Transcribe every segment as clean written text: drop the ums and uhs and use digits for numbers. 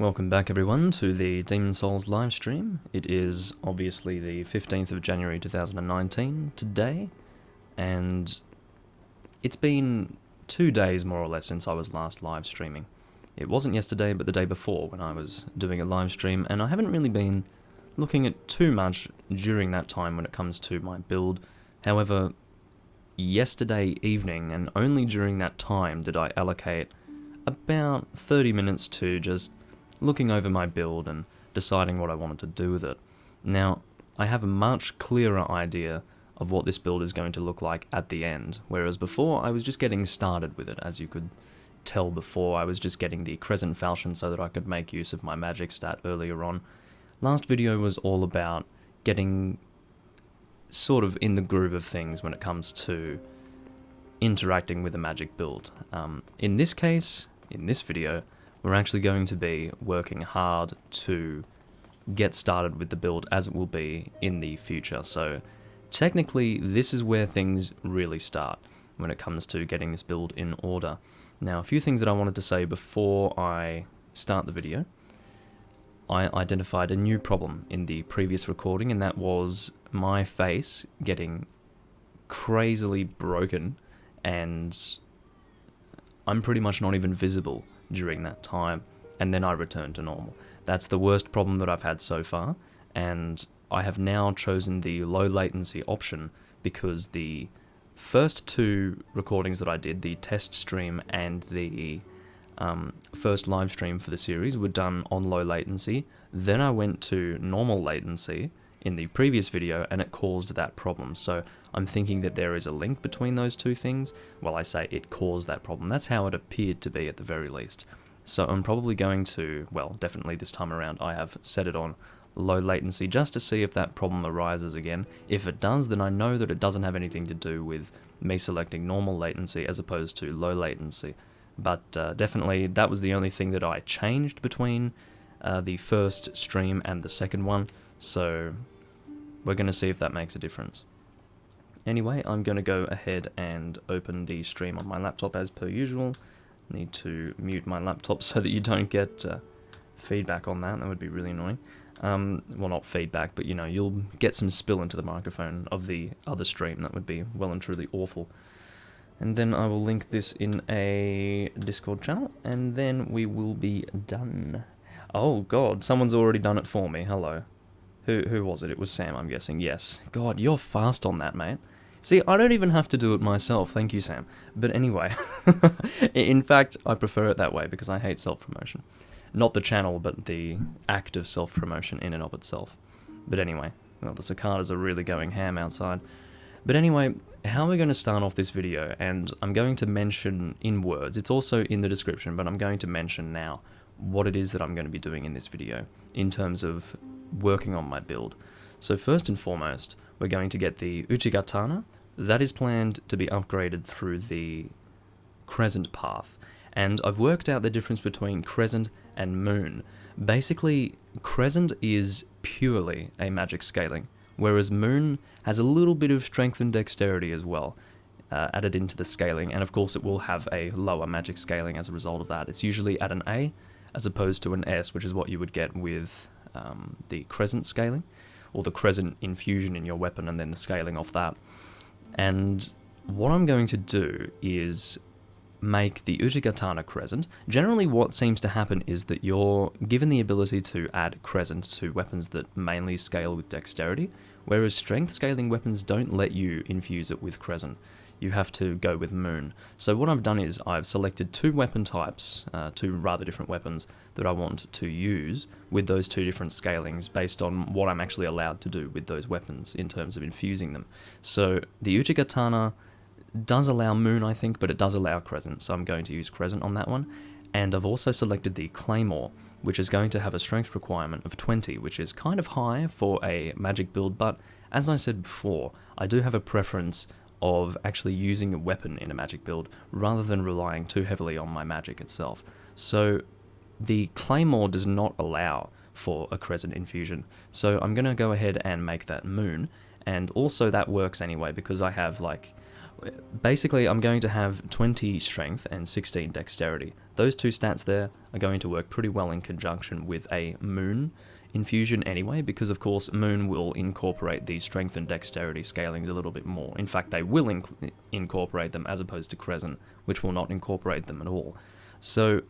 Welcome back everyone to the Demon Souls livestream. It is obviously the 15th of January 2019 today, and it's been 2 days more or less since I was last live streaming. It wasn't yesterday but the day before when I was doing a live stream, and I haven't really been looking at too much during that time when it comes to my build. However, yesterday evening and only during that time did I allocate about 30 minutes to just looking over my build and deciding what I wanted to do with it. Now, I have a much clearer idea of what this build is going to look like at the end, whereas before I was just getting started with it. As you could tell before, I was just getting the Crescent falchion so that I could make use of my magic stat earlier on. Last video was all about getting sort of in the groove of things when it comes to interacting with a magic build. In this case, in this video, we're actually going to be working hard to get started with the build as it will be in the future. So technically this is where things really start when it comes to getting this build in order. Now, a few things that I wanted to say before I start the video. I identified a new problem in the previous recording, and that was my face getting crazily broken, and I'm pretty much not even visible during that time, and then I returned to normal. That's the worst problem that I've had so far, and I have now chosen the low latency option because the first two recordings that I did, the test stream and the first live stream for the series, were done on low latency. Then I went to normal latency in the previous video and it caused that problem. So I'm thinking that there is a link between those two things. Well, I say it caused that problem. That's how it appeared to be at the very least. So I'm probably going to, well, definitely this time around, I have set it on low latency just to see if that problem arises again. If it does, then I know that it doesn't have anything to do with me selecting normal latency as opposed to low latency. But definitely that was the only thing that I changed between the first stream and the second one. So we're going to see if that makes a difference. Anyway, I'm going to go ahead and open the stream on my laptop as per usual. Need to mute my laptop so that you don't get feedback on that. That would be really annoying. Well, not feedback, but you know, you'll get some spill into the microphone of the other stream. That would be well and truly awful. And then I will link this in a Discord channel, and then we will be done. Oh god, someone's already done it for me. Hello. Who was it? It was Sam, I'm guessing. Yes. God, you're fast on that, mate. See, I don't even have to do it myself. Thank you, Sam. But anyway, in fact, I prefer it that way because I hate self-promotion. Not the channel, but the act of self-promotion in and of itself. But anyway, well, the cicadas are really going ham outside. But anyway, how we're going to start off this video, and I'm going to mention in words, it's also in the description, but I'm going to mention now what it is that I'm going to be doing in this video in terms of working on my build. So first and foremost, we're going to get the Uchigatana. That is planned to be upgraded through the Crescent path, and I've worked out the difference between Crescent and Moon. Basically, Crescent is purely a magic scaling, whereas Moon has a little bit of strength and dexterity as well, added into the scaling, and of course it will have a lower magic scaling as a result of that. It's usually at an A, as opposed to an S, which is what you would get with the Crescent scaling, or the Crescent infusion in your weapon and then the scaling off that. And what I'm going to do is make the Uchigatana Crescent. Generally what seems to happen is that you're given the ability to add Crescent to weapons that mainly scale with dexterity, whereas strength scaling weapons don't let you infuse it with Crescent. You have to go with Moon. So what I've done is I've selected two weapon types, two rather different weapons that I want to use with those two different scalings based on what I'm actually allowed to do with those weapons in terms of infusing them. So the Uchigatana does allow Moon, I think, but it does allow Crescent, so I'm going to use Crescent on that one. And I've also selected the Claymore, which is going to have a strength requirement of 20, which is kind of high for a magic build, but as I said before, I do have a preference of actually using a weapon in a magic build rather than relying too heavily on my magic itself. So the Claymore does not allow for a Crescent infusion, so I'm going to go ahead and make that Moon, and also that works anyway because I have like basically I'm going to have 20 strength and 16 dexterity. Those two stats there are going to work pretty well in conjunction with a moon infusion anyway, because of course moon will incorporate the strength and dexterity scalings a little bit more. In fact, they will incorporate them, as opposed to Crescent, which will not incorporate them at all. So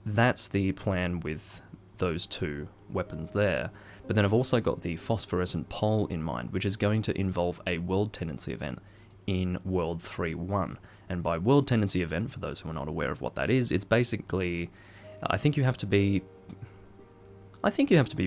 that's the plan with those two weapons there. But then I've also got the Phosphorescent Pole in mind, which is going to involve a World Tendency event in World 3.1. And by World Tendency event, for those who are not aware of what that is, it's basically, I think you have to be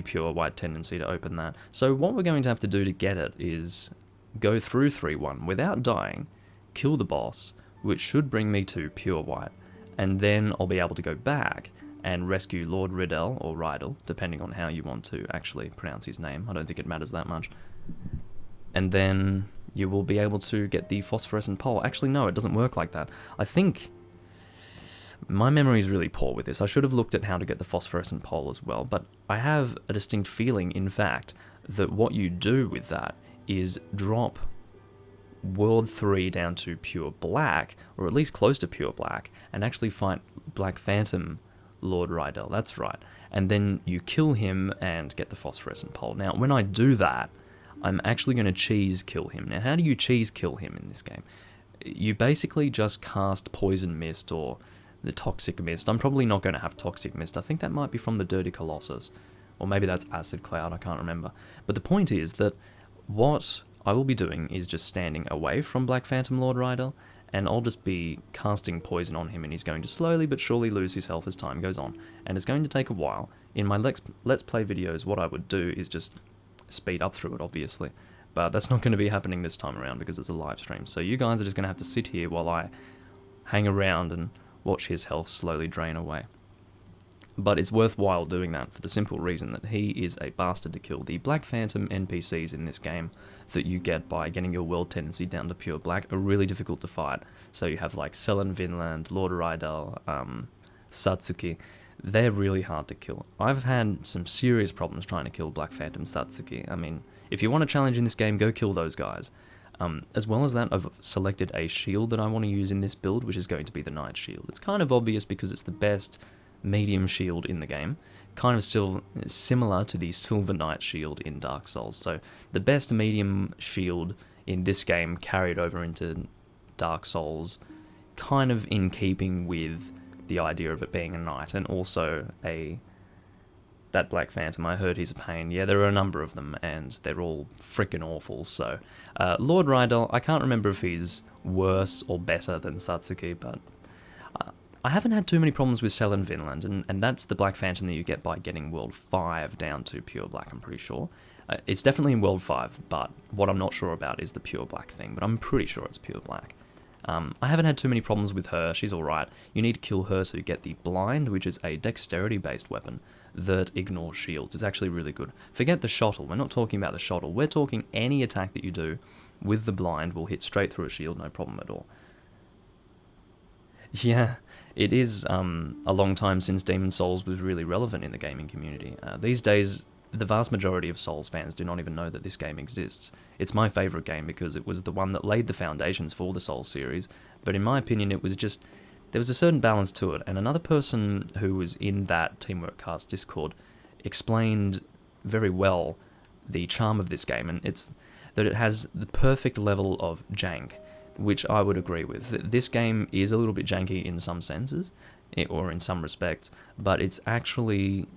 pure white tendency to open that. So what we're going to have to do to get it is go through 3.1 without dying, kill the boss, which should bring me to pure white, and then I'll be able to go back and rescue Lord Riddell, or Rydell, depending on how you want to actually pronounce his name. I don't think it matters that much. And then you will be able to get the Phosphorescent Pole. Actually, no, it doesn't work like that. I think my memory is really poor with this. I should have looked at how to get the Phosphorescent Pole as well, but I have a distinct feeling, in fact, that what you do with that is drop World 3 down to pure black, or at least close to pure black, and actually fight Black Phantom Lord Rydell, that's right. And then you kill him and get the Phosphorescent Pole. Now, when I do that, I'm actually going to cheese kill him. Now, how do you cheese kill him in this game? You basically just cast Poison Mist or the Toxic Mist. I'm probably not going to have Toxic Mist. I think that might be from the Dirty Colossus. Or maybe that's Acid Cloud, I can't remember. But the point is that what I will be doing is just standing away from Black Phantom Lord Rydell, and I'll just be casting poison on him, and he's going to slowly but surely lose his health as time goes on. And it's going to take a while. In my Let's Play videos, what I would do is just speed up through it, obviously. But that's not going to be happening this time around because it's a live stream. So you guys are just going to have to sit here while I hang around and watch his health slowly drain away. But it's worthwhile doing that for the simple reason that he is a bastard to kill. The Black Phantom NPCs in this game that you get by getting your world tendency down to pure black are really difficult to fight. So you have like Selen Vinland, Lord Rydell, Satsuki. They're really hard to kill. I've had some serious problems trying to kill Black Phantom Satsuki. I mean, if you want a challenge in this game, go kill those guys. As well as that, I've selected a shield that I want to use in this build, which is going to be the Night Shield. It's kind of obvious because it's the best medium shield in the game, kind of still similar to the Silver Knight shield in Dark Souls. So the best medium shield in this game carried over into Dark Souls, kind of in keeping with the idea of it being a knight, and also that Black Phantom, I heard he's a pain. Yeah, there are a number of them, and they're all freaking awful. So Lord Rydell, I can't remember if he's worse or better than Satsuki, but I haven't had too many problems with Selen Vinland, and that's the Black Phantom that you get by getting World 5 down to pure black, I'm pretty sure. It's definitely in World 5, but what I'm not sure about is the pure black thing, but I'm pretty sure it's pure black. I haven't had too many problems with her, she's alright. You need to kill her to get the Blind, which is a dexterity-based weapon that ignores shields. It's actually really good. Forget the shottle, we're not talking about the shottle, we're talking any attack that you do with the Blind will hit straight through a shield, no problem at all. Yeah, it is a long time since Demon's Souls was really relevant in the gaming community. These days, the vast majority of Souls fans do not even know that this game exists. It's my favourite game because it was the one that laid the foundations for the Souls series, but in my opinion it was just, there was a certain balance to it, and another person who was in that Teamwork Cast Discord explained very well the charm of this game, and it's that it has the perfect level of jank, which I would agree with. This game is a little bit janky in some senses, or in some respects, but it's actually,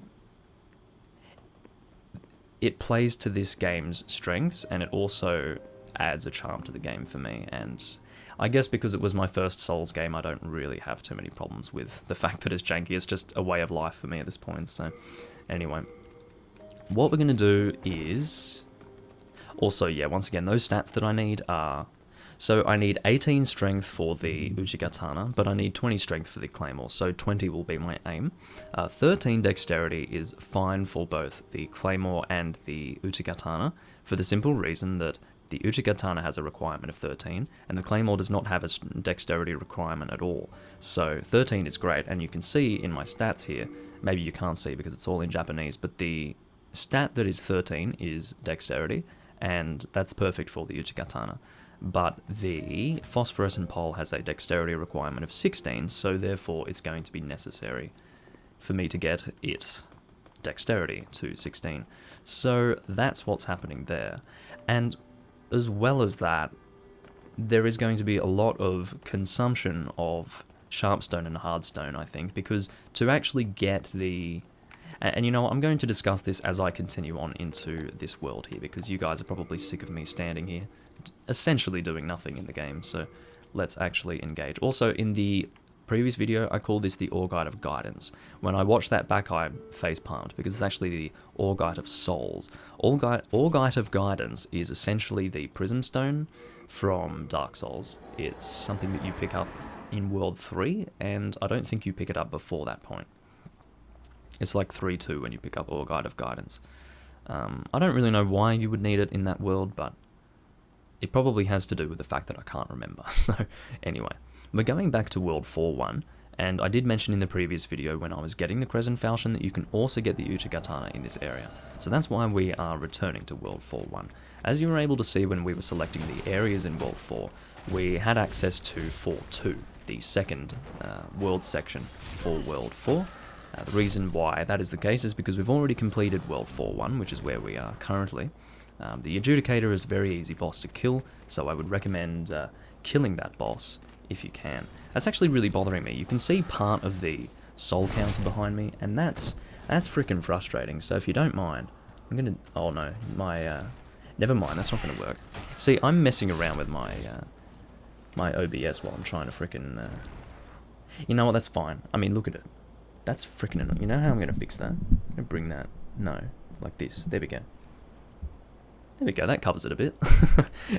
it plays to this game's strengths, and it also adds a charm to the game for me, and I guess because it was my first Souls game, I don't really have too many problems with the fact that it's janky. It's just a way of life for me at this point. So anyway, what we're going to do is, also, yeah, once again, those stats that I need are, so I need 18 strength for the Uchigatana, but I need 20 strength for the Claymore, so 20 will be my aim. 13 dexterity is fine for both the Claymore and the Uchigatana, for the simple reason that the Uchigatana has a requirement of 13, and the Claymore does not have a dexterity requirement at all. So 13 is great, and you can see in my stats here, maybe you can't see because it's all in Japanese, but the stat that is 13 is dexterity, and that's perfect for the Uchigatana. But the Phosphorescent Pole has a dexterity requirement of 16, so therefore it's going to be necessary for me to get it Dexterity to 16. So that's what's happening there. And as well as that, there is going to be a lot of consumption of sharpstone and hardstone, I think, because to actually get the... And you know what, I'm going to discuss this as I continue on into this world here, because you guys are probably sick of me standing here, essentially doing nothing in the game, so let's actually engage. Also, in the previous video, I called this the Augite of Guidance. When I watched that back, I face-palmed, because it's actually the Augite of Souls. Augite of Guidance is essentially the Prism Stone from Dark Souls. It's something that you pick up in World 3, and I don't think you pick it up before that point. It's like 3-2 when you pick up Augite of Guidance. I don't really know why you would need it in that world, but it probably has to do with the fact that I can't remember. So anyway, we're going back to World 4-1, and I did mention in the previous video when I was getting the Crescent Falchion that you can also get the Uchigatana in this area. So that's why we are returning to World 4-1. As you were able to see when we were selecting the areas in World 4, we had access to 4-2, the second world section for World 4. The reason why that is the case is because we've already completed World 4-1, which is where we are currently. The Adjudicator is a very easy boss to kill, so I would recommend killing that boss if you can. That's actually really bothering me. You can see part of the soul counter behind me, and that's freaking frustrating. So if you don't mind, I'm gonna... Oh no, my... never mind, that's not gonna work. See, I'm messing around with my my OBS while I'm trying to freaking... You know what, that's fine. I mean, look at it. That's freaking annoying. You know how I'm gonna fix that? I'm gonna bring that... No, like this. There we go. There we go, that covers it a bit.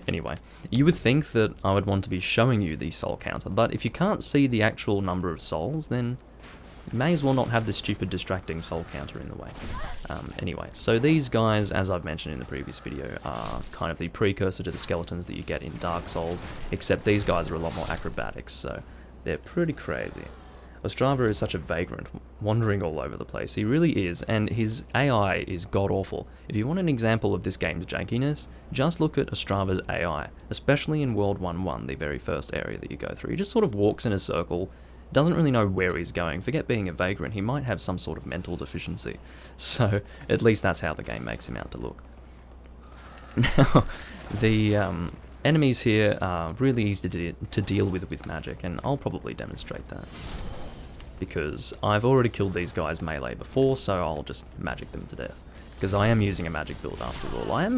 Anyway, you would think that I would want to be showing you the soul counter, but if you can't see the actual number of souls, then you may as well not have this stupid distracting soul counter in the way. Anyway, so these guys, as I've mentioned in the previous video, are kind of the precursor to the skeletons that you get in Dark Souls, except these guys are a lot more acrobatics, so they're pretty crazy. Ostrava is such a vagrant, wandering all over the place. He really is, and his AI is god-awful. If you want an example of this game's jankiness, just look at Ostrava's AI, especially in World 1-1, the very first area that you go through. He just sort of walks in a circle, doesn't really know where he's going. Forget being a vagrant, he might have some sort of mental deficiency. So, at least that's how the game makes him out to look. Now, the enemies here are really easy to deal with magic, and I'll probably demonstrate that. Because I've already killed these guys melee before, so I'll just magic them to death. Because I am using a magic build after all. I'm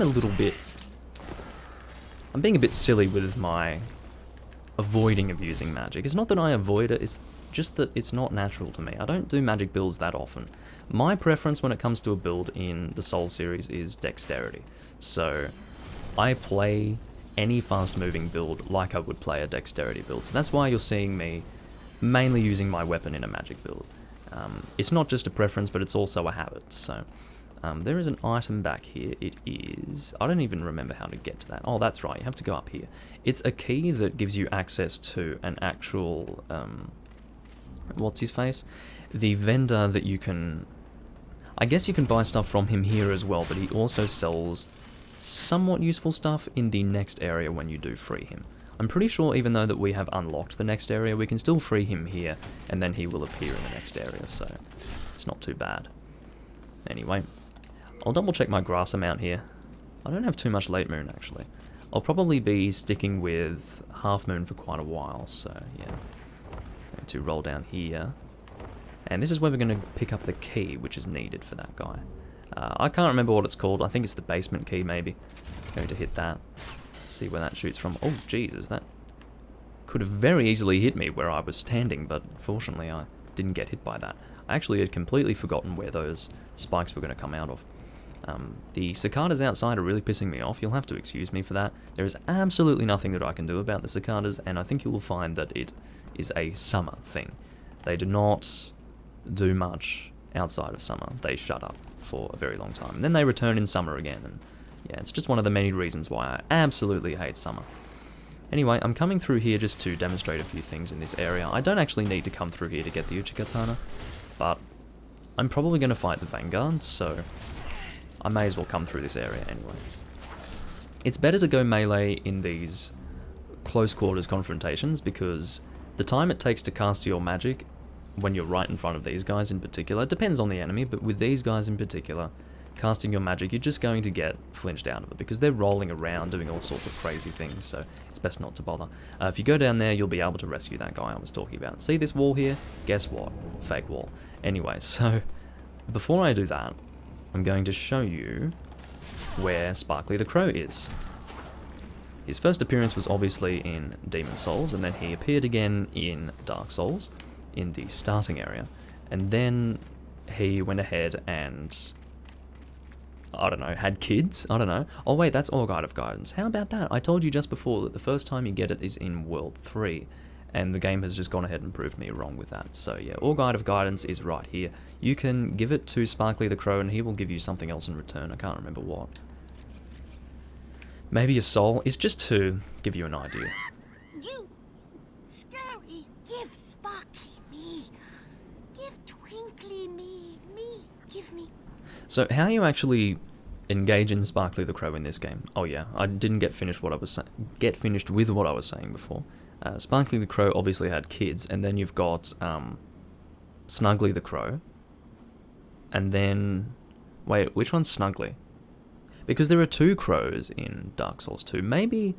being a bit silly with my avoiding of using magic. It's not that I avoid it, it's just that it's not natural to me. I don't do magic builds that often. My preference when it comes to a build in the Soul series is Dexterity. So I play any fast moving build like I would play a Dexterity build. So that's why you're seeing me mainly using my weapon in a magic build. It's not just a preference, but it's also a habit. So there is an item back here. It is... I don't even remember how to get to that. Oh, that's right. You have to go up here. It's a key that gives you access to an actual... what's his face? The vendor that you can... I guess you can buy stuff from him here as well, but he also sells somewhat useful stuff in the next area when you do free him. I'm pretty sure even though that we have unlocked the next area, we can still free him here, and then he will appear in the next area, so it's not too bad. Anyway, I'll double check my grass amount here. I don't have too much late moon, actually. I'll probably be sticking with half moon for quite a while, so yeah. Going to roll down here. And this is where we're going to pick up the key, which is needed for that guy. I can't remember what it's called. I think it's the basement key, maybe. Going to hit that. See where that shoots from. Oh, Jesus, that could have very easily hit me where I was standing, but fortunately I didn't get hit by that. I actually had completely forgotten where those spikes were going to come out of. The cicadas outside are really pissing me off. You'll have to excuse me for that. There is absolutely nothing that I can do about the cicadas, and I think you will find that it is a summer thing. They do not do much outside of summer. They shut up for a very long time, and then they return in summer again, and yeah, it's just one of the many reasons why I absolutely hate summer. Anyway, I'm coming through here just to demonstrate a few things in this area. I don't actually need to come through here to get the Uchigatana, but I'm probably going to fight the Vanguard, so I may as well come through this area anyway. It's better to go melee in these close quarters confrontations, because the time it takes to cast your magic when you're right in front of these guys in particular. It depends on the enemy, but with these guys in particular, casting your magic, you're just going to get flinched out of it because they're rolling around doing all sorts of crazy things, so it's best not to bother. If you go down there, you'll be able to rescue that guy I was talking about. See this wall here? Guess what? Fake wall. Anyway, so before I do that, I'm going to show you where Sparkly the Crow is. His first appearance was obviously in Demon Souls, and then he appeared again in Dark Souls, in the starting area, and then he went ahead and, I don't know, had kids? I don't know. Oh wait, that's All Guide of Guidance. How about that? I told you just before that the first time you get it is in World 3, and the game has just gone ahead and proved me wrong with that. So yeah, All Guide of Guidance is right here. You can give it to Sparkly the Crow and he will give you something else in return. I can't remember what. Maybe a soul. It's just to give you an idea. You, Scary, give Sparkly me. Give Twinkly me. Give me. So how you actually engage in Sparkly the Crow in this game? Oh yeah, I didn't get finished with what I was saying before. Sparkly the Crow obviously had kids, and then you've got Snuggly the Crow, and then wait, which one's Snuggly? Because there are two crows in Dark Souls 2. Maybe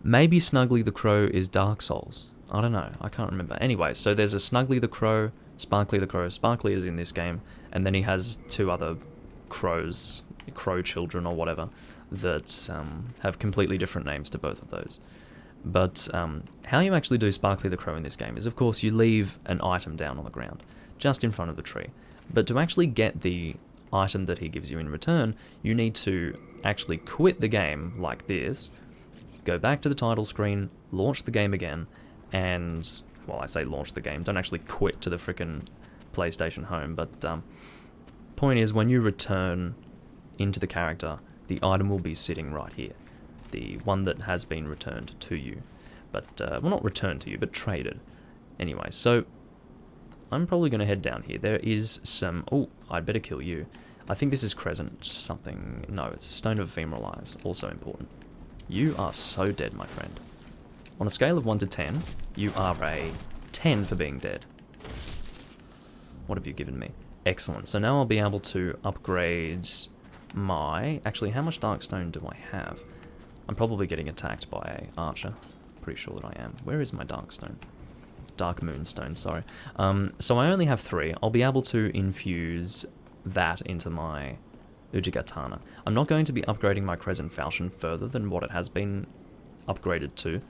Snuggly the Crow is Dark Souls. I don't know. I can't remember. Anyway, so there's a Snuggly the Crow, Sparkly the Crow. Sparkly is in this game, and then he has two other crows, crow children or whatever, that have completely different names to both of those. But how you actually do Sparkly the Crow in this game is, of course, you leave an item down on the ground, just in front of the tree. But to actually get the item that he gives you in return, you need to actually quit the game like this, go back to the title screen, launch the game again, and, well, I say launch the game, don't actually quit to the frickin' PlayStation Home, but point is, when you return into the character, the item will be sitting right here, the one that has been returned to you, but, well, not returned to you, but traded. Anyway, so I'm probably going to head down here. There is some... Oh, I'd better kill you. I think this is Crescent something... No, it's Stone of Ephemeral Eyes. Also important. You are so dead, my friend. On a scale of 1 to 10, you are a 10 for being dead. What have you given me? Excellent. So now I'll be able to upgrade my... Actually, how much Darkstone do I have? I'm probably getting attacked by an archer. Pretty sure that I am. Where is my Darkstone? Dark Moonstone, sorry. So I only have 3. I'll be able to infuse that into my Uchigatana. I'm not going to be upgrading my Crescent Falchion further than what it has been upgraded to,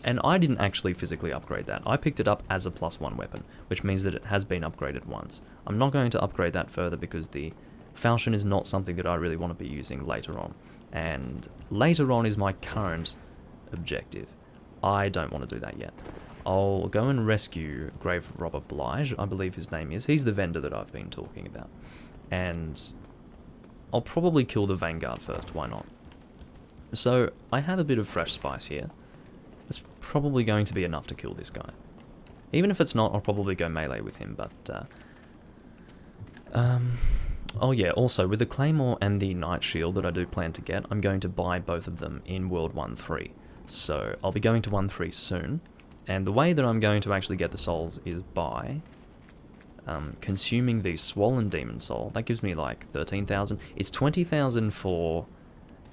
and I didn't actually physically upgrade that. I picked it up as a +1 weapon, which means that it has been upgraded once. I'm not going to upgrade that further because the Falchion is not something that I really want to be using later on, and later on is my current objective. I don't want to do that yet. I'll go and rescue Grave Robber Blige, I believe his name is. He's the vendor that I've been talking about. And I'll probably kill the Vanguard first, why not? So, I have a bit of fresh spice here. It's probably going to be enough to kill this guy. Even if it's not, I'll probably go melee with him, but... Oh yeah, also, with the Claymore and the Knight Shield that I do plan to get, I'm going to buy both of them in World 1.3. So, I'll be going to 1.3 soon. And the way that I'm going to actually get the souls is by consuming the Swollen Demon Soul. That gives me like 13,000. It's 20,000 for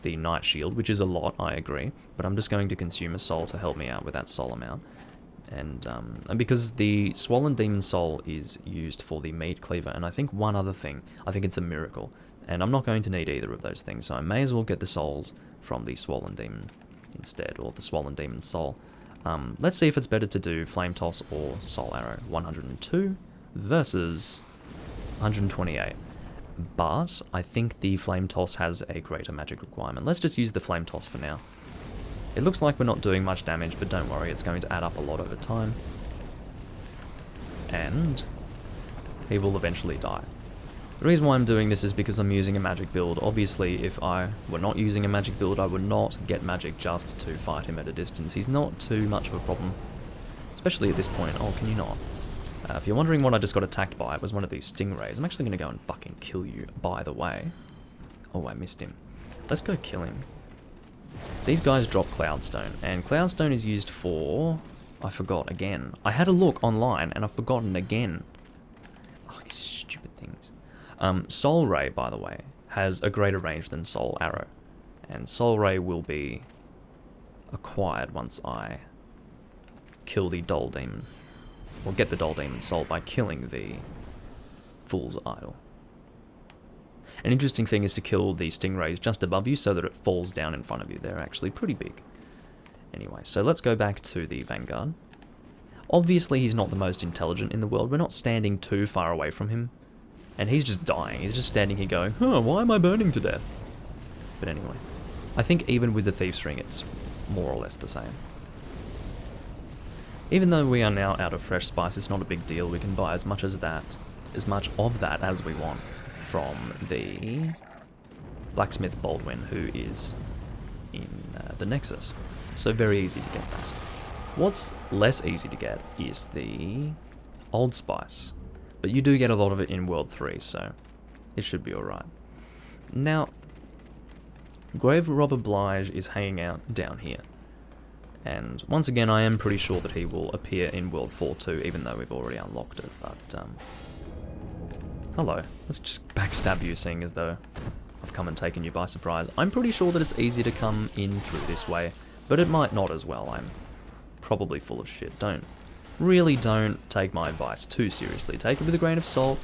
the Knight Shield, which is a lot, I agree. But I'm just going to consume a soul to help me out with that soul amount. And because the Swollen Demon Soul is used for the Meat Cleaver, and I think one other thing, I think it's a miracle. And I'm not going to need either of those things, so I may as well get the souls from the Swollen Demon instead, or the Swollen Demon Soul. Let's see if it's better to do Flame Toss or Soul Arrow. 102 versus 128. But I think the Flame Toss has a greater magic requirement. Let's just use the Flame Toss for now. It looks like we're not doing much damage, but don't worry, it's going to add up a lot over time. And he will eventually die. The reason why I'm doing this is because I'm using a magic build. Obviously, if I were not using a magic build, I would not get magic just to fight him at a distance. He's not too much of a problem, especially at this point. Oh, can you not? If you're wondering what I just got attacked by, it was one of these stingrays. I'm actually going to go and fucking kill you, by the way. Oh, I missed him. Let's go kill him. These guys drop Cloudstone, and Cloudstone is used for... I forgot again. I had a look online and I've forgotten again. Oh, these stupid things. Soul Ray, by the way, has a greater range than Soul Arrow. And Soul Ray will be acquired once I kill the Doll Demon. Or get the Doll Demon Soul by killing the Fool's Idol. An interesting thing is to kill the stingrays just above you so that it falls down in front of you. They're actually pretty big. Anyway, so let's go back to the Vanguard. Obviously, he's not the most intelligent in the world. We're not standing too far away from him. And he's just dying. He's just standing here going, huh, why am I burning to death? But anyway, I think even with the Thief's Ring, it's more or less the same. Even though we are now out of fresh spice, it's not a big deal. We can buy as much of that as we want from the Blacksmith Baldwin, who is in the Nexus. So very easy to get that. What's less easy to get is the Old Spice, but you do get a lot of it in World 3, so it should be alright. Now, Grave Robber Blige is hanging out down here, and once again I am pretty sure that he will appear in World 4 too, even though we've already unlocked it, but hello, let's just backstab you, seeing as though I've come and taken you by surprise. I'm pretty sure that it's easy to come in through this way, but it might not as well. I'm probably full of shit. Don't take my advice too seriously. Take it with a grain of salt,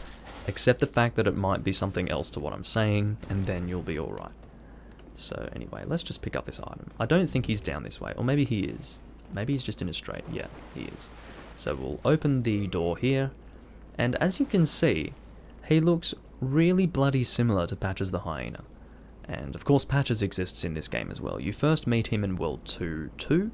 accept the fact that it might be something else to what I'm saying, and then you'll be alright. So anyway, let's just pick up this item. I don't think he's down this way, or maybe he is. Maybe he's just in a straight. Yeah, he is. So we'll open the door here, and as you can see, he looks really bloody similar to Patches the Hyena. And of course Patches exists in this game as well. You first meet him in World 2,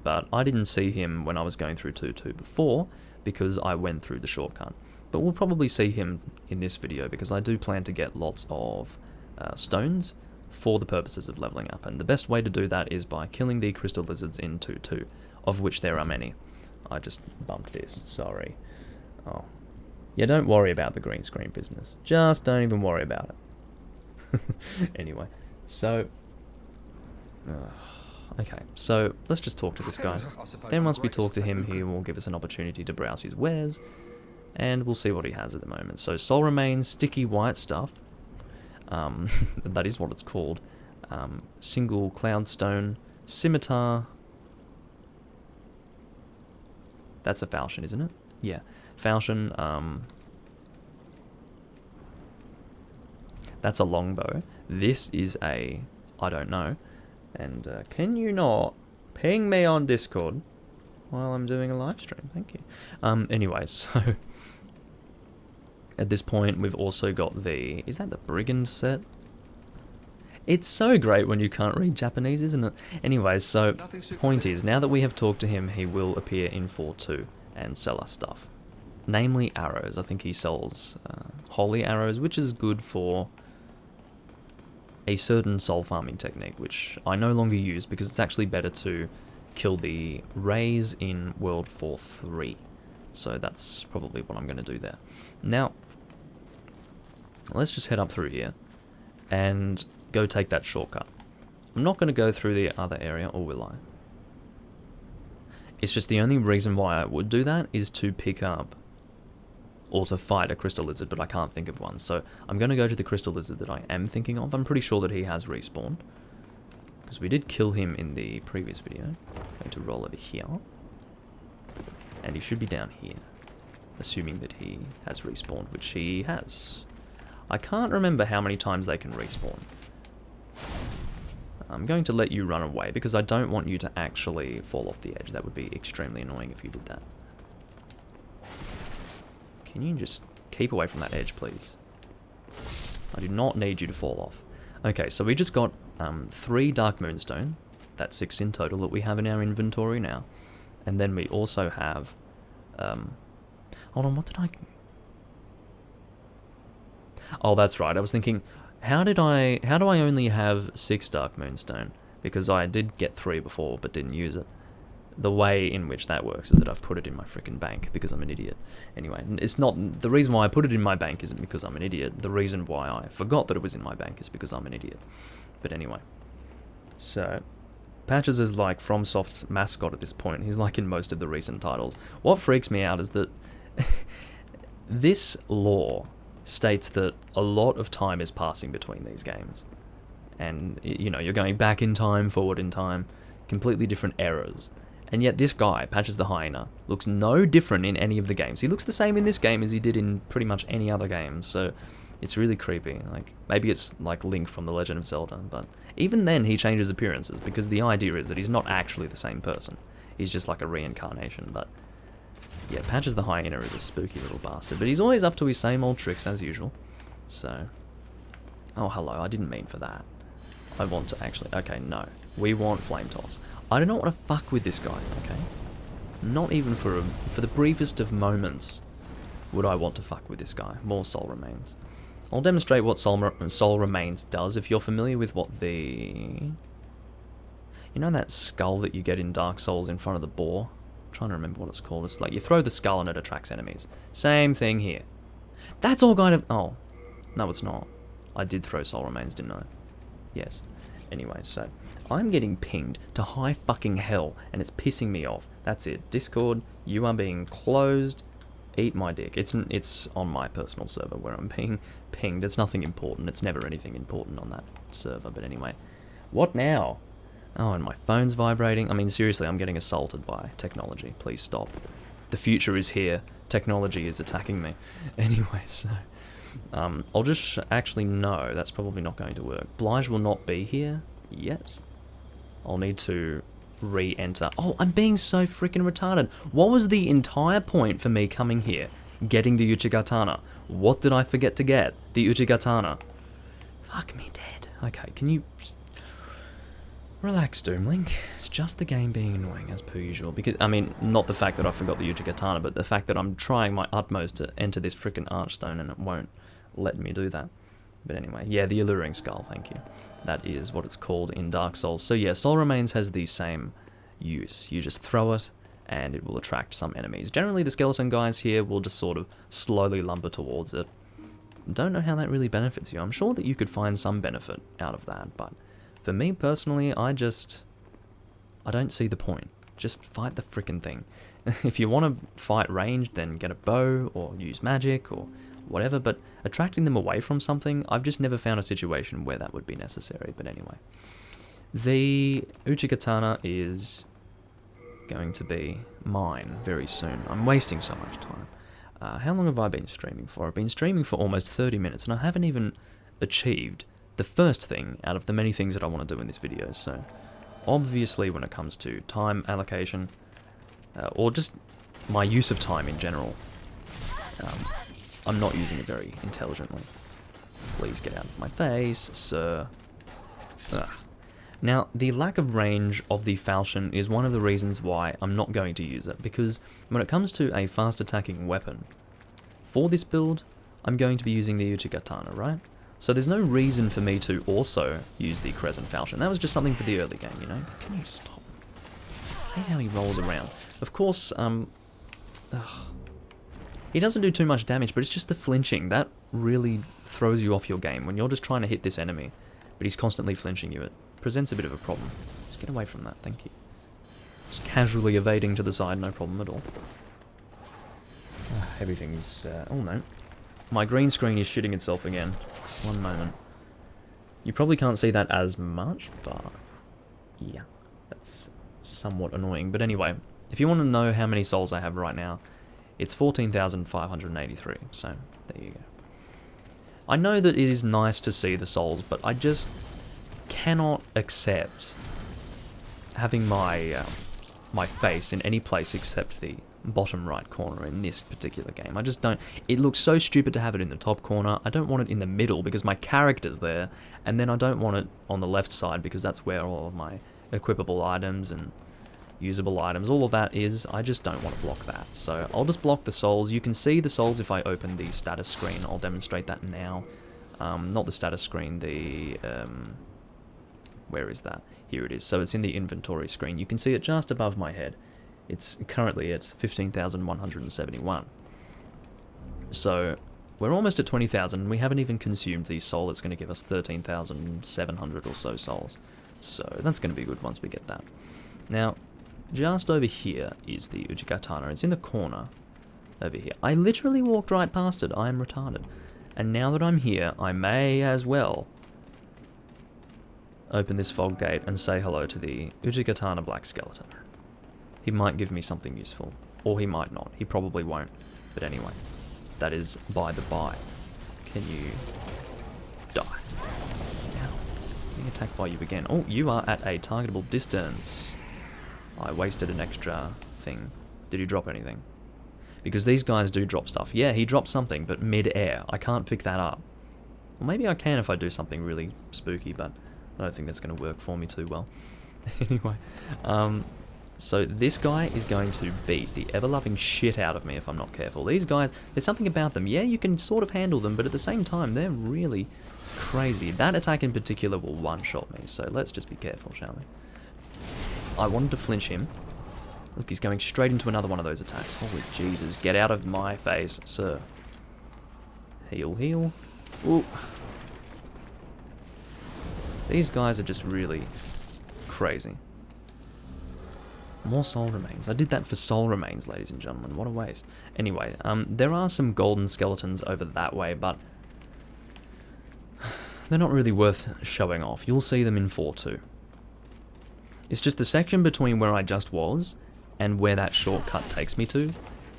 but I didn't see him when I was going through 2 before, because I went through the shortcut. But we'll probably see him in this video, because I do plan to get lots of stones for the purposes of leveling up, and the best way to do that is by killing the crystal lizards in 2, of which there are many. I just bumped this, sorry. Oh. Yeah, don't worry about the green screen business. Just don't even worry about it. Anyway, so... okay, so let's just talk to this guy. Then once we talk to him, he will give us an opportunity to browse his wares, and we'll see what he has at the moment. So Soul Remains, sticky white stuff. That is what it's called. Single Cloudstone, Scimitar. That's a falchion, isn't it? Yeah, falchion. That's a longbow. This is a, I don't know. And can you not ping me on Discord while I'm doing a live stream? Thank you. Anyway, so at this point we've also got the, is that the Brigand set? It's so great when you can't read Japanese, isn't it? Anyway, so point is, now that we have talked to him, he will appear in 4.2 and sell us stuff. Namely arrows. I think he sells holy arrows, which is good for a certain soul farming technique, which I no longer use because it's actually better to kill the rays in World 4.3. So that's probably what I'm going to do there. Now, let's just head up through here and go take that shortcut. I'm not going to go through the other area, or will I? It's just the only reason why I would do that is to pick up or to fight a crystal lizard, but I can't think of one. So I'm going to go to the crystal lizard that I am thinking of. I'm pretty sure that he has respawned, because we did kill him in the previous video. I'm going to roll over here, and he should be down here, assuming that he has respawned, which he has. I can't remember how many times they can respawn. I'm going to let you run away, because I don't want you to actually fall off the edge. That would be extremely annoying if you did that. Can you just keep away from that edge, please? I do not need you to fall off. Okay, so we just got 3 Dark Moonstone. That's 6 in total that we have in our inventory now. And then we also have... hold on, what did I... Oh, that's right. I was thinking, how do I only have 6 Dark Moonstone? Because I did get 3 before, but didn't use it. The way in which that works is that I've put it in my freaking bank because I'm an idiot. Anyway, it's not... The reason why I put it in my bank isn't because I'm an idiot. The reason why I forgot that it was in my bank is because I'm an idiot. But anyway. So, Patches is like FromSoft's mascot at this point. He's like in most of the recent titles. What freaks me out is that this lore states that a lot of time is passing between these games. And, you know, you're going back in time, forward in time, completely different eras. And yet this guy, Patches the Hyena, looks no different in any of the games. He looks the same in this game as he did in pretty much any other game, so it's really creepy. Like, maybe it's like Link from The Legend of Zelda, but even then he changes appearances, because the idea is that he's not actually the same person. He's just like a reincarnation, but yeah, Patches the Hyena is a spooky little bastard, but he's always up to his same old tricks as usual. So, oh hello, I didn't mean for that. I want to actually, okay, no. We want Flame Toss. I do not want to fuck with this guy, okay? Not even for the briefest of moments would I want to fuck with this guy. More Soul Remains. I'll demonstrate what Soul Remains does. If you're familiar with what the... You know that skull that you get in Dark Souls in front of the boar? I'm trying to remember what it's called. It's like you throw the skull and it attracts enemies. Same thing here. That's all kind of... Oh. No, it's not. I did throw Soul Remains, didn't I? Yes. Anyway, so I'm getting pinged to high fucking hell, and it's pissing me off. That's it. Discord, you are being closed. Eat my dick. It's on my personal server where I'm being pinged. It's nothing important. It's never anything important on that server. But anyway, what now? Oh, and my phone's vibrating. I mean, seriously, I'm getting assaulted by technology. Please stop. The future is here. Technology is attacking me. Anyway, so... I'll just actually no, that's probably not going to work. Blige will not be here yet. I'll need to re-enter. Oh, I'm being so freaking retarded. What was the entire point for me coming here, getting the Uchigatana? What did I forget to get? The Uchigatana. Fuck me dead. Okay, can you... Just... Relax, Doomlink. It's just the game being annoying as per usual. Because, I mean, not the fact that I forgot the Uchigatana, but the fact that I'm trying my utmost to enter this freaking Archstone and it won't let me do that. But anyway, yeah, the Alluring Skull, thank you. That is what it's called in Dark Souls. So yeah, Soul Remains has the same use. You just throw it, and it will attract some enemies. Generally, the skeleton guys here will just sort of slowly lumber towards it. Don't know how that really benefits you. I'm sure that you could find some benefit out of that, but for me personally, I don't see the point. Just fight the frickin' thing. If you want to fight ranged, then get a bow, or use magic, or whatever, but attracting them away from something, I've just never found a situation where that would be necessary. But anyway, the Uchigatana is going to be mine very soon. I'm wasting so much time. How long have I been streaming for? I've been streaming for almost 30 minutes, and I haven't even achieved the first thing out of the many things that I want to do in this video. So obviously when it comes to time allocation, or just my use of time in general, I'm not using it very intelligently. Please get out of my face, sir. Ugh. Now, the lack of range of the falchion is one of the reasons why I'm not going to use it, because when it comes to a fast attacking weapon, for this build, I'm going to be using the Uchigatana, right? So there's no reason for me to also use the Crescent falchion. That was just something for the early game, you know? Can you stop? I hate how he rolls around. Of course, he doesn't do too much damage, but it's just the flinching. That really throws you off your game when you're just trying to hit this enemy, but he's constantly flinching you. It presents a bit of a problem. Just get away from that, thank you. Just casually evading to the side, no problem at all. Everything's... oh no. My green screen is shitting itself again. One moment. You probably can't see that as much, but... yeah, that's somewhat annoying. But anyway, if you want to know how many souls I have right now, it's 14,583, so there you go. I know that it is nice to see the souls, but I just cannot accept having my my face in any place except the bottom right corner in this particular game. I just don't... It looks so stupid to have it in the top corner. I don't want it in the middle because my character's there, and then I don't want it on the left side because that's where all of my equipable items and usable items, all of that is. I just don't want to block that. So I'll just block the souls. You can see the souls if I open the status screen. I'll demonstrate that now. Not the status screen, the... where is that? Here it is. So it's in the inventory screen. You can see it just above my head. It's currently at 15,171. So we're almost at 20,000. We haven't even consumed the soul that's going to give us 13,700 or so souls. So that's going to be good once we get that. Now, just over here is the Uchigatana. It's in the corner over here. I literally walked right past it. I am retarded. And now that I'm here, I may as well open this fog gate and say hello to the Uchigatana Black Skeleton. He might give me something useful, or he might not. He probably won't. But anyway, that is by the by. Can you die? Ow. Being attacked by you again. Oh, you are at a targetable distance. I wasted an extra thing. Did you drop anything? Because these guys do drop stuff. Yeah, he dropped something, but mid-air. I can't pick that up. Well, maybe I can if I do something really spooky, but I don't think that's going to work for me too well. Anyway, so this guy is going to beat the ever-loving shit out of me if I'm not careful. These guys, there's something about them. Yeah, you can sort of handle them, but at the same time, they're really crazy. That attack in particular will one-shot me, so let's just be careful, shall we? I wanted to flinch him. Look, he's going straight into another one of those attacks. Holy Jesus, get out of my face, sir. Heal, heal. Ooh. These guys are just really crazy. More soul remains. I did that for soul remains, ladies and gentlemen. What a waste. Anyway, there are some golden skeletons over that way, but they're not really worth showing off. You'll see them in 4-2. It's just the section between where I just was and where that shortcut takes me to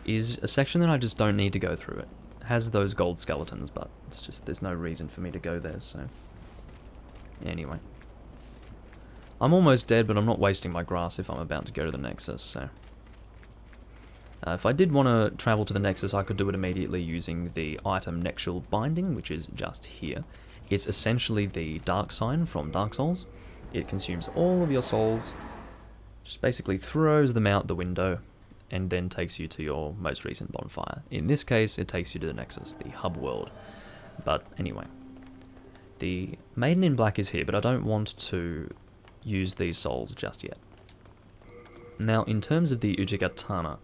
is a section that I just don't need to go through. It has those gold skeletons, but it's just there's no reason for me to go there, so anyway. I'm almost dead, but I'm not wasting my grass if I'm about to go to the Nexus, so if I did want to travel to the Nexus, I could do it immediately using the item Nexual Binding, which is just here. It's essentially the Dark Sign from Dark Souls. It consumes all of your souls, just basically throws them out the window, and then takes you to your most recent bonfire. In this case, it takes you to the Nexus, the hub world. But anyway, the Maiden in Black is here, but I don't want to use these souls just yet. Now, in terms of the Uchigatana,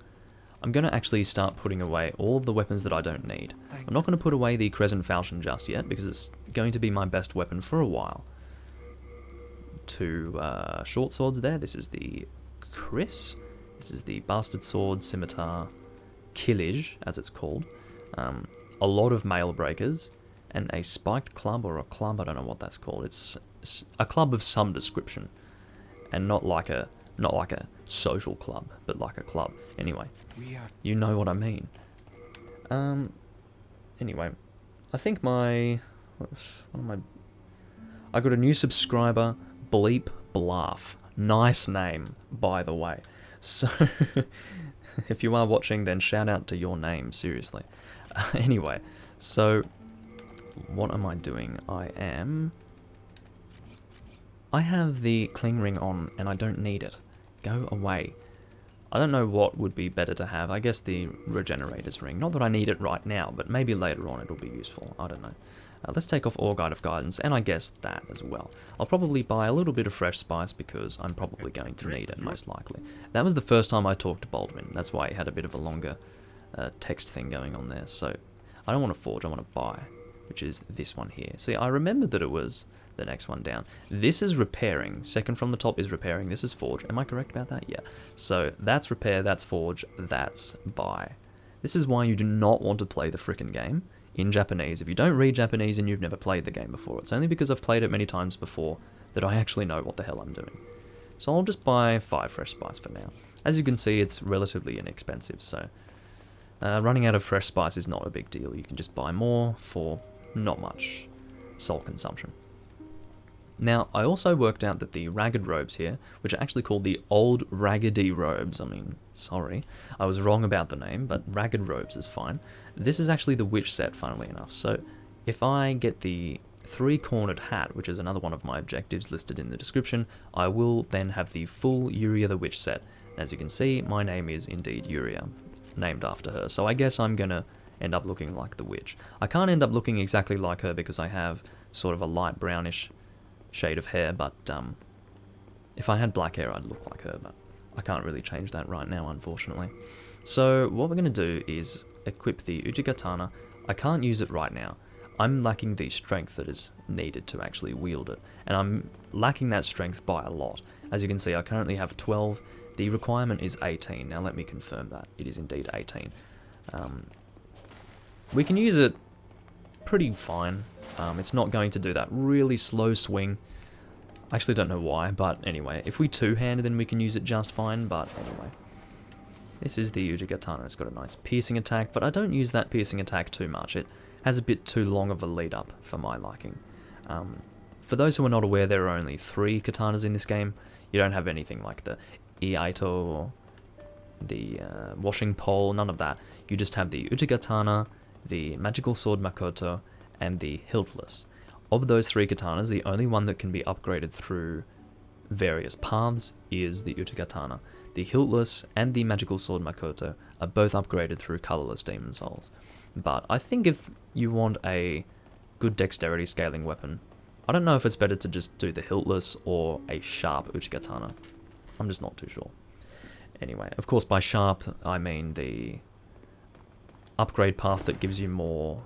I'm going to actually start putting away all of the weapons that I don't need. I'm not going to put away the Crescent Falchion just yet, because it's going to be my best weapon for a while. Two short swords there. This is the Chris. This is the Bastard Sword, Scimitar, Killage, as it's called. A lot of Mail Breakers, and a spiked club, or a club, I don't know what that's called. It's a club of some description, and not like a social club, but like a club. Anyway, you know what I mean. Anyway, I think I got a new subscriber, Bleep Bluff. Nice name, by the way. So, if you are watching, then shout out to your name, seriously. Anyway, so, what am I doing? I have the cling ring on, and I don't need it. Go away. I don't know what would be better to have. I guess the Regenerator's ring. Not that I need it right now, but maybe later on it'll be useful. I don't know. Let's take off All Guide of Guidance, and I guess that as well. I'll probably buy a little bit of fresh spice because I'm probably going to need it, most likely. That was the first time I talked to Baldwin. That's why he had a bit of a longer text thing going on there. So I don't want to forge, I want to buy, which is this one here. See, I remembered that it was the next one down. This is repairing. Second from the top is repairing. This is forge. Am I correct about that? Yeah. So that's repair, that's forge, that's buy. This is why you do not want to play the frickin' game in Japanese. If you don't read Japanese and you've never played the game before, it's only because I've played it many times before that I actually know what the hell I'm doing. So I'll just buy 5 fresh spice for now. As you can see, it's relatively inexpensive, so running out of fresh spice is not a big deal. You can just buy more for not much soul consumption. Now, I also worked out that the ragged robes here, which are actually called the Old Raggedy Robes, I mean, sorry, I was wrong about the name, but ragged robes is fine. This is actually the witch set, funnily enough, so if I get the 3-cornered hat, which is another one of my objectives listed in the description, I will then have the full Yuria the Witch set. As you can see, my name is indeed Yuria, named after her, so I guess I'm gonna end up looking like the witch. I can't end up looking exactly like her because I have sort of a light brownish shade of hair, but if I had black hair I'd look like her, but I can't really change that right now, unfortunately. So what we're going to do is equip the Uchigatana. I can't use it right now. I'm lacking the strength that is needed to actually wield it, and I'm lacking that strength by a lot. As you can see, I currently have 12. The requirement is 18. Now let me confirm that. It is indeed 18. We can use it pretty fine. It's not going to do that really slow swing. I actually don't know why, but anyway, if we two-handed, then we can use it just fine, but anyway. This is the Uchigatana. It's got a nice piercing attack, but I don't use that piercing attack too much. It has a bit too long of a lead-up for my liking. For those who are not aware, there are only 3 katanas in this game. You don't have anything like the Iaito or the washing pole, none of that. You just have the Uchigatana, the magical sword Makoto, and the hiltless. Of those 3 katanas, the only one that can be upgraded through various paths is the Uchigatana. The hiltless and the magical sword Makoto are both upgraded through colorless demon souls. But I think if you want a good dexterity scaling weapon, I don't know if it's better to just do the hiltless or a sharp Uchigatana. I'm just not too sure. Anyway, of course by sharp I mean the upgrade path that gives you more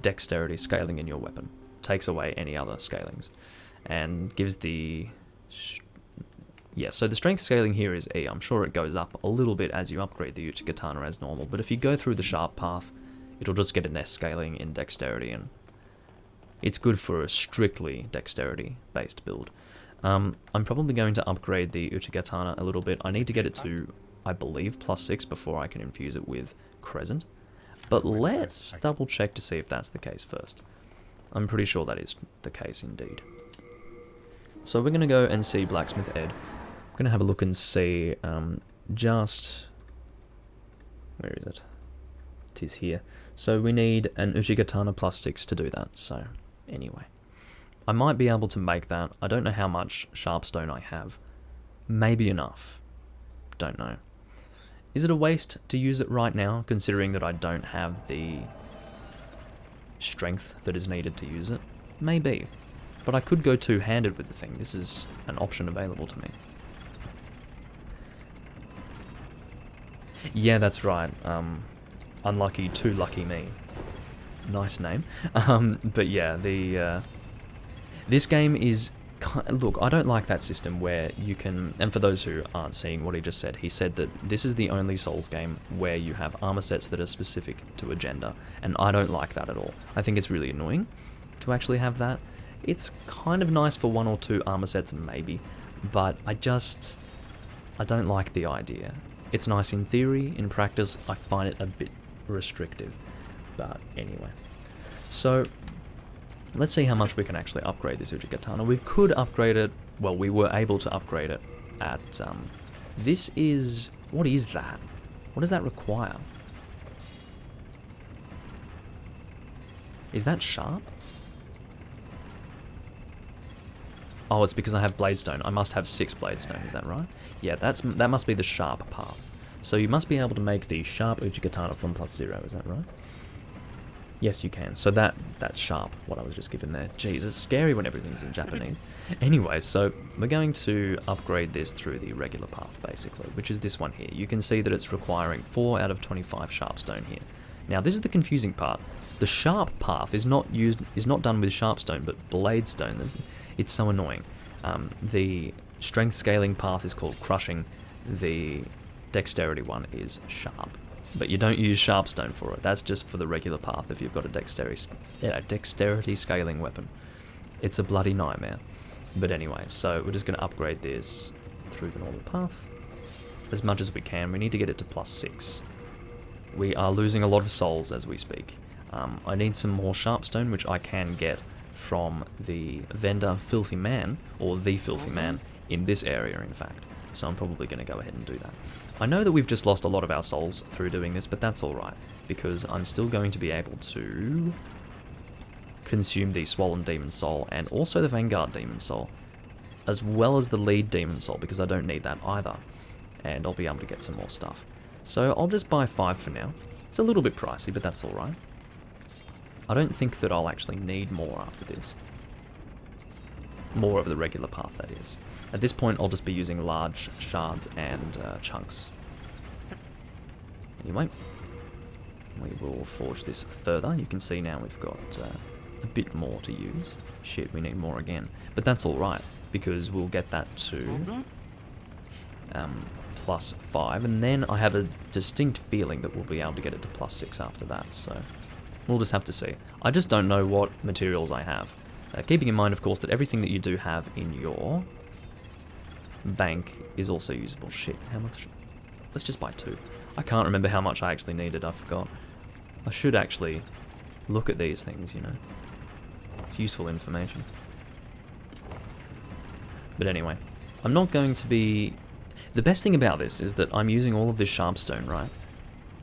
dexterity scaling in your weapon. Takes away any other scalings. And gives the... Yeah, so the strength scaling here is E. I'm sure it goes up a little bit as you upgrade the Uchigatana as normal, but if you go through the sharp path, it'll just get an S scaling in dexterity, and it's good for a strictly dexterity-based build. I'm probably going to upgrade the Uchigatana a little bit. I need to get it to, I believe, +6 before I can infuse it with Crescent. But let's double check to see if that's the case first. I'm pretty sure that is the case indeed. So we're going to go and see Blacksmith Ed. We're going to have a look and see just... Where is it? It is here. So we need an Uchigatana +6 to do that. So anyway. I might be able to make that. I don't know how much Sharpstone I have. Maybe enough. Don't know. Is it a waste to use it right now, considering that I don't have the strength that is needed to use it? Maybe. But I could go two-handed with the thing. This is an option available to me. Yeah, that's right. Unlucky, too lucky me. Nice name. But yeah, this game is... Look, I don't like that system where you can... And for those who aren't seeing what he just said, he said that this is the only Souls game where you have armor sets that are specific to a gender. And I don't like that at all. I think it's really annoying to actually have that. It's kind of nice for 1 or 2 armor sets, maybe. But I don't like the idea. It's nice in theory. In practice, I find it a bit restrictive. But anyway. So... let's see how much we can actually upgrade this Uchigatana. We could upgrade it, well, we were able to upgrade it at, this is, what is that? What does that require? Is that sharp? Oh, it's because I have Bladestone. I must have 6 Bladestone, is that right? Yeah, that must be the sharp path. So you must be able to make the sharp Uchigatana from +0, is that right? Yes, you can. So that's sharp, what I was just given there. Jeez, it's scary when everything's in Japanese. Anyway, so we're going to upgrade this through the regular path, basically, which is this one here. You can see that it's requiring 4 out of 25 Sharpstone here. Now, this is the confusing part. The sharp path is not done with Sharpstone, but Bladestone. It's so annoying. The strength scaling path is called Crushing. The dexterity one is Sharp. But you don't use Sharpstone for it. That's just for the regular path if you've got a dexterity scaling weapon. It's a bloody nightmare. But anyway, so we're just going to upgrade this through the normal path as much as we can. We need to get it to +6. We are losing a lot of souls as we speak. I need some more Sharpstone, which I can get from the vendor Filthy Man, or the Filthy Man, in this area in fact. So I'm probably going to go ahead and do that. I know that we've just lost a lot of our souls through doing this, but that's alright, because I'm still going to be able to consume the Swollen Demon Soul, and also the Vanguard Demon Soul, as well as the Lead Demon Soul, because I don't need that either, and I'll be able to get some more stuff. So I'll just buy 5 for now. It's a little bit pricey, but that's alright. I don't think that I'll actually need more after this. More of the regular path, that is. At this point, I'll just be using large shards and chunks. Anyway. we will forge this further. You can see now we've got a bit more to use. Shit, we need more again. But that's alright, because we'll get that to +5, and then I have a distinct feeling that we'll be able to get it to +6 after that, so we'll just have to see. I just don't know what materials I have. Keeping in mind, of course, that everything that you do have in your bank is also usable. Shit, how much? Let's just buy 2. I can't remember how much I actually needed, I forgot. I should actually look at these things, you know. It's useful information. But anyway, I'm not going to be... The best thing about this is that I'm using all of this sharpstone, right?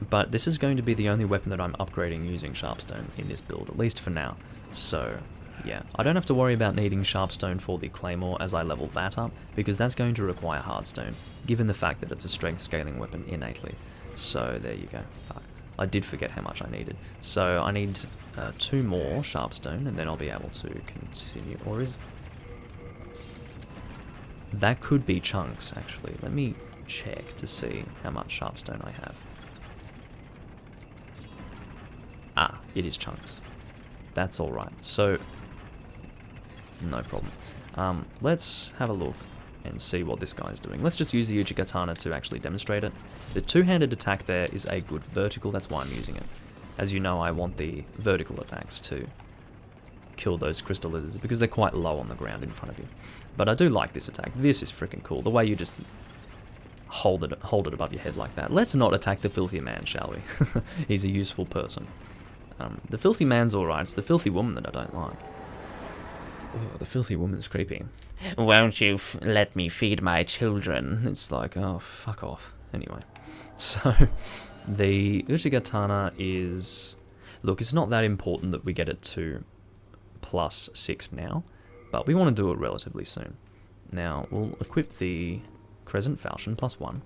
But this is going to be the only weapon that I'm upgrading using sharpstone in this build, at least for now. So, yeah. I don't have to worry about needing sharpstone for the Claymore as I level that up, because that's going to require hardstone, given the fact that it's a strength scaling weapon innately. So, there you go. Fuck. I did forget how much I needed. So, I need 2 more sharpstone, and then I'll be able to continue. Or is... That could be chunks, actually. Let me check to see how much sharpstone I have. Ah, it is chunks. That's alright. So, no problem. Let's have a look and see what this guy's doing. Let's just use the Uchigatana to actually demonstrate it. The two-handed attack there is a good vertical, that's why I'm using it. As you know, I want the vertical attacks to kill those crystal lizards, because they're quite low on the ground in front of you. But I do like this attack. This is freaking cool. The way you just hold it above your head like that. Let's not attack the filthy man, shall we? He's a useful person. The filthy man's alright. It's the filthy woman that I don't like. Oh, the filthy woman's creepy. Won't you let me feed my children? It's like, oh, fuck off. Anyway. So, the Uchigatana is... Look, it's not that important that we get it to +6 now, but we want to do it relatively soon. Now, we'll equip the Crescent falchion +1.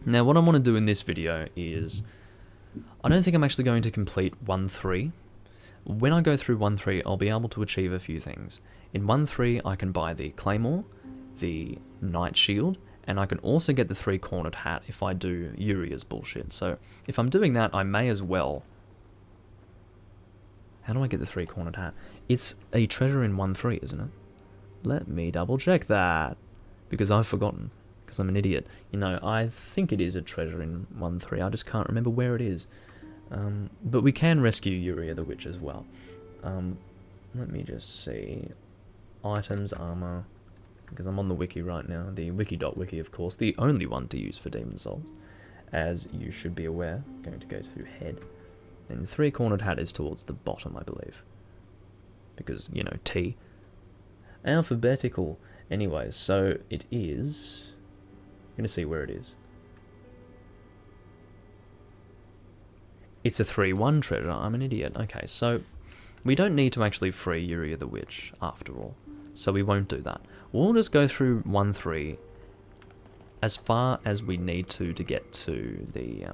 Now, what I want to do in this video is... I don't think I'm actually going to complete 1-3. When I go through 1-3, I'll be able to achieve a few things. In 1-3, I can buy the Claymore, the Knight Shield, and I can also get the 3-cornered hat if I do Yuria's bullshit. So, if I'm doing that, I may as well... How do I get the 3-cornered hat? It's a treasure in 1-3, isn't it? Let me double check that, because I've forgotten. Because I'm an idiot. You know, I think it is a treasure in 1-3. I just can't remember where it is. But we can rescue Yuria the Witch as well. Let me just see. Items, armor. Because I'm on the wiki right now. The wiki.wiki, of course. The only one to use for Demon Souls. As you should be aware. I'm going to go to head. And the 3-cornered hat is towards the bottom, I believe. Because, you know, T. Alphabetical. Anyways, so it is... I'm going to see where it is. It's a 3-1 treasure. I'm an idiot. Okay, so we don't need to actually free Yuria the Witch, after all. So we won't do that. We'll just go through 1-3 as far as we need to get to the...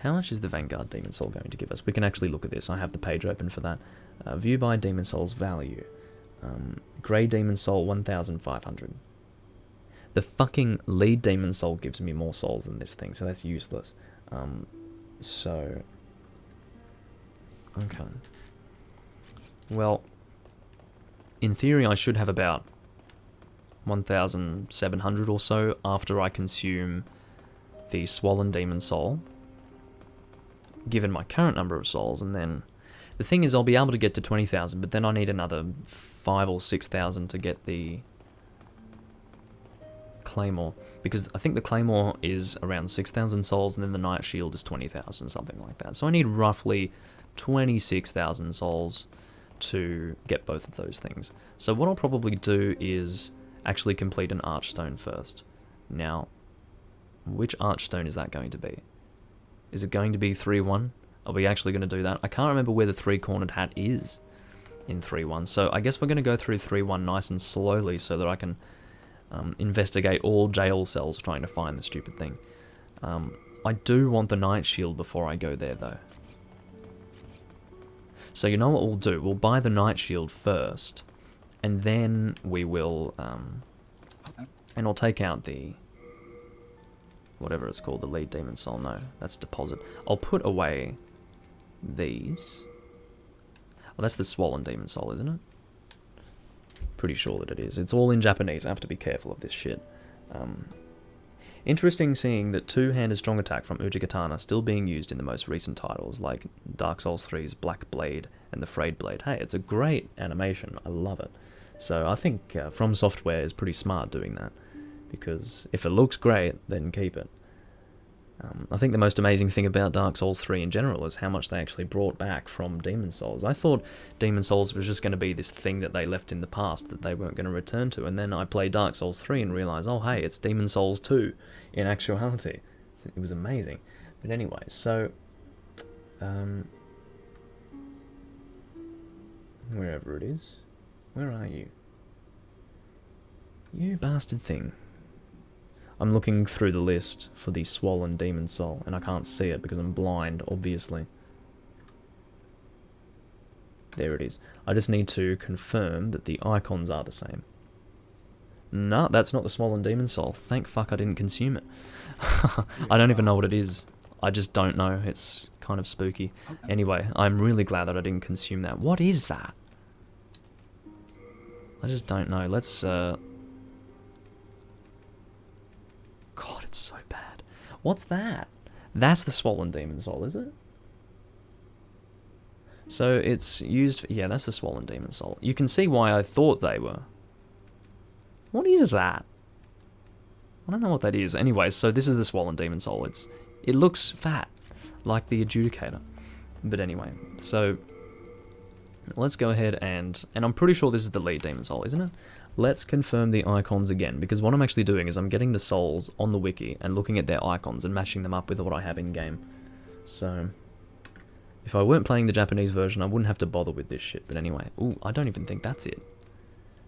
How much is the Vanguard Demon Soul going to give us? We can actually look at this. I have the page open for that. View by Demon Soul's value. Grey Demon Soul, 1,500. The fucking lead Demon Soul gives me more souls than this thing, so that's useless. So... Okay. Well, in theory I should have about 1,700 or so after I consume the Swollen Demon Soul, given my current number of souls, and then... The thing is, I'll be able to get to 20,000, but then I need another 5,000 or 6,000 to get the Claymore, because I think the Claymore is around 6,000 souls, and then the Knight Shield is 20,000, something like that. So I need roughly 26,000 souls to get both of those things. So what I'll probably do is actually complete an Archstone first. Now, which Archstone is that going to be? Is it going to be 3-1? Are we actually going to do that? I can't remember where the 3-cornered hat is in 3-1, so I guess we're going to go through 3-1 nice and slowly so that I can investigate all jail cells trying to find the stupid thing. I do want the Knight Shield before I go there, though. So you know what we'll do? We'll buy the Knight Shield first, and then we will... and I'll take out the whatever it's called, the lead demon soul. No, that's deposit. I'll put away these. Well, that's the swollen demon soul, isn't it? Pretty sure that it is. It's all in Japanese. I have to be careful of this shit. Interesting seeing that two-handed strong attack from Uchigatana still being used in the most recent titles, like Dark Souls 3's Black Blade and the Frayed Blade. Hey, it's a great animation. I love it. So I think From Software is pretty smart doing that, because if it looks great, then keep it. I think the most amazing thing about Dark Souls 3 in general is how much they actually brought back from Demon Souls. I thought Demon Souls was just going to be this thing that they left in the past that they weren't going to return to, and then I played Dark Souls 3 and realised, oh hey, it's Demon Souls 2 in actuality. It was amazing. But anyway, so... wherever it is. Where are you? You bastard thing. I'm looking through the list for the swollen demon soul, and I can't see it because I'm blind, obviously. There it is. I just need to confirm that the icons are the same. No, that's not the swollen demon soul. Thank fuck I didn't consume it. I don't even know what it is. I just don't know. It's kind of spooky. Anyway, I'm really glad that I didn't consume that. What is that? I just don't know. Let's, God, it's so bad. What's that? That's the swollen demon soul, is it? So it's used... yeah, that's the swollen demon soul. You can see why I thought they were. What is that? I don't know what that is. Anyway, so this is the swollen demon soul. It looks fat, like the Adjudicator. But anyway, so... let's go ahead and I'm pretty sure this is the lead demon soul, isn't it? Let's confirm the icons again, because what I'm actually doing is I'm getting the souls on the wiki and looking at their icons and matching them up with what I have in game. So, if I weren't playing the Japanese version, I wouldn't have to bother with this shit. But anyway, ooh, I don't even think that's it.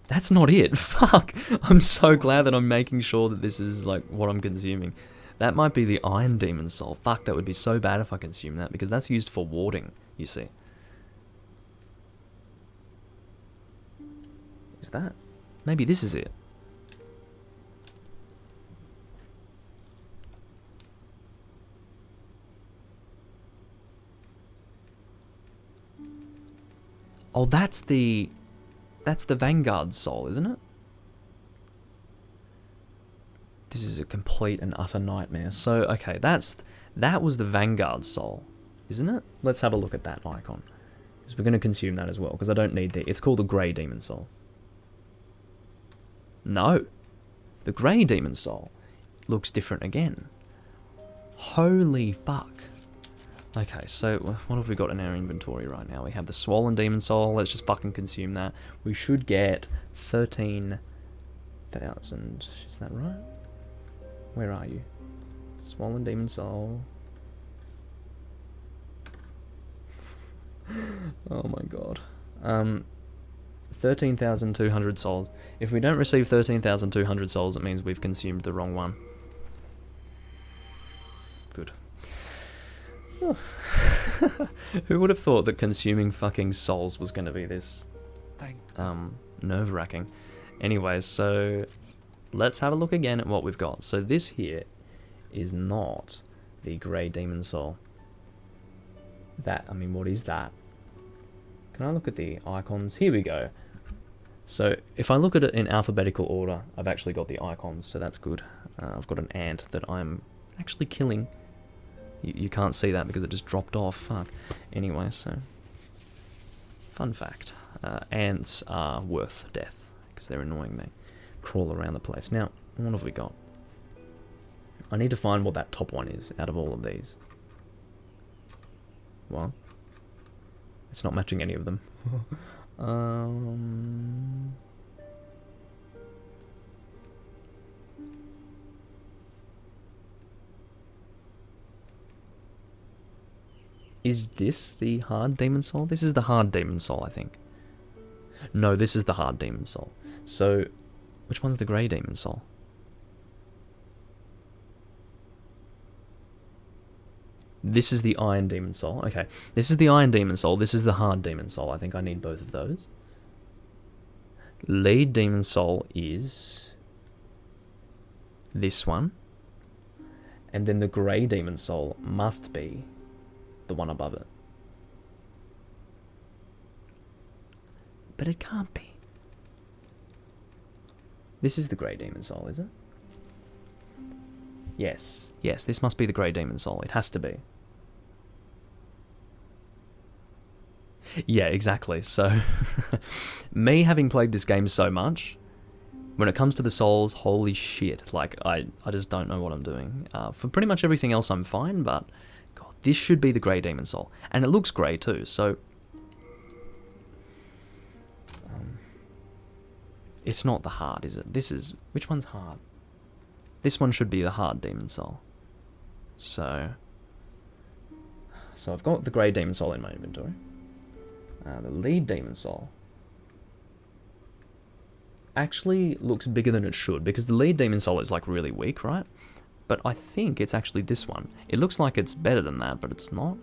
That's not it. Fuck. I'm so glad that I'm making sure that this is like what I'm consuming. That might be the Iron Demon Soul. Fuck, that would be so bad if I consume that, because that's used for warding, you see. Is that? Maybe this is it. Oh, that's the Vanguard soul, isn't it? This is a complete and utter nightmare. So, okay, that was the Vanguard soul, isn't it? Let's have a look at that icon, because we're going to consume that as well, because I don't need the... it's called the Grey Demon Soul. No. The Grey Demon Soul looks different again. Holy fuck. Okay, so what have we got in our inventory right now? We have the Swollen Demon Soul. Let's just fucking consume that. We should get 13,000. Is that right? Where are you? Swollen Demon Soul. Oh my god. 13,200 souls. If we don't receive 13,200 souls, it means we've consumed the wrong one. Good. Oh. Who would have thought that consuming fucking souls was going to be this nerve-wracking? Anyways, so let's have a look again at what we've got. So this here is not the Grey Demon Soul. That, I mean, what is that? Can I look at the icons? Here we go. So if I look at it in alphabetical order, I've actually got the icons, so that's good. I've got an ant that I'm actually killing. You can't see that because it just dropped off. Fuck. Anyway, so fun fact: ants are worth death because they're annoying. They crawl around the place. Now, what have we got? I need to find what that top one is out of all of these. Well, it's not matching any of them. Is this the Hard Demon Soul? This is the Hard Demon Soul, I think. No, this is the Hard Demon Soul. So, which one's the Grey Demon Soul? This is the Iron Demon Soul. Okay, this is the Iron Demon Soul. This is the Hard Demon Soul. I think I need both of those. Lead Demon Soul is this one. And then the grey demon soul must be the one above it. But it can't be. This is the grey demon soul, is it? Yes. Yes, this must be the grey demon soul. It has to be. Yeah, exactly. So, me having played this game so much, when it comes to the souls, holy shit. Like, I just don't know what I'm doing. For pretty much everything else, I'm fine, but God, this should be the grey demon soul. And it looks grey too, so... it's not the hard, is it? This is... which one's hard? This one should be the hard demon soul. So I've got the grey demon soul in my inventory. The lead demon soul actually looks bigger than it should, because the lead demon soul is like really weak, right? But I think it's actually this one. It looks like it's better than that, but it's not.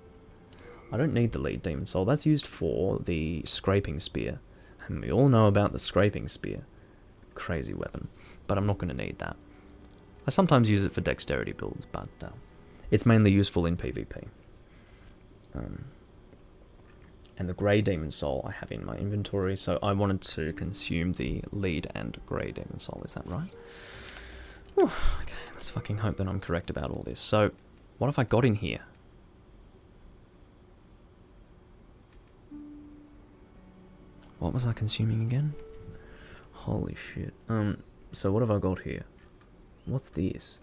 I don't need the lead demon soul. That's used for the scraping spear. And we all know about the scraping spear. Crazy weapon. But I'm not going to need that. I sometimes use it for dexterity builds, but it's mainly useful in PvP. And the grey demon soul I have in my inventory, so I wanted to consume the lead and grey demon soul. Is that right? Whew, okay, let's fucking hope that I'm correct about all this. So, what have I got in here? What was I consuming again? Holy shit. So what have I got here? What's this?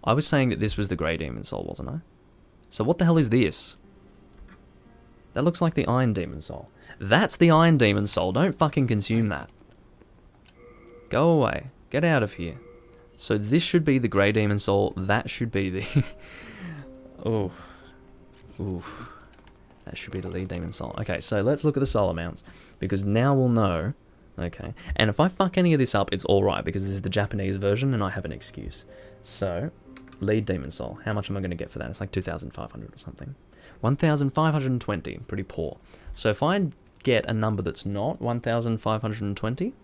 I was saying that this was the grey demon soul, wasn't I? So what the hell is this? That looks like the iron demon soul. That's the iron demon soul. Don't fucking consume that. Go away. Get out of here. So this should be the grey demon soul. That should be the... oh. Ooh. That should be the lead demon soul. Okay, so let's look at the soul amounts, because now we'll know. Okay, and if I fuck any of this up, it's alright, because this is the Japanese version and I have an excuse. So, lead demon soul. How much am I going to get for that? It's like 2,500 or something. 1,520. Pretty poor. So if I get a number that's not 1,520,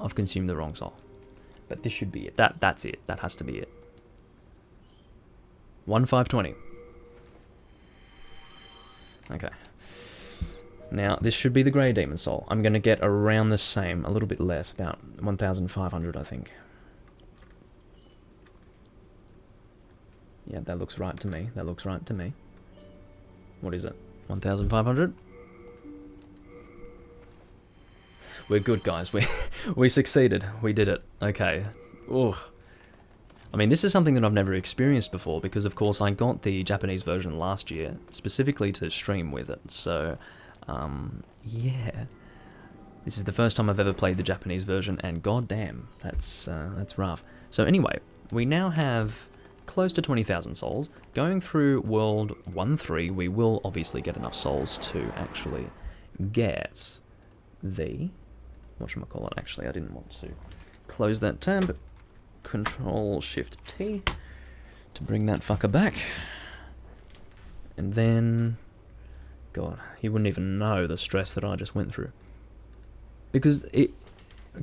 I've consumed the wrong soul. But this should be it. That's it. That has to be it. 1,520. Okay. Now, this should be the grey demon soul. I'm going to get around the same, a little bit less, about 1,500, I think. Yeah, that looks right to me. That looks right to me. What is it? 1,500? We're good, guys. We succeeded. We did it. Okay. Ooh. I mean, this is something that I've never experienced before, because of course I got the Japanese version last year, specifically to stream with it, so, yeah. This is the first time I've ever played the Japanese version, and goddamn, that's rough. So anyway, we now have close to 20,000 souls. Going through World 1-3, we will obviously get enough souls to actually get the... whatchamacallit, actually, I didn't want to close that tab. Control-Shift-T to bring that fucker back. And then... God, he wouldn't even know the stress that I just went through. Because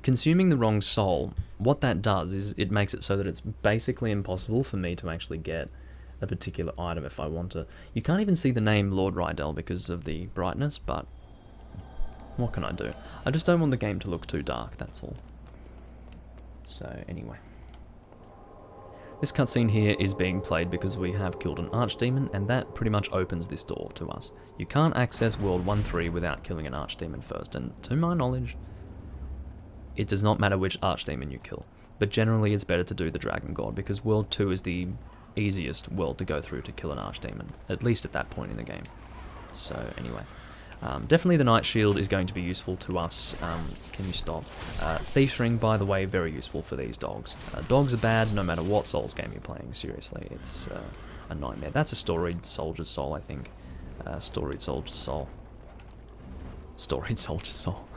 consuming the wrong soul, what that does is it makes it so that it's basically impossible for me to actually get a particular item if I want to. You can't even see the name Lord Rydell because of the brightness, but what can I do? I just don't want the game to look too dark, that's all. So, anyway. This cutscene here is being played because we have killed an archdemon, and that pretty much opens this door to us. You can't access World 1-3 without killing an archdemon first, and to my knowledge, it does not matter which archdemon you kill. But generally it's better to do the Dragon God, because World 2 is the easiest world to go through to kill an archdemon, at least at that point in the game. So anyway, definitely the Night Shield is going to be useful to us. Can you stop? Thief's Ring, by the way, very useful for these dogs. Dogs are bad no matter what Souls game you're playing, seriously. It's a nightmare. That's a Storied Soldier's Soul, I think. Storied Soldier's Soul. Storied Soldier's Soul.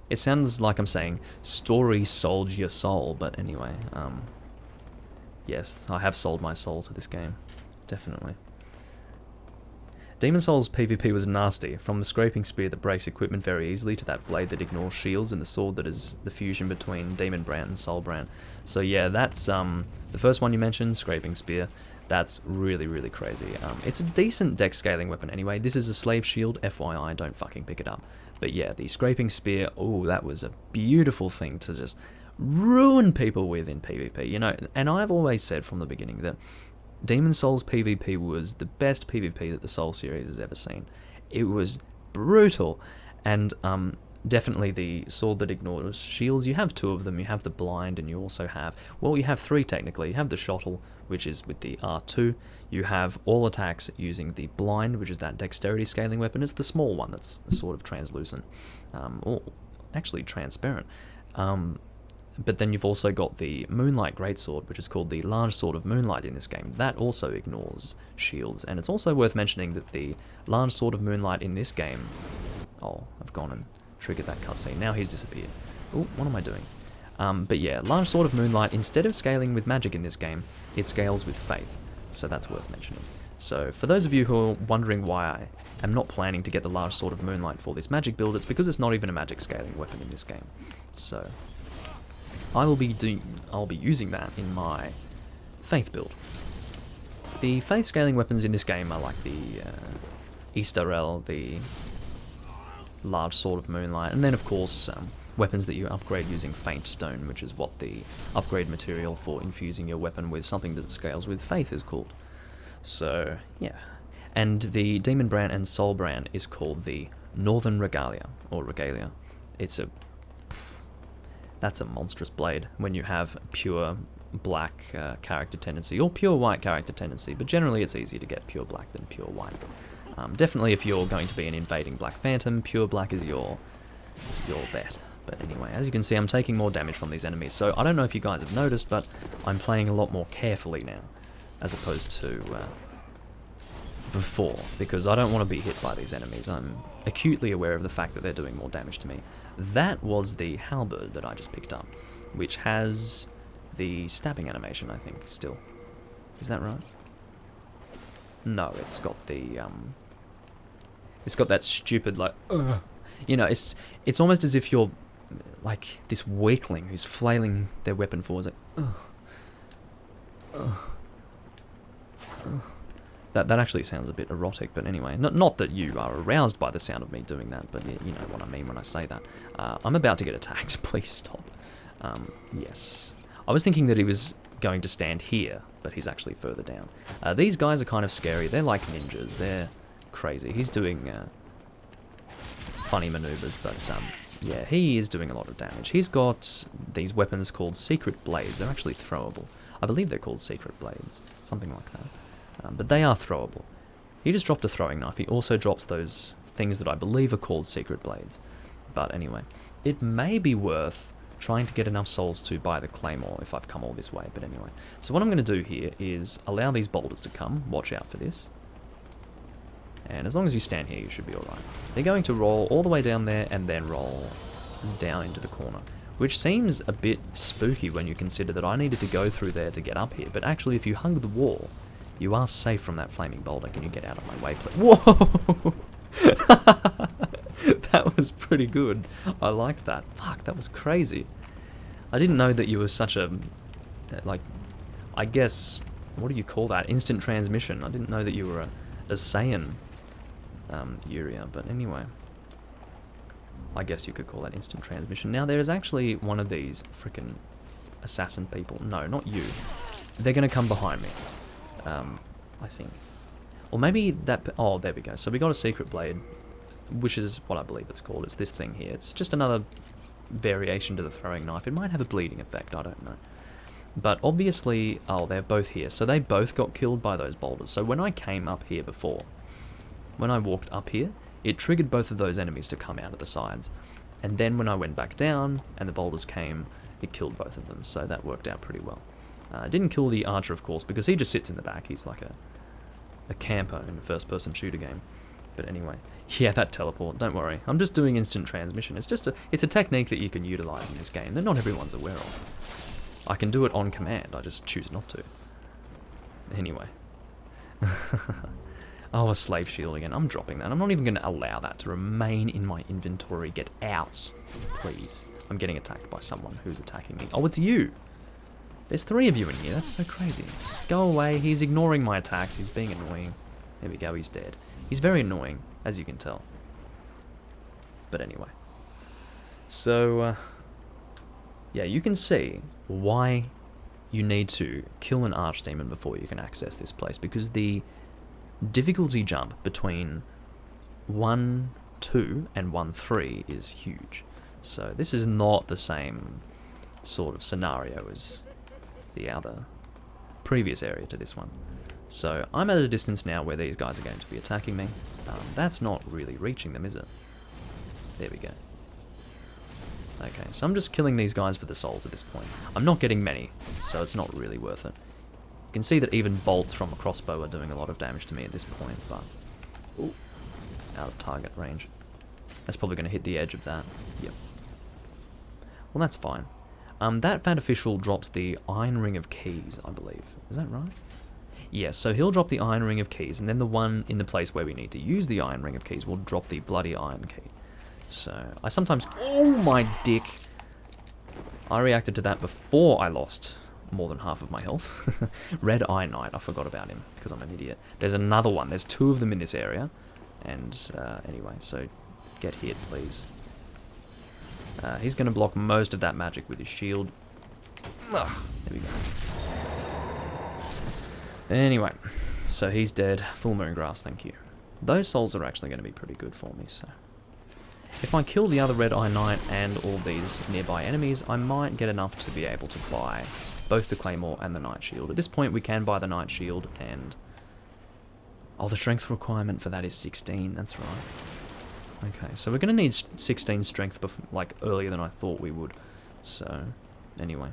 It sounds like I'm saying Story Sold Your Soul, but anyway, yes, I have sold my soul to this game, definitely. Demon Souls PvP was nasty, from the scraping spear that breaks equipment very easily to that blade that ignores shields and the sword that is the fusion between Demon Brand and Soul Brand. So yeah, that's the first one you mentioned, scraping spear. That's really, really crazy. It's a decent dex scaling weapon anyway. This is a slave shield, FYI, don't fucking pick it up. But yeah, the scraping spear, oh, that was a beautiful thing to just ruin people with in PvP, you know. And I've always said from the beginning that Demon Souls PvP was the best PvP that the Soul series has ever seen. It was brutal, and definitely the sword that ignores shields. You have two of them. You have the blind, and you also have, well, you have three technically. You have the shottle, which is with the R2. You have all attacks using the blind, which is that dexterity scaling weapon. It's the small one that's sort of translucent, or actually transparent. But then you've also got the Moonlight Greatsword, which is called the Large Sword of Moonlight in this game. That also ignores shields. And it's also worth mentioning that the Large Sword of Moonlight in this game... Oh, I've gone and triggered that cutscene. Now he's disappeared. Oh, what am I doing? But yeah, Large Sword of Moonlight, instead of scaling with magic in this game, it scales with faith. So that's worth mentioning. So for those of you who are wondering why I am not planning to get the Large Sword of Moonlight for this magic build, it's because it's not even a magic scaling weapon in this game. So... I'll be using that in my Faith build. The Faith scaling weapons in this game are like the Easterel, the Large Sword of Moonlight, and then of course weapons that you upgrade using Faint Stone, which is what the upgrade material for infusing your weapon with something that scales with Faith is called. So, yeah. And the Demon Brand and Soul Brand is called the Northern Regalia, or Regalia. That's a monstrous blade when you have pure black character tendency, or pure white character tendency, but generally it's easier to get pure black than pure white. Definitely if you're going to be an invading Black Phantom, pure black is your bet. But anyway, as you can see, I'm taking more damage from these enemies, so I don't know if you guys have noticed, but I'm playing a lot more carefully now, as opposed to before, because I don't want to be hit by these enemies. I'm acutely aware of the fact that they're doing more damage to me. That was the halberd that I just picked up, which has the stabbing animation, I think, still. Is that right? No, it's got the, it's got that stupid, like, you know, it's almost as if you're, like, this weakling who's flailing their weapon forwards, like, That actually sounds a bit erotic, but anyway, not that you are aroused by the sound of me doing that, but you know what I mean when I say that. I'm about to get attacked, please stop. Yes. I was thinking that he was going to stand here, but he's actually further down. These guys are kind of scary. They're like ninjas. They're crazy. He's doing funny maneuvers, but yeah, he is doing a lot of damage. He's got these weapons called Secret Blades. They're actually throwable. I believe they're called Secret Blades, something like that. But they are throwable. He just dropped a throwing knife. He also drops those things that I believe are called Secret Blades. But anyway, it may be worth trying to get enough souls to buy the Claymore if I've come all this way. But anyway, so what I'm going to do here is allow these boulders to come. Watch out for this. And as long as you stand here, you should be alright. They're going to roll all the way down there and then roll down into the corner, which seems a bit spooky when you consider that I needed to go through there to get up here. But actually, if you hug the wall, you are safe from that flaming boulder. Can you get out of my way, please? Whoa! That was pretty good. I liked that. Fuck, that was crazy. I didn't know that you were such a, like, I guess, what do you call that? Instant transmission. I didn't know that you were a Saiyan, Yuria. But anyway, I guess you could call that instant transmission. Now, there is actually one of these frickin' assassin people. No, not you. They're going to come behind me. I think. Or maybe that... Oh, there we go. So we got a Secret Blade, which is what I believe it's called. It's this thing here. It's just another variation to the throwing knife. It might have a bleeding effect. I don't know. But obviously... Oh, they're both here. So they both got killed by those boulders. So when I came up here before, when I walked up here, it triggered both of those enemies to come out of the sides. And then when I went back down and the boulders came, it killed both of them. So that worked out pretty well. Didn't kill the archer, of course, because he just sits in the back. He's like a camper in a first-person shooter game. But anyway, yeah, that teleport. Don't worry, I'm just doing instant transmission. It's just it's a technique that you can utilize in this game that not everyone's aware of. I can do it on command. I just choose not to. Anyway, Oh, a slave shield again. I'm dropping that. I'm not even going to allow that to remain in my inventory. Get out, please. I'm getting attacked by someone who's attacking me. Oh, it's you. There's 3 of you in here. That's so crazy. Just go away. He's ignoring my attacks. He's being annoying. There we go. He's dead. He's very annoying, as you can tell. But anyway. So, yeah, you can see why you need to kill an archdemon before you can access this place, because the difficulty jump between 1, 2 and 1, 3 is huge. So this is not the same sort of scenario as the other previous area to this one. So I'm at a distance now where these guys are going to be attacking me. That's not really reaching them, is it? There we go. Okay, so I'm just killing these guys for the souls at this point. I'm not getting many, so it's not really worth it. You can see that even bolts from a crossbow are doing a lot of damage to me at this point, but... Ooh, out of target range. That's probably going to hit the edge of that. Yep. Well, that's fine. That Fat Official drops the Iron Ring of Keys, I believe. Is that right? Yeah, so he'll drop the Iron Ring of Keys, and then the one in the place where we need to use the Iron Ring of Keys will drop the Bloody Iron Key. So, I sometimes... Oh, my dick! I reacted to that before I lost more than half of my health. Red Eye Knight, I forgot about him, because I'm an idiot. There's another one. There's 2 of them in this area. And, anyway, so get hit, please. He's going to block most of that magic with his shield. Ugh, there we go. Anyway, so he's dead. Full Moon Grass, thank you. Those souls are actually going to be pretty good for me, so... If I kill the other Red Eye Knight and all these nearby enemies, I might get enough to be able to buy both the Claymore and the Knight Shield. At this point, we can buy the Knight Shield, and... Oh, the strength requirement for that is 16, that's right. Okay, so we're going to need 16 strength like earlier than I thought we would. So, anyway.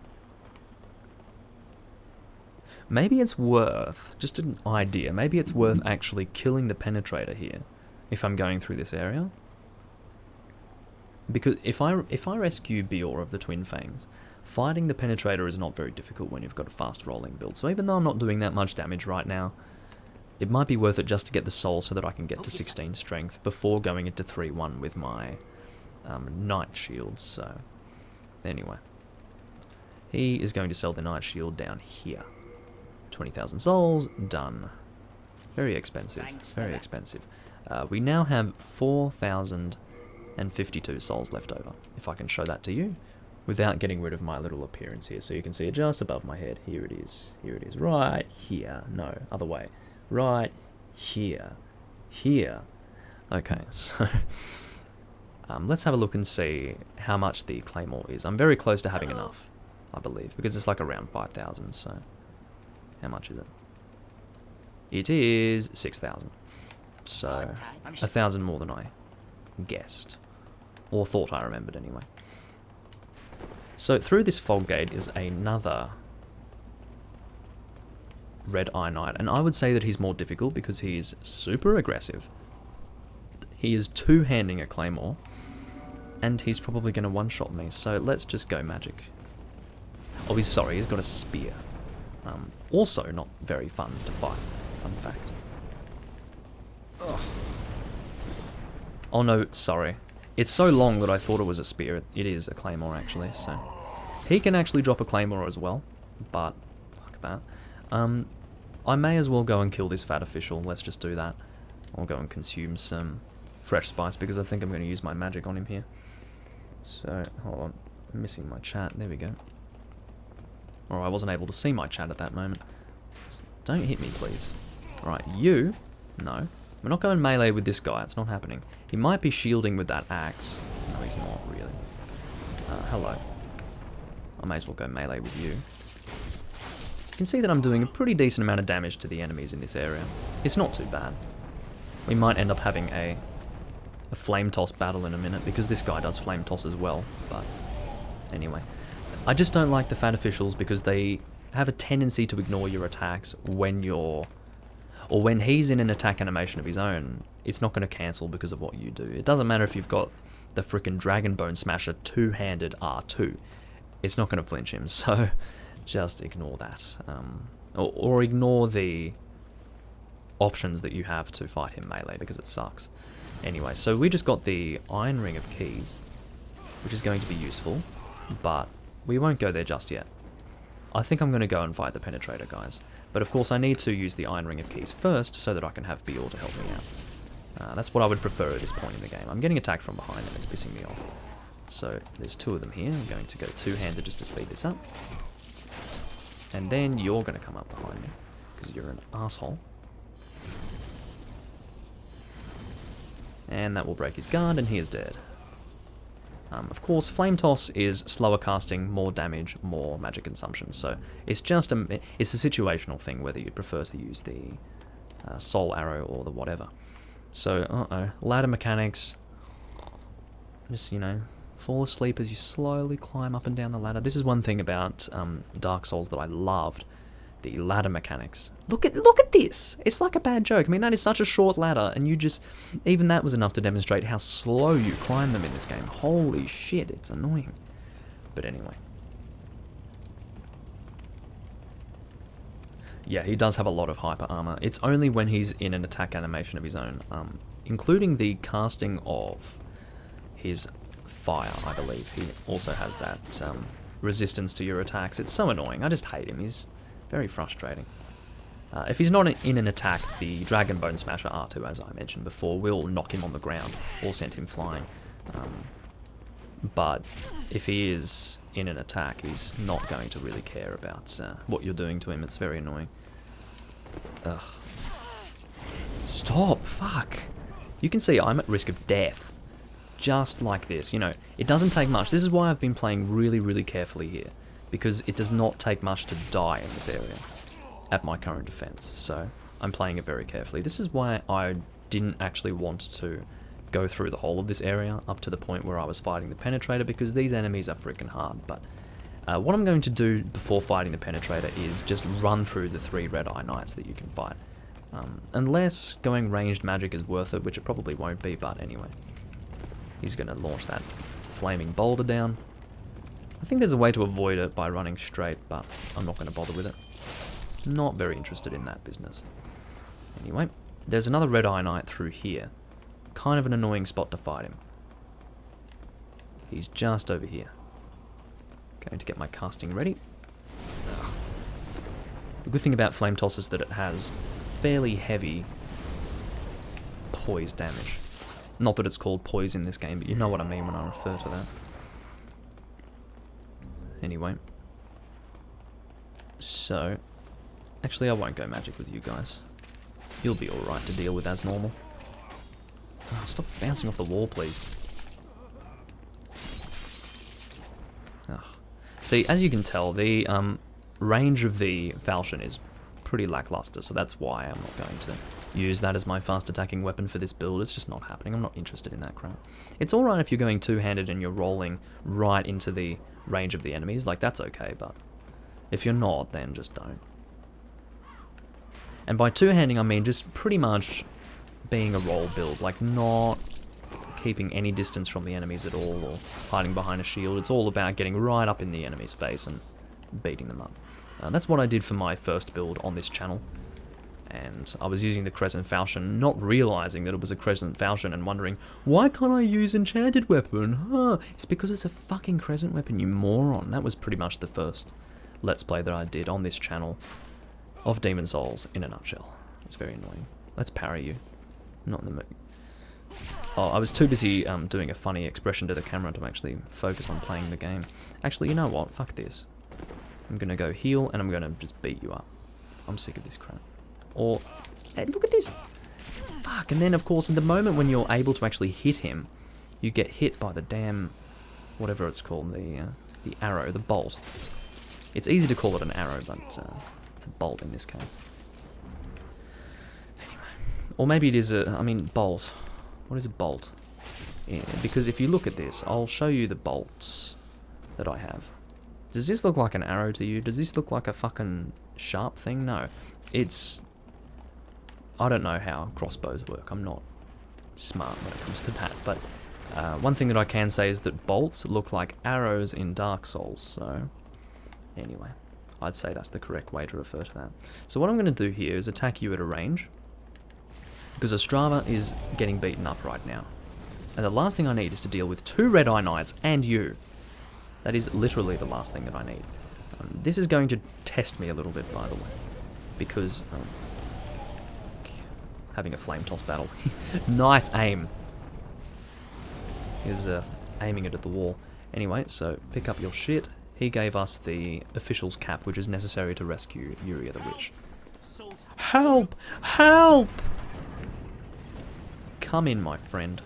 Maybe it's worth, just an idea, maybe it's worth actually killing the Penetrator here, if I'm going through this area. Because if I rescue Bior of the Twin Fangs, fighting the Penetrator is not very difficult when you've got a fast rolling build. So even though I'm not doing that much damage right now, it might be worth it just to get the soul so that I can get to 16 strength before going into 3-1 with my Knight Shields. So, anyway. He is going to sell the Knight Shield down here. 20,000 souls, done. Very expensive, very expensive. We now have 4,052 souls left over, if I can show that to you, without getting rid of my little appearance here. So you can see it just above my head. Here it is, right here. No, other way. Right here. Here. Okay, so let's have a look and see how much the Claymore is. I'm very close to having enough, I believe, because it's like around 5,000, so how much is it? It is 6,000. So 1,000 more than I guessed, or thought I remembered anyway. So through this fog gate is another Red Eye Knight, and I would say that he's more difficult because he's super aggressive. He is two-handing a Claymore, and he's probably going to one-shot me, so let's just go magic. Oh, he's got a spear. Also not very fun to fight, fun fact. Ugh. Oh no, sorry. It's so long that I thought it was a spear. It is a Claymore actually, so... He can actually drop a Claymore as well, but... Fuck that. I may as well go and kill this Fat Official. Let's just do that. I'll go and consume some fresh spice because I think I'm going to use my magic on him here. So, hold on. I'm missing my chat. There we go. Or I wasn't able to see my chat at that moment. Don't hit me, please. Alright, you... No. We're not going melee with this guy. It's not happening. He might be shielding with that axe. No, he's not, really. Hello. I may as well go melee with you. You can see that I'm doing a pretty decent amount of damage to the enemies in this area. It's not too bad. We might end up having a flame toss battle in a minute, because this guy does flame toss as well, but anyway. I just don't like the Fat Officials because they have a tendency to ignore your attacks when you're... Or when he's in an attack animation of his own, it's not going to cancel because of what you do. It doesn't matter if you've got the frickin' Dragon Bone Smasher two-handed R2. It's not going to flinch him, so just ignore that. Or ignore the options that you have to fight him melee, because it sucks. Anyway, so we just got the Iron Ring of Keys, which is going to be useful, but we won't go there just yet. I think I'm going to go and fight the Penetrator, guys. But of course I need to use the Iron Ring of Keys first, so that I can have Bior to help me out. That's what I would prefer at this point in the game. I'm getting attacked from behind and it's pissing me off. So there's two of them here. I'm going to go two-handed just to speed this up. And then you're going to come up behind me, because you're an asshole. And that will break his guard, and he is dead. Of course, Flame Toss is slower casting, more damage, more magic consumption. So it's just it's a situational thing whether you prefer to use the Soul Arrow or the whatever. So, ladder mechanics. Just, you know, fall asleep as you slowly climb up and down the ladder. This is one thing about Dark Souls that I loved. The ladder mechanics. Look at this! It's like a bad joke. I mean, that is such a short ladder, and you just... Even that was enough to demonstrate how slow you climb them in this game. Holy shit, it's annoying. But anyway. Yeah, he does have a lot of hyper armor. It's only when he's in an attack animation of his own, including the casting of his fire, I believe. He also has that resistance to your attacks. It's so annoying. I just hate him. He's very frustrating. If he's not in an attack, the Dragon Bone Smasher R2, as I mentioned before, will knock him on the ground or send him flying. But if he is in an attack, he's not going to really care about what you're doing to him. It's very annoying. Ugh. Stop! Fuck! You can see I'm at risk of death. Just like this, you know. It doesn't take much. This is why I've been playing really, really carefully here. Because it does not take much to die in this area at my current defense, so I'm playing it very carefully. This is why I didn't actually want to go through the whole of this area up to the point where I was fighting the Penetrator, because these enemies are freaking hard. But what I'm going to do before fighting the Penetrator is just run through the 3 Red Eye Knights that you can fight. Unless going ranged magic is worth it, which it probably won't be, but anyway. He's going to launch that flaming boulder down. I think there's a way to avoid it by running straight, but I'm not going to bother with it. Not very interested in that business. Anyway, there's another Red Eye Knight through here. Kind of an annoying spot to fight him. He's just over here. Going to get my casting ready. Ugh. The good thing about Flame Toss is that it has fairly heavy poise damage. Not that it's called poise in this game, but you know what I mean when I refer to that. Anyway. So, actually I won't go magic with you guys. You'll be alright to deal with as normal. Oh, stop bouncing off the wall, please. Oh. See, as you can tell, the range of the falchion is pretty lackluster, so that's why I'm not going to use that as my fast attacking weapon for this build. It's just not happening. I'm not interested in that crap. It's alright if you're going two-handed and you're rolling right into the range of the enemies, like that's okay, but if you're not, then just don't. And by two-handing I mean just pretty much being a roll build, like not keeping any distance from the enemies at all or hiding behind a shield. It's all about getting right up in the enemy's face and beating them up. That's what I did for my first build on this channel, and I was using the Crescent Falchion, not realizing that it was a Crescent Falchion and wondering, why can't I use Enchanted Weapon? Huh? It's because it's a fucking Crescent weapon, you moron. That was pretty much the first Let's Play that I did on this channel of Demon Souls in a nutshell. It's very annoying. Let's parry you. Not in the mood. Oh, I was too busy doing a funny expression to the camera to actually focus on playing the game. Actually, you know what? Fuck this. I'm gonna go heal and I'm gonna just beat you up. I'm sick of this crap. Or, hey, look at this! Fuck, and then of course in the moment when you're able to actually hit him, you get hit by the damn, whatever it's called, the arrow, the bolt. It's easy to call it an arrow, but it's a bolt in this case. Anyway. Or maybe it is bolt. What is a bolt? Yeah, because if you look at this, I'll show you the bolts that I have. Does this look like an arrow to you? Does this look like a fucking sharp thing? No. It's... I don't know how crossbows work. I'm not smart when it comes to that. But one thing that I can say is that bolts look like arrows in Dark Souls. So, anyway. I'd say that's the correct way to refer to that. So what I'm going to do here is attack you at a range. Because Ostrava is getting beaten up right now. And the last thing I need is to deal with 2 Red Eye Knights and you. That is literally the last thing that I need. This is going to test me a little bit, by the way. Because having a flame toss battle. Nice aim. He's aiming it at the wall. Anyway, so pick up your shit. He gave us the official's cap, which is necessary to rescue Yuria the Witch. Help! Help! Come in, my friend.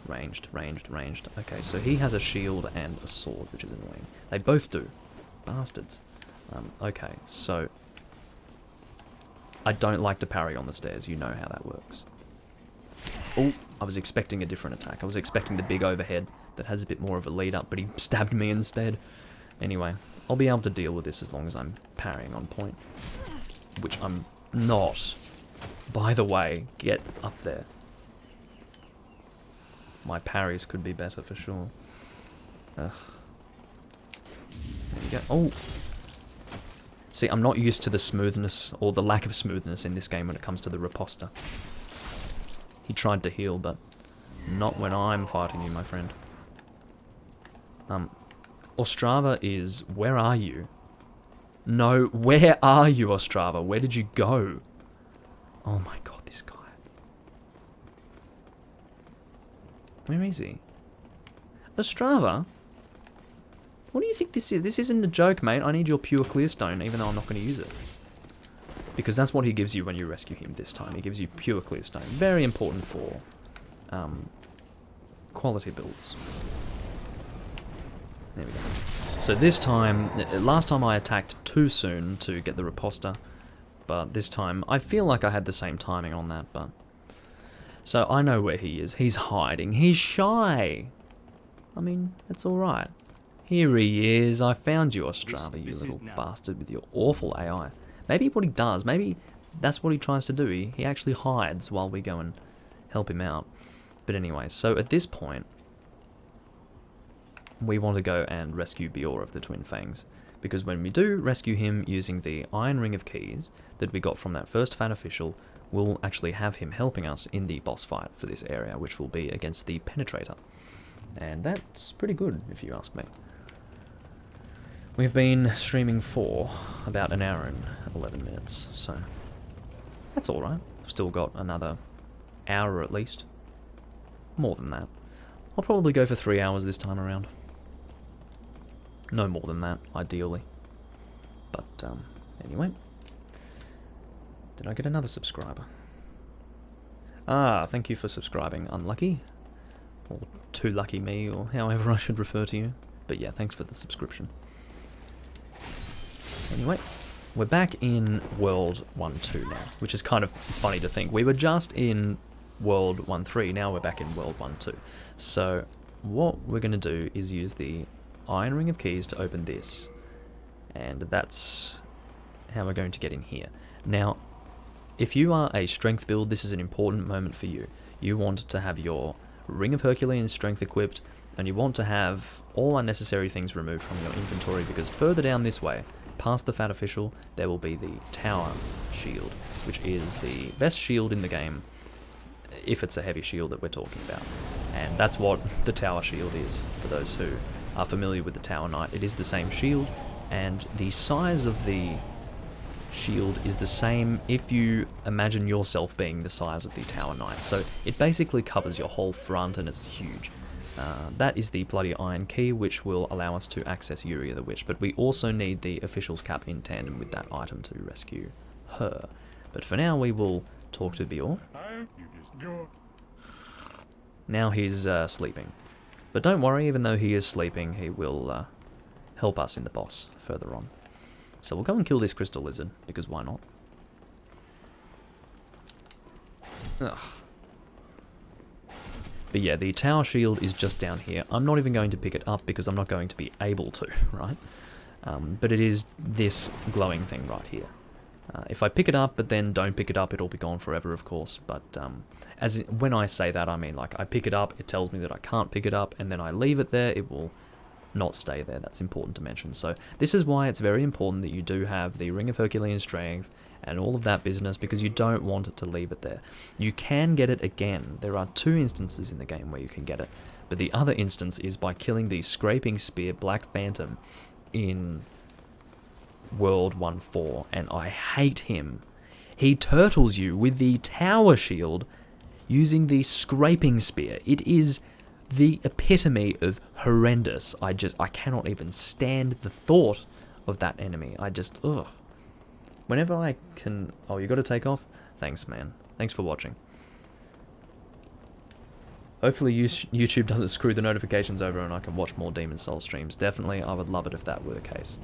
Ranged, ranged, ranged. Okay, so he has a shield and a sword, which is annoying. They both do. Bastards. Okay, so... I don't like to parry on the stairs. You know how that works. Oh, I was expecting a different attack. I was expecting the big overhead that has a bit more of a lead up, but he stabbed me instead. Anyway, I'll be able to deal with this as long as I'm parrying on point. Which I'm not. By the way, get up there. My parries could be better for sure. Ugh. There you go. Oh! See, I'm not used to the smoothness, or the lack of smoothness in this game when it comes to the riposta. He tried to heal, but not when I'm fighting you, my friend. Ostrava is... Where are you? No, where are you, Ostrava? Where did you go? Oh my god, this guy. Where is he? Ostrava? What do you think this is? This isn't a joke, mate. I need your pure clear stone, even though I'm not going to use it. Because that's what he gives you when you rescue him this time. He gives you pure clear stone. Very important for quality builds. There we go. So this time, last time I attacked too soon to get the riposta. But this time, I feel like I had the same timing on that, but... So I know where he is. He's hiding. He's shy. I mean, that's alright. Here he is. I found you, Ostrava, you little bastard with your awful AI. Maybe what he does, maybe that's what he tries to do. He actually hides while we go and help him out. But anyway, so at this point, we want to go and rescue Bior of the Twin Fangs. Because when we do rescue him using the Iron Ring of Keys that we got from that first Fat Official, we'll actually have him helping us in the boss fight for this area, which will be against the Penetrator. And that's pretty good, if you ask me. We've been streaming for about an hour and 11 minutes, so that's alright. Still got another hour at least. More than that. I'll probably go for 3 hours this time around. No more than that, ideally. But, anyway. Did I get another subscriber? Ah, thank you for subscribing, Unlucky. Or Too Lucky Me, or however I should refer to you. But yeah, thanks for the subscription. Anyway, we're back in World 1-2 now, which is kind of funny to think. We were just in World 1-3, now we're back in World 1-2. So, what we're going to do is use the Iron Ring of Keys to open this. And that's how we're going to get in here. Now, if you are a strength build, this is an important moment for you. You want to have your Ring of Herculean strength equipped, and you want to have all unnecessary things removed from your inventory, because further down this way, past the Fat Official, there will be the Tower Shield, which is the best shield in the game, if it's a heavy shield that we're talking about. And that's what the Tower Shield is, for those who are familiar with the Tower Knight. It is the same shield, and the size of the shield is the same if you imagine yourself being the size of the Tower Knight. So it basically covers your whole front, and it's huge. That is the bloody iron key, which will allow us to access Yuria the Witch, but we also need the official's cap in tandem with that item to rescue her. But for now, we will talk to Bior. Now he's sleeping. But don't worry, even though he is sleeping, he will help us in the boss further on. So we'll go and kill this crystal lizard, because why not? Ugh. But yeah, the tower shield is just down here. I'm not even going to pick it up because I'm not going to be able to, right? But it is this glowing thing right here. If I pick it up but then don't pick it up, it'll be gone forever, of course. But when I say that, I mean like I pick it up, it tells me that I can't pick it up, and then I leave it there, it will not stay there. That's important to mention. So this is why it's very important that you do have the Ring of Herculean Strength and all of that business because you don't want it to leave it there. You can get it again. There are 2 instances in the game where you can get it, but the other instance is by killing the Scraping Spear Black Phantom in World 1.4, and I hate him. He turtles you with the tower shield using the Scraping Spear. It is the epitome of horrendous. I cannot even stand the thought of that enemy. Ugh. Whenever I can... Oh, you got to take off? Thanks, man. Thanks for watching. Hopefully YouTube doesn't screw the notifications over and I can watch more Demon Souls streams. Definitely, I would love it if that were the case.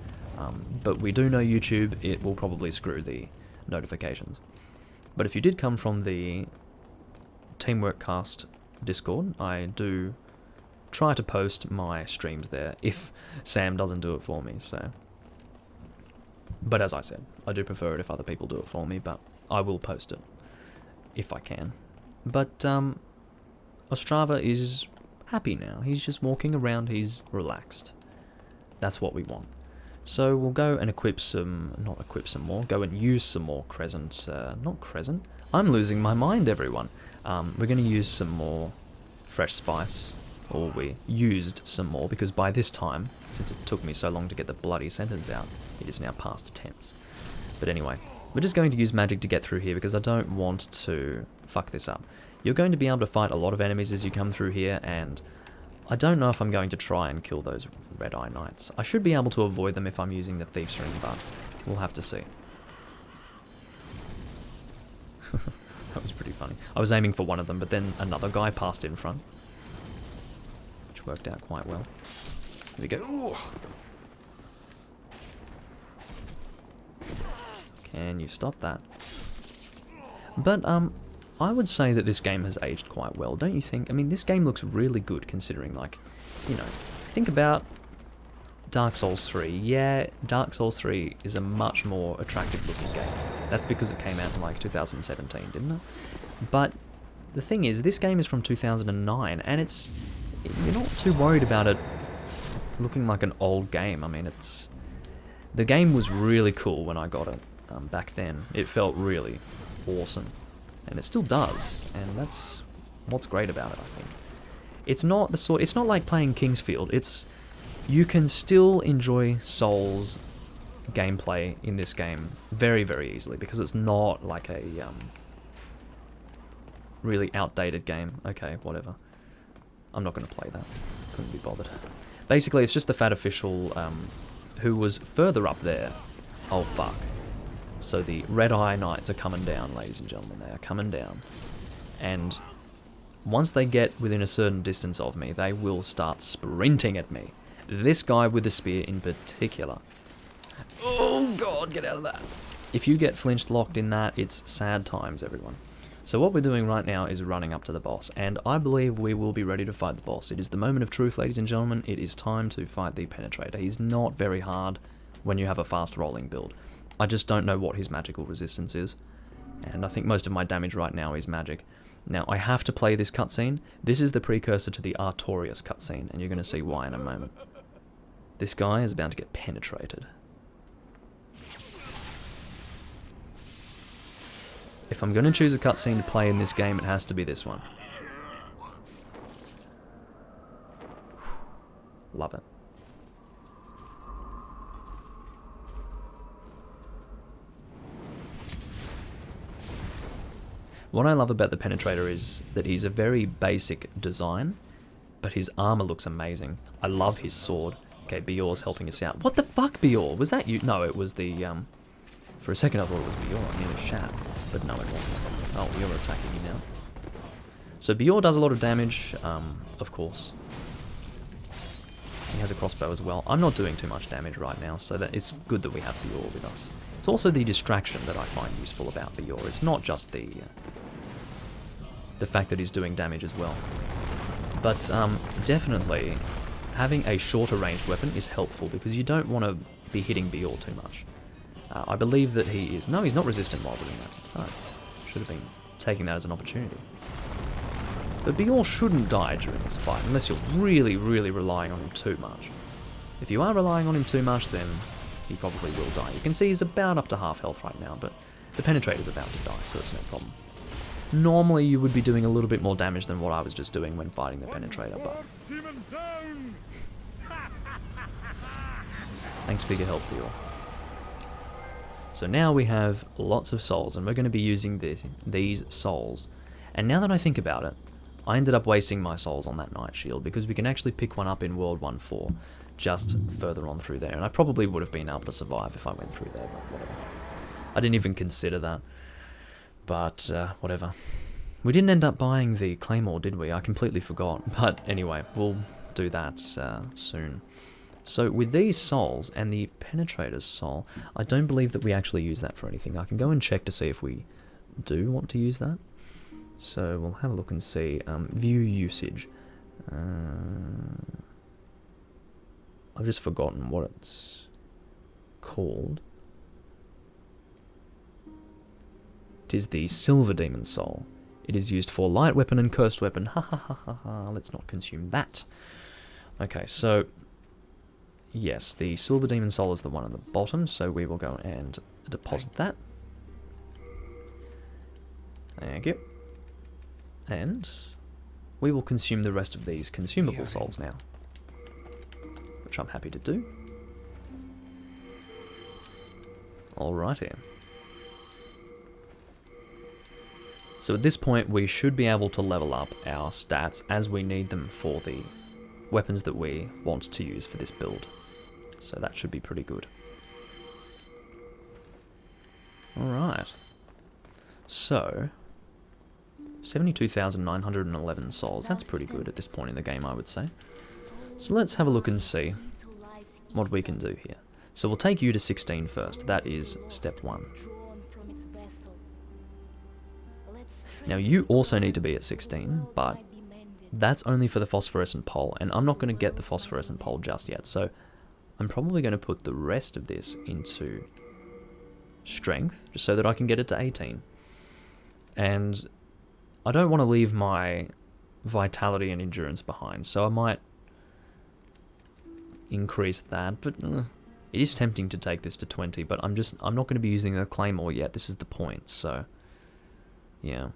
But we do know YouTube, it will probably screw the notifications. But if you did come from the Teamwork Cast Discord, I do try to post my streams there if Sam doesn't do it for me, so... But as I said, I do prefer it if other people do it for me, but I will post it if I can. But Ostrava is happy now. He's just walking around, he's relaxed. That's what we want. So we'll go and go and use some more Crescent, not Crescent. I'm losing my mind, everyone. We're going to use some more fresh spice, or we used some more, because by this time, since it took me so long to get the bloody sentence out, it is now past tense. But anyway, we're just going to use magic to get through here, because I don't want to fuck this up. You're going to be able to fight a lot of enemies as you come through here, and I don't know if I'm going to try and kill those Red Eye Knights. I should be able to avoid them if I'm using the Thief's Ring, but we'll have to see. That was pretty funny. I was aiming for one of them, but then another guy passed in front, which worked out quite well. Here we go. Ooh. Can you stop that? But, I would say that this game has aged quite well, don't you think? I mean, this game looks really good considering, like, you know, think about Dark Souls 3. Yeah, Dark Souls 3 is a much more attractive looking game. That's because it came out in, like, 2017, didn't it? But the thing is, this game is from 2009, and you're not too worried about it looking like an old game. I mean, the game was really cool when I got it back then. It felt really awesome. And it still does, and that's what's great about it, I think. It's not like playing Kingsfield. You can still enjoy Souls gameplay in this game very, very easily, because it's not like a really outdated game. Okay, whatever. I'm not going to play that. Couldn't be bothered. Basically, it's just the fat official who was further up there. Oh, fuck. So the Red Eye Knights are coming down, ladies and gentlemen. They are coming down. And once they get within a certain distance of me, they will start sprinting at me. This guy with the spear in particular. Oh, God, get out of that. If you get flinched locked in that, it's sad times, everyone. So what we're doing right now is running up to the boss, and I believe we will be ready to fight the boss. It is the moment of truth, ladies and gentlemen. It is time to fight the Penetrator. He's not very hard when you have a fast rolling build. I just don't know what his magical resistance is, and I think most of my damage right now is magic. Now, I have to play this cutscene. This is the precursor to the Artorias cutscene, and you're going to see why in a moment. This guy is about to get penetrated. If I'm going to choose a cutscene to play in this game, it has to be this one. Love it. What I love about the Penetrator is that he's a very basic design, but his armor looks amazing. I love his sword. Okay, Bior's helping us out. What the fuck, Bior? Was that you? No, it was the, for a second I thought it was Bior. I nearly shat, but no, it wasn't. Oh, you're attacking me now. So Bior does a lot of damage, of course. He has a crossbow as well. I'm not doing too much damage right now, so that it's good that we have Bior with us. It's also the distraction that I find useful about Bior. It's not just the fact that he's doing damage as well. But definitely, having a shorter ranged weapon is helpful because you don't want to be hitting Bior too much. I believe that he is... No, he's not resistant while doing that. Fuck. Should have been taking that as an opportunity. But Bior shouldn't die during this fight, unless you're really, really relying on him too much. If you are relying on him too much, then he probably will die. You can see he's about up to half health right now, but the Penetrator's about to die, so it's no problem. Normally you would be doing a little bit more damage than what I was just doing when fighting the Penetrator, but... Thanks for your help, Bill. So now we have lots of souls, and we're going to be using these souls. And now that I think about it, I ended up wasting my souls on that Night Shield, because we can actually pick one up in World 1-4, just further on through there. And I probably would have been able to survive if I went through there, but whatever. I didn't even consider that. But, whatever. We didn't end up buying the Claymore, did we? I completely forgot. But anyway, we'll do that soon. So with these souls and the Penetrator's soul, I don't believe that we actually use that for anything. I can go and check to see if we do want to use that. So we'll have a look and see. View usage. I've just forgotten what it's called. It is the Silver Demon Soul. It is used for light weapon and cursed weapon. Ha ha ha ha ha. Let's not consume that. Okay, so... Yes, the Silver Demon Soul is the one at the bottom, so we will go and deposit that. Thank you. And we will consume the rest of these consumable souls now, which I'm happy to do. Alrighty. So at this point we should be able to level up our stats as we need them for the weapons that we want to use for this build. So that should be pretty good. Alright. So 72,911 souls. That's pretty good at this point in the game, I would say. So let's have a look and see what we can do here. So we'll take you to 16 first. That is step 1. Now you also need to be at 16, but that's only for the Phosphorescent Pole, and I'm not going to get the Phosphorescent Pole just yet, so I'm probably going to put the rest of this into Strength, just so that I can get it to 18. And I don't want to leave my Vitality and Endurance behind, so I might increase that, but it is tempting to take this to 20, but I'm not going to be using the Claymore yet. This is the point, so yeah.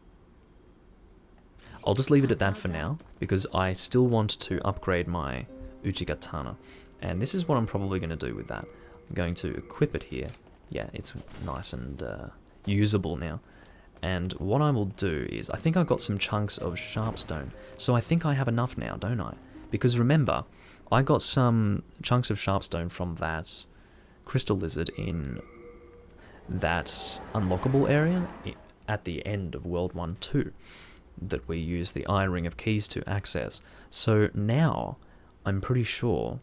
I'll just leave it at that for now, because I still want to upgrade my Uchigatana, and this is what I'm probably going to do with that. I'm going to equip it here. Yeah, it's nice and usable now. And what I will do is, I think I've got some chunks of Sharpstone, so I think I have enough now, don't I? Because remember, I got some chunks of Sharpstone from that Crystal Lizard in that unlockable area at the end of World 1-2 that we use the Iron Ring of Keys to access. So now I'm pretty sure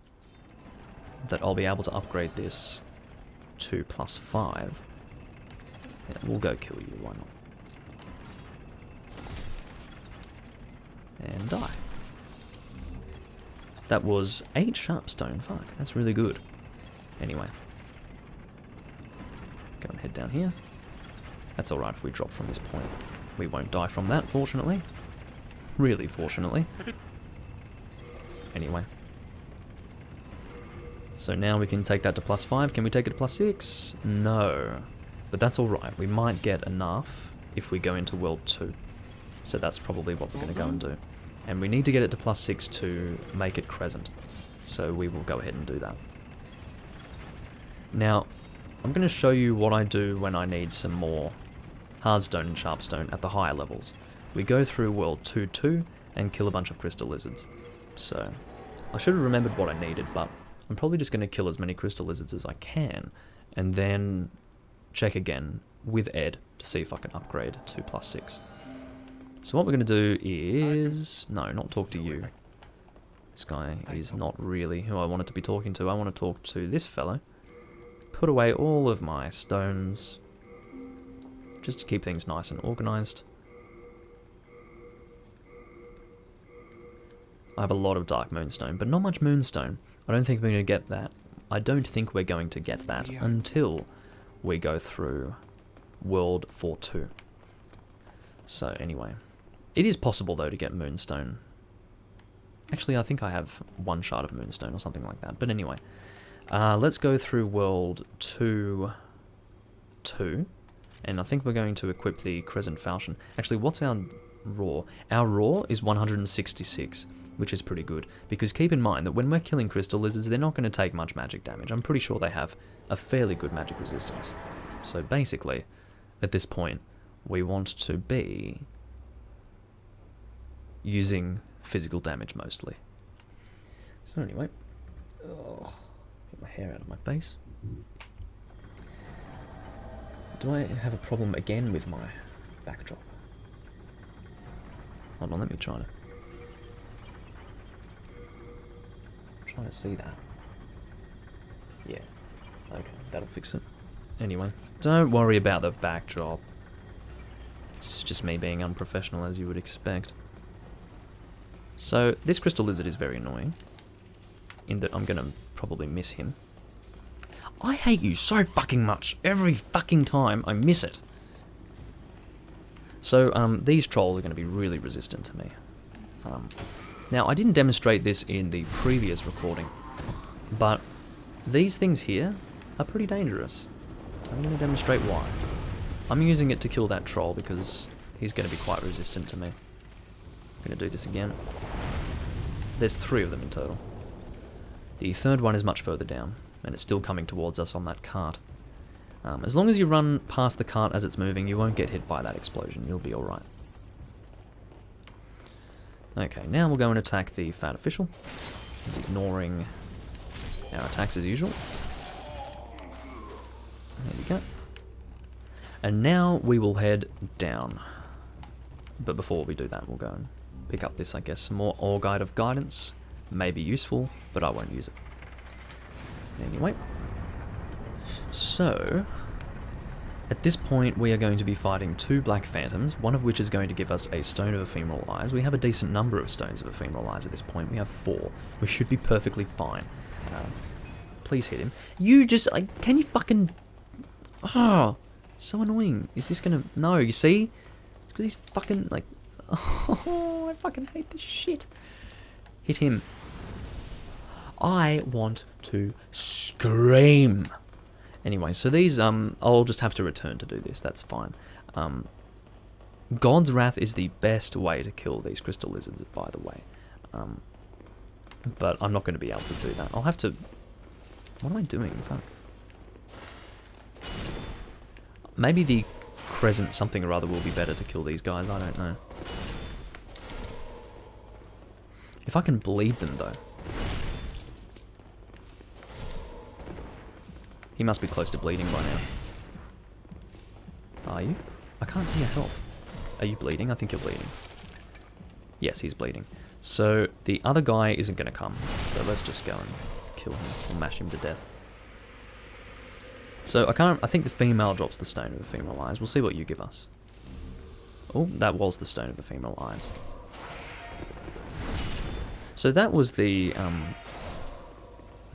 that I'll be able to upgrade this to +5. Yeah, we'll go kill you, why not? And die. That was 8 Sharpstone, fuck, that's really good. Anyway. Go and head down here. That's alright if we drop from this point. We won't die from that, fortunately. Really fortunately. Anyway. So now we can take that to +5. Can we take it to +6? No. But that's alright. We might get enough if we go into World 2. So that's probably what we're going to go and do. And we need to get it to +6 to make it Crescent. So we will go ahead and do that. Now, I'm going to show you what I do when I need some more Hardstone and Sharpstone at the higher levels. We go through World 2-2 and kill a bunch of Crystal Lizards. So, I should have remembered what I needed, but I'm probably just going to kill as many Crystal Lizards as I can, and then check again with Ed to see if I can upgrade to +6. So what we're going to do is... No, not talk to you. This guy is not really who I wanted to be talking to. I want to talk to this fellow. Put away all of my stones, just to keep things nice and organised. I have a lot of Dark Moonstone, but not much Moonstone. I don't think we're going to get that. I don't think we're going to get that until we go through World 4-2. So anyway, it is possible though to get Moonstone. Actually, I think I have 1 shard of Moonstone or something like that. But anyway, let's go through World 2-2. And I think we're going to equip the Crescent Falchion. Actually, what's our raw? Our raw is 166, which is pretty good. Because keep in mind that when we're killing crystal lizards, they're not going to take much magic damage. I'm pretty sure they have a fairly good magic resistance. So basically, at this point, we want to be using physical damage mostly. So anyway, get my hair out of my face. Do I have a problem again with my backdrop? Hold on, let me try to see that. Yeah, okay, that'll fix it. Anyway, don't worry about the backdrop. It's just me being unprofessional, as you would expect. So, this crystal lizard is very annoying, in that I'm gonna probably miss him. I hate you so fucking much. Every fucking time I miss it. So, these trolls are going to be really resistant to me. Now, I didn't demonstrate this in the previous recording, but these things here are pretty dangerous. I'm going to demonstrate why. I'm using it to kill that troll because he's going to be quite resistant to me. I'm going to do this again. There's 3 of them in total. The third one is much further down, and it's still coming towards us on that cart. As long as you run past the cart as it's moving, you won't get hit by that explosion. You'll be alright. Okay, now we'll go and attack the fat official. He's ignoring our attacks as usual. There we go. And now we will head down. But before we do that, we'll go and pick up this, I guess, some more Ore Guide of Guidance. May be useful, but I won't use it. Anyway. So, at this point we are going to be fighting 2 black phantoms, one of which is going to give us a Stone of Ephemeral Eyes. We have a decent number of Stones of Ephemeral Eyes at this point. We have 4. We should be perfectly fine. Please hit him. You just... can you fucking... Oh, so annoying. Is this gonna... No, you see? It's because he's fucking, like... Oh, I fucking hate this shit. Hit him. I want to scream. Anyway, so these, I'll just have to return to do this, that's fine. God's Wrath is the best way to kill these crystal lizards, by the way. But I'm not going to be able to do that. I'll have to... What am I doing? Fuck. Maybe the Crescent something or other will be better to kill these guys, I don't know. If I can bleed them, though. He must be close to bleeding by now. Are you? I can't see your health. Are you bleeding? I think you're bleeding. Yes, he's bleeding. So, the other guy isn't going to come. So let's just go and kill him or mash him to death. So, I think the female drops the Stone of Ephemeral Eyes. We'll see what you give us. Oh, that was the Stone of Ephemeral Eyes. So that was the, I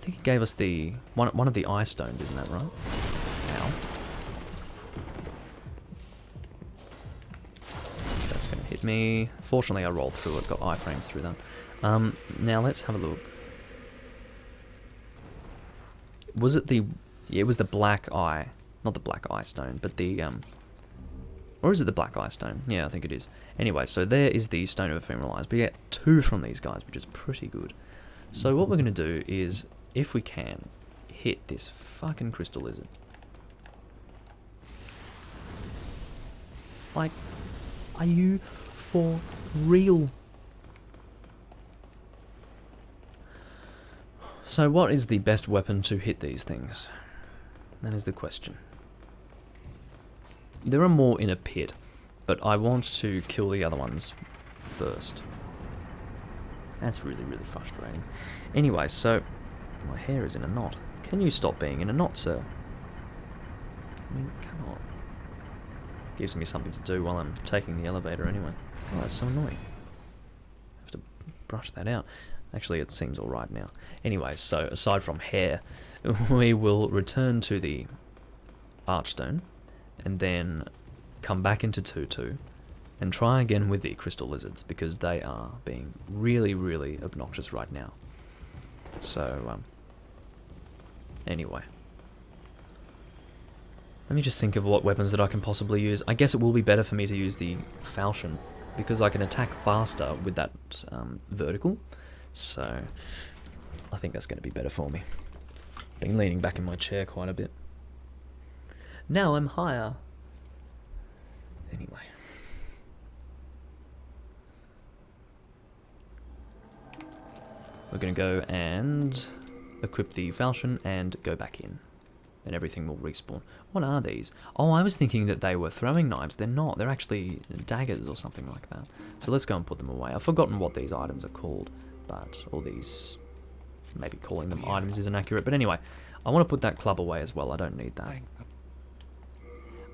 think it gave us the, one of the eye stones, isn't that right? Ow. That's going to hit me. Fortunately, I rolled through it, got iframes through that. Now let's have a look. Was it the, yeah, it was the black eye, not the black eye stone, but the, or is it the black eye stone? Yeah, I think it is. Anyway, so there is the Stone of Ephemeral Eyes. We get 2 from these guys, which is pretty good. So what we're going to do is, if we can, hit this fucking crystal lizard. Like, are you for real? So what is the best weapon to hit these things? That is the question. There are more in a pit, but I want to kill the other ones first. That's really, really frustrating. Anyway, so my hair is in a knot. Can you stop being in a knot, sir? I mean, come on. Gives me something to do while I'm taking the elevator anyway. God, that's so annoying. I have to brush that out. Actually, it seems alright now. Anyway, so aside from hair, we will return to the Archstone, and then come back into 2-2 and try again with the crystal lizards, because they are being really, really obnoxious right now. So, anyway. Let me just think of what weapons that I can possibly use. I guess it will be better for me to use the falchion, because I can attack faster with that vertical. So I think that's going to be better for me. Been leaning back in my chair quite a bit. Now I'm higher. Anyway. We're going to go and equip the falchion and go back in. Then everything will respawn. What are these? Oh, I was thinking that they were throwing knives. They're not. They're actually daggers or something like that. So let's go and put them away. I've forgotten what these items are called, but all these... Maybe calling them items isn't accurate. But anyway, I want to put that club away as well. I don't need that.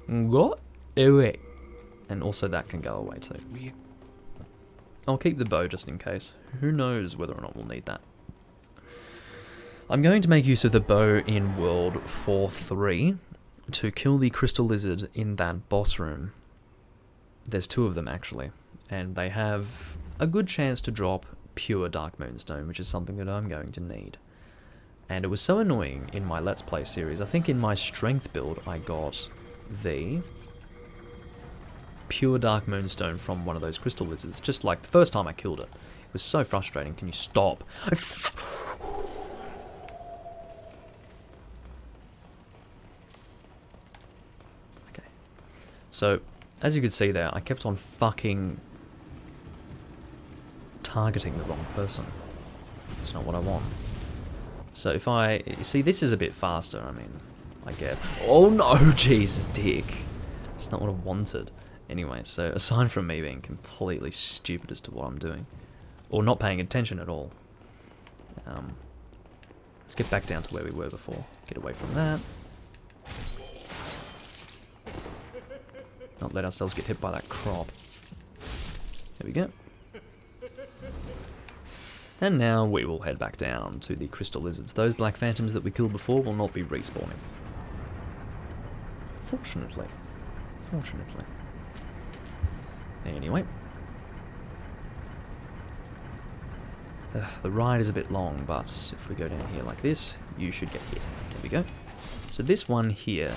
Go away. And also that can go away too. I'll keep the bow just in case. Who knows whether or not we'll need that. I'm going to make use of the bow in World 4.3 to kill the crystal lizard in that boss room. There's 2 of them actually, and they have a good chance to drop pure Dark Moonstone, which is something that I'm going to need. And it was so annoying in my Let's Play series. I think in my strength build I got the pure Dark Moonstone from one of those crystal lizards, just like the first time I killed it. It was so frustrating. Can you stop? So, as you could see there, I kept on fucking targeting the wrong person. It's not what I want. So if I... See, this is a bit faster, I mean, I get... Oh no, Jesus, dick. It's not what I wanted. Anyway, so aside from me being completely stupid as to what I'm doing, or not paying attention at all, let's get back down to where we were before. Get away from that. Not let ourselves get hit by that crop. There we go. And now we will head back down to the crystal lizards. Those black phantoms that we killed before will not be respawning. Fortunately. Fortunately. Anyway. The ride is a bit long, but if we go down here like this, you should get hit. There we go. So this one here...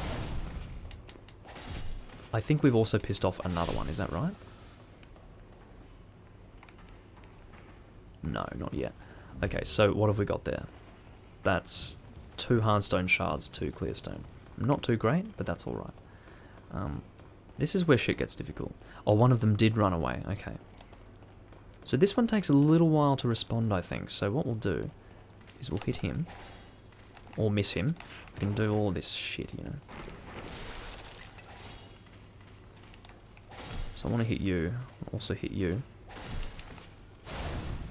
I think we've also pissed off another one, is that right? No, not yet. Okay, so what have we got there? That's 2 hardstone shards, 2 clearstone. Not too great, but that's alright. This is where shit gets difficult. Oh, one of them did run away, okay. So this one takes a little while to respond, I think. So what we'll do is we'll hit him, or miss him. We can do all this shit, you know. So I want to hit you, also hit you.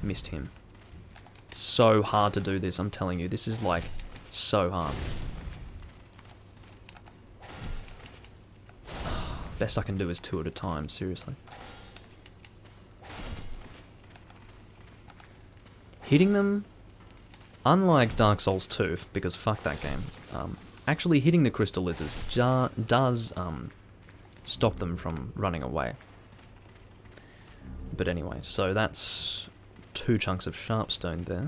Missed him. It's so hard to do this, I'm telling you. This is like so hard. Best I can do is 2 at a time, seriously. Hitting them, unlike Dark Souls 2, because fuck that game, actually hitting the crystal lizards does stop them from running away. But anyway, so that's 2 chunks of sharpstone there.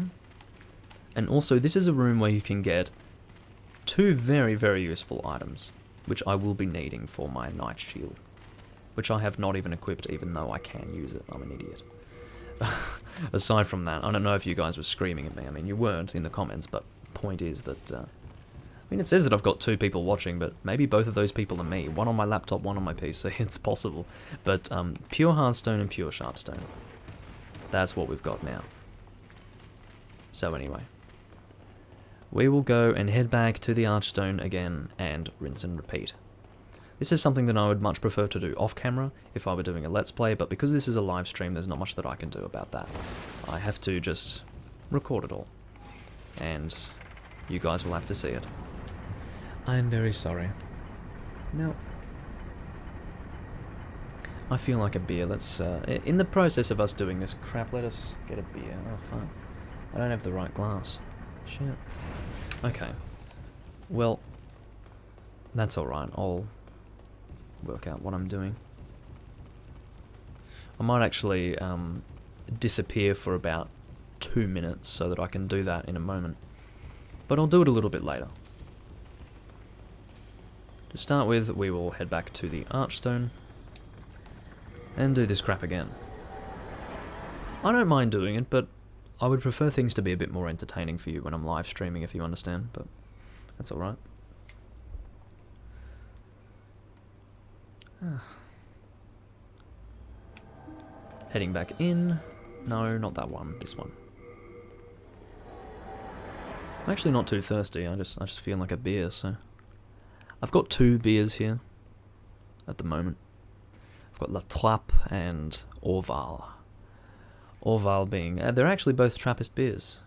And also, this is a room where you can get 2 very, very useful items, which I will be needing for my Knight Shield, which I have not even equipped, even though I can use it. I'm an idiot. Aside from that, I don't know if you guys were screaming at me. I mean, you weren't in the comments, but point is that... I mean, it says that I've got 2 people watching, but maybe both of those people are me. One on my laptop, one on my PC. It's possible. But pure hardstone and pure sharpstone. That's what we've got now. So anyway. We will go and head back to the Archstone again and rinse and repeat. This is something that I would much prefer to do off camera if I were doing a Let's Play, but because this is a live stream, there's not much that I can do about that. I have to just record it all. And you guys will have to see it. I am very sorry. No. I feel like a beer. Let's, in the process of us doing this crap, let us get a beer. Oh, fuck. I don't have the right glass. Shit. Okay. Well, that's alright. I'll work out what I'm doing. I might actually disappear for about 2 minutes so that I can do that in a moment. But I'll do it a little bit later. To start with, we will head back to the Archstone and do this crap again. I don't mind doing it, but I would prefer things to be a bit more entertaining for you when I'm live streaming, if you understand, but that's alright. Heading back in. No, not that one, this one. I'm actually not too thirsty, I just feel like a beer, so... I've got 2 beers here at the moment. I've got La Trappe and Orval. Orval being... they're actually both Trappist beers.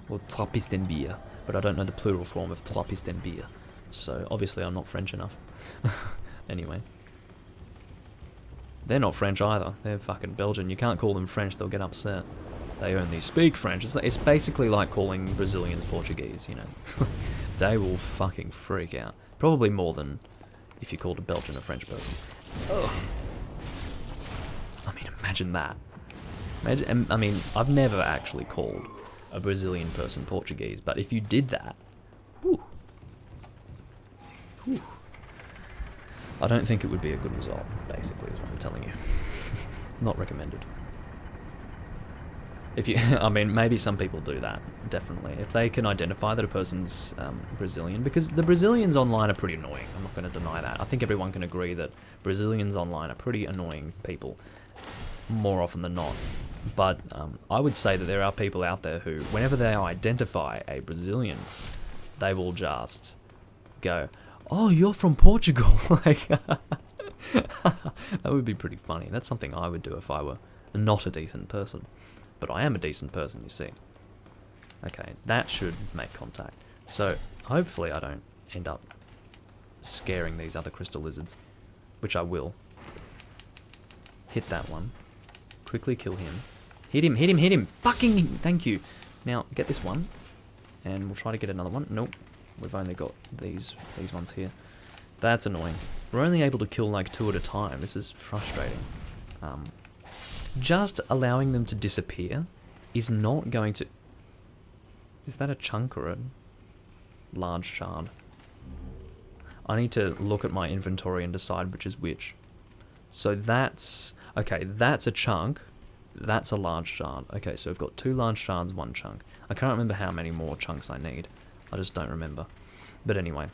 Or Trappistenbier, but I don't know the plural form of Trappistenbier. So obviously I'm not French enough. Anyway. They're not French either. They're fucking Belgian. You can't call them French, they'll get upset. They only speak French. It's basically like calling Brazilians Portuguese, you know. They will fucking freak out. Probably more than if you called a Belgian a French person. Ugh. I mean, imagine that. I mean, I've never actually called a Brazilian person Portuguese, but if you did that, whew, whew, I don't think it would be a good result, basically, is what I'm telling you. Not recommended. If you, I mean, maybe some people do that, definitely. If they can identify that a person's Brazilian, because the Brazilians online are pretty annoying, I'm not going to deny that. I think everyone can agree that Brazilians online are pretty annoying people, more often than not. But I would say that there are people out there who, whenever they identify a Brazilian, they will just go, "Oh, you're from Portugal." Like, that would be pretty funny. That's something I would do if I were not a decent person. But I am a decent person, you see. Okay, that should make contact. So, hopefully I don't end up scaring these other crystal lizards, which I will. Hit that one. Quickly kill him. Hit him, hit him, hit him! Fucking thank you! Now, get this one, and we'll try to get another one. Nope, we've only got these ones here. That's annoying. We're only able to kill like 2 at a time. This is frustrating. Just allowing them to disappear is not going to... Is that a chunk or a large shard? I need to look at my inventory and decide which is which. So that's... Okay, that's a chunk. That's a large shard. Okay, so we've got 2 large shards, 1 chunk. I can't remember how many more chunks I need. I just don't remember. But anyway.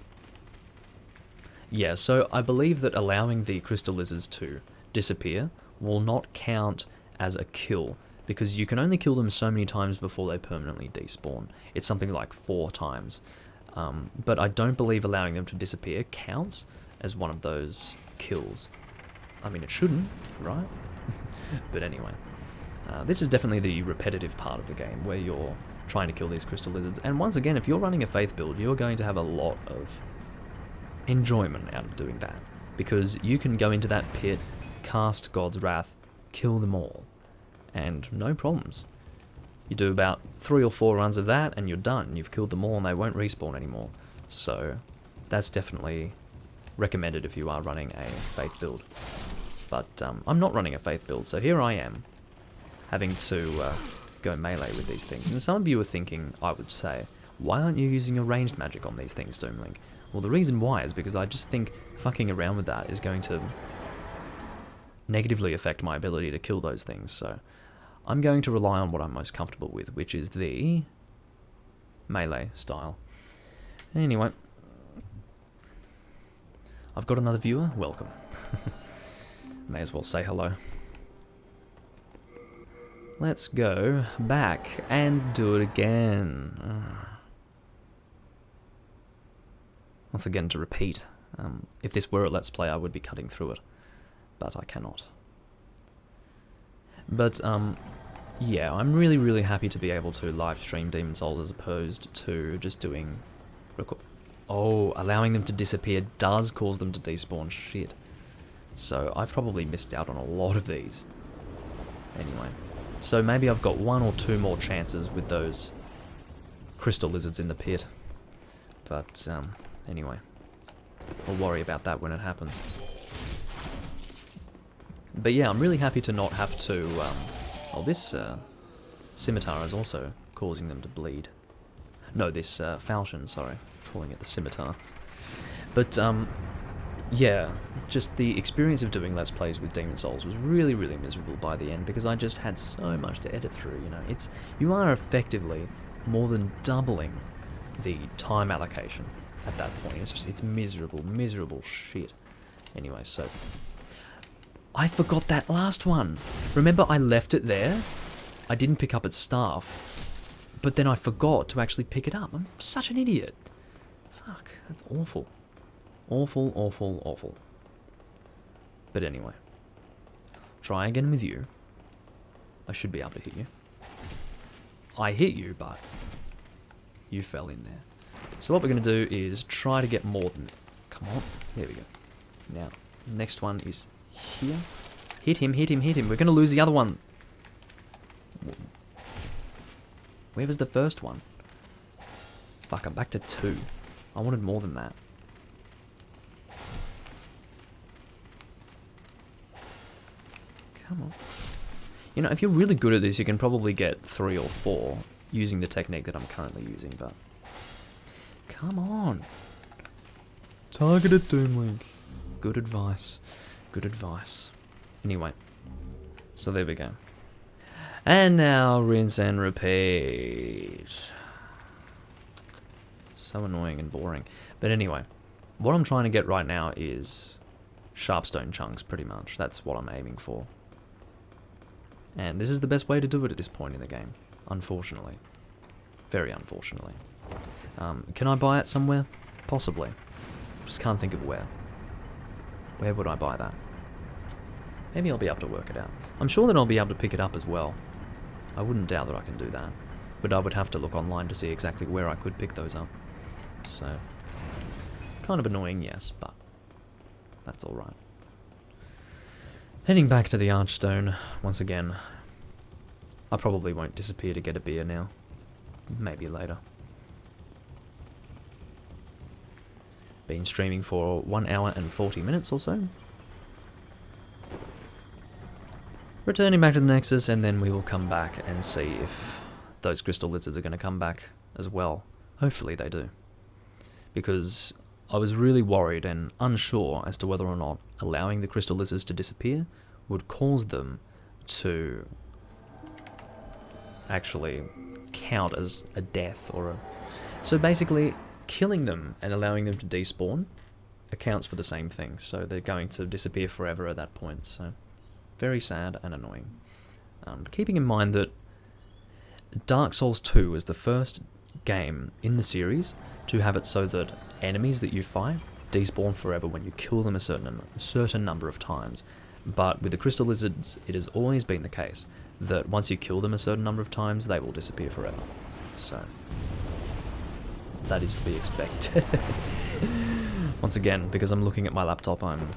Yeah, so I believe that allowing the crystal lizards to disappear will not count as a kill, because you can only kill them so many times before they permanently despawn. It's something like 4 times. But I don't believe allowing them to disappear counts as one of those kills. I mean, it shouldn't, right? But anyway. This is definitely the repetitive part of the game, where you're trying to kill these crystal lizards. And once again, if you're running a faith build, you're going to have a lot of enjoyment out of doing that. Because you can go into that pit, cast God's Wrath, kill them all, and no problems. You do about 3 or 4 runs of that, and you're done. You've killed them all, and they won't respawn anymore. So, that's definitely recommended if you are running a faith build. But I'm not running a faith build, so here I am, having to go melee with these things. And some of you are thinking, I would say, why aren't you using your ranged magic on these things, Doomlink? Well, the reason why is because I just think fucking around with that is going to negatively affect my ability to kill those things, so I'm going to rely on what I'm most comfortable with, which is the melee style. Anyway, I've got another viewer. Welcome. May as well say hello. Let's go back and do it again. Once again, to repeat, if this were a Let's Play, I would be cutting through it, but I cannot. But, yeah, I'm really, really happy to be able to live stream Demon Souls as opposed to just doing... Oh, allowing them to disappear does cause them to despawn. Shit. So, I've probably missed out on a lot of these. Anyway. So, maybe I've got 1 or 2 more chances with those crystal lizards in the pit. But, anyway. We'll worry about that when it happens. But yeah, I'm really happy to not have to... well, this scimitar is also causing them to bleed. No, this falchion, sorry. Calling it the scimitar. But, yeah, just the experience of doing Let's Plays with Demon Souls was really, really miserable by the end because I just had so much to edit through, you know. You are effectively more than doubling the time allocation at that point. It's miserable, miserable shit. Anyway, so I forgot that last one. Remember, I left it there? I didn't pick up its staff, but then I forgot to actually pick it up. I'm such an idiot. Fuck, that's awful. Awful, awful, awful. But anyway, try again with you. I should be able to hit you. I hit you, but you fell in there. So what we're going to do is try to get more than... Come on. There we go. Now, next one is here. Hit him, hit him, hit him. We're going to lose the other one. Where was the first one? Fuck, I'm back to 2. I wanted more than that. Come on. You know, if you're really good at this, you can probably get 3 or 4 using the technique that I'm currently using, but... Come on. Targeted Doom Link. Good advice. Good advice. Anyway. So there we go. And now rinse and repeat. So annoying and boring. But anyway, what I'm trying to get right now is sharpstone chunks, pretty much. That's what I'm aiming for. And this is the best way to do it at this point in the game, unfortunately. Very unfortunately. Can I buy it somewhere? Possibly. Just can't think of where. Where would I buy that? Maybe I'll be able to work it out. I'm sure that I'll be able to pick it up as well. I wouldn't doubt that I can do that. But I would have to look online to see exactly where I could pick those up. So, kind of annoying, yes, but that's alright. Heading back to the Archstone, once again. I probably won't disappear to get a beer now. Maybe later. Been streaming for 1 hour and 40 minutes or so. Returning back to the Nexus, and then we will come back and see if those crystal lizards are going to come back as well. Hopefully they do. Because I was really worried and unsure as to whether or not allowing the crystal lizards to disappear would cause them to actually count as a death or a... So basically, killing them and allowing them to despawn accounts for the same thing. So they're going to disappear forever at that point. So very sad and annoying. Keeping in mind that Dark Souls 2 is the first game in the series to have it so that enemies that you fight despawn forever when you kill them a certain number of times. But with the crystal lizards, it has always been the case that once you kill them a certain number of times, they will disappear forever. So that is to be expected. Once again, because I'm looking at my laptop, I'm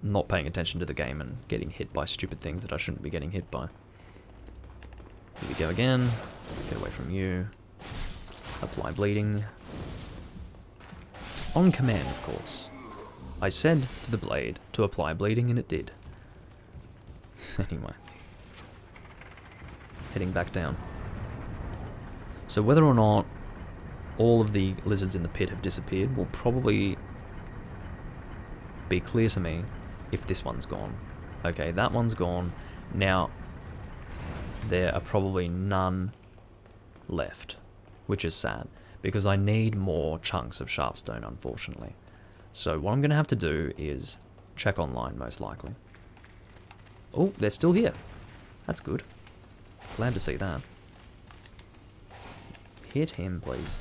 not paying attention to the game and getting hit by stupid things that I shouldn't be getting hit by. Here we go again. Get away from you. Apply bleeding. On command, of course. I said to the blade to apply bleeding, and it did. Anyway. Heading back down. So whether or not all of the lizards in the pit have disappeared will probably be clear to me if this one's gone. Okay, that one's gone. Now, there are probably none left, which is sad, because I need more chunks of sharpstone, unfortunately. So what I'm going to have to do is check online, most likely. Oh, they're still here. That's good. Glad to see that. Hit him, please.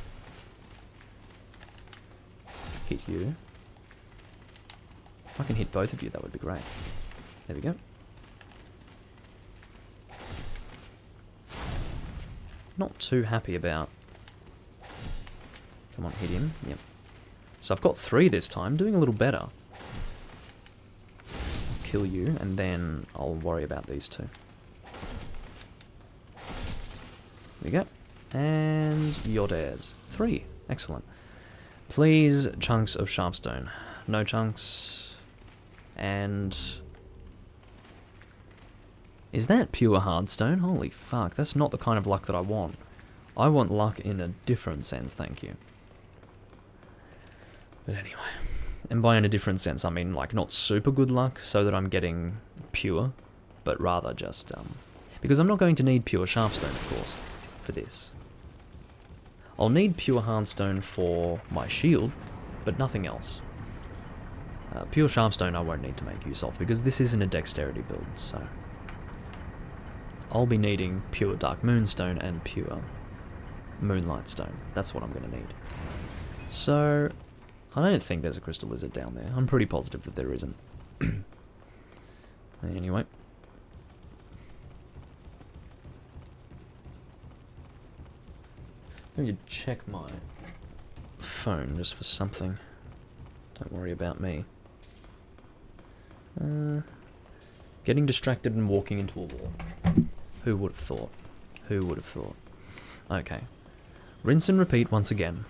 Hit you. If I can hit both of you, that would be great. There we go. Not too happy about... Come on, hit him. Yep. So I've got 3 this time, doing a little better. I'll kill you, and then I'll worry about these 2. There we go. And you're dead. 3. Excellent. Please, chunks of sharpstone. No chunks. And... Is that pure hardstone? Holy fuck, that's not the kind of luck that I want. I want luck in a different sense, thank you. But anyway, And by in a different sense, I mean like not super good luck so that I'm getting pure, but rather just, because I'm not going to need pure sharpstone, of course, for this. I'll need pure hardstone for my shield, but nothing else. Pure sharpstone I won't need to make use of, because this isn't a dexterity build, so... I'll be needing pure dark moonstone and pure moonlight stone. That's what I'm going to need. So, I don't think there's a crystal lizard down there. I'm pretty positive that there isn't. Anyway. Let me check my phone just for something. Don't worry about me. Getting distracted and walking into a wall. Who would have thought? Who would have thought? Okay. Rinse and repeat once again.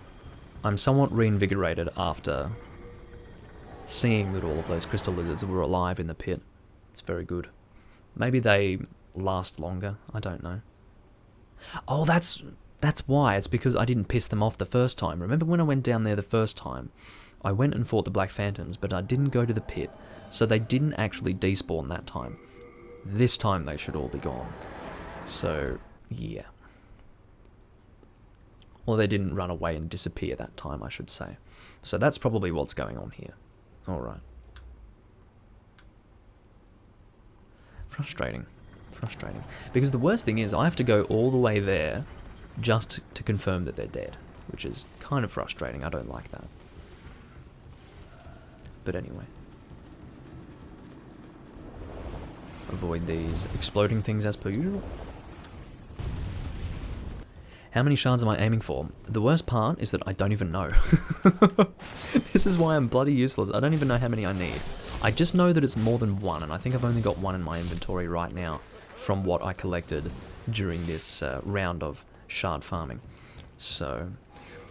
I'm somewhat reinvigorated after seeing that all of those crystal lizards were alive in the pit. It's very good. Maybe they last longer. I don't know. Oh, that's why. It's because I didn't piss them off the first time. Remember when I went down there the first time? I went and fought the Black Phantoms, but I didn't go to the pit, so they didn't actually despawn that time. This time they should all be gone. So, yeah. Well, they didn't run away and disappear that time, I should say. So that's probably what's going on here. Alright. Frustrating. Frustrating. Because the worst thing is, I have to go all the way there just to confirm that they're dead. Which is kind of frustrating. I don't like that. But anyway. Avoid these exploding things as per usual. How many shards am I aiming for? The worst part is that I don't even know. This is why I'm bloody useless. I don't even know how many I need. I just know that it's more than one, and I think I've only got one in my inventory right now from what I collected during this round of shard farming. So,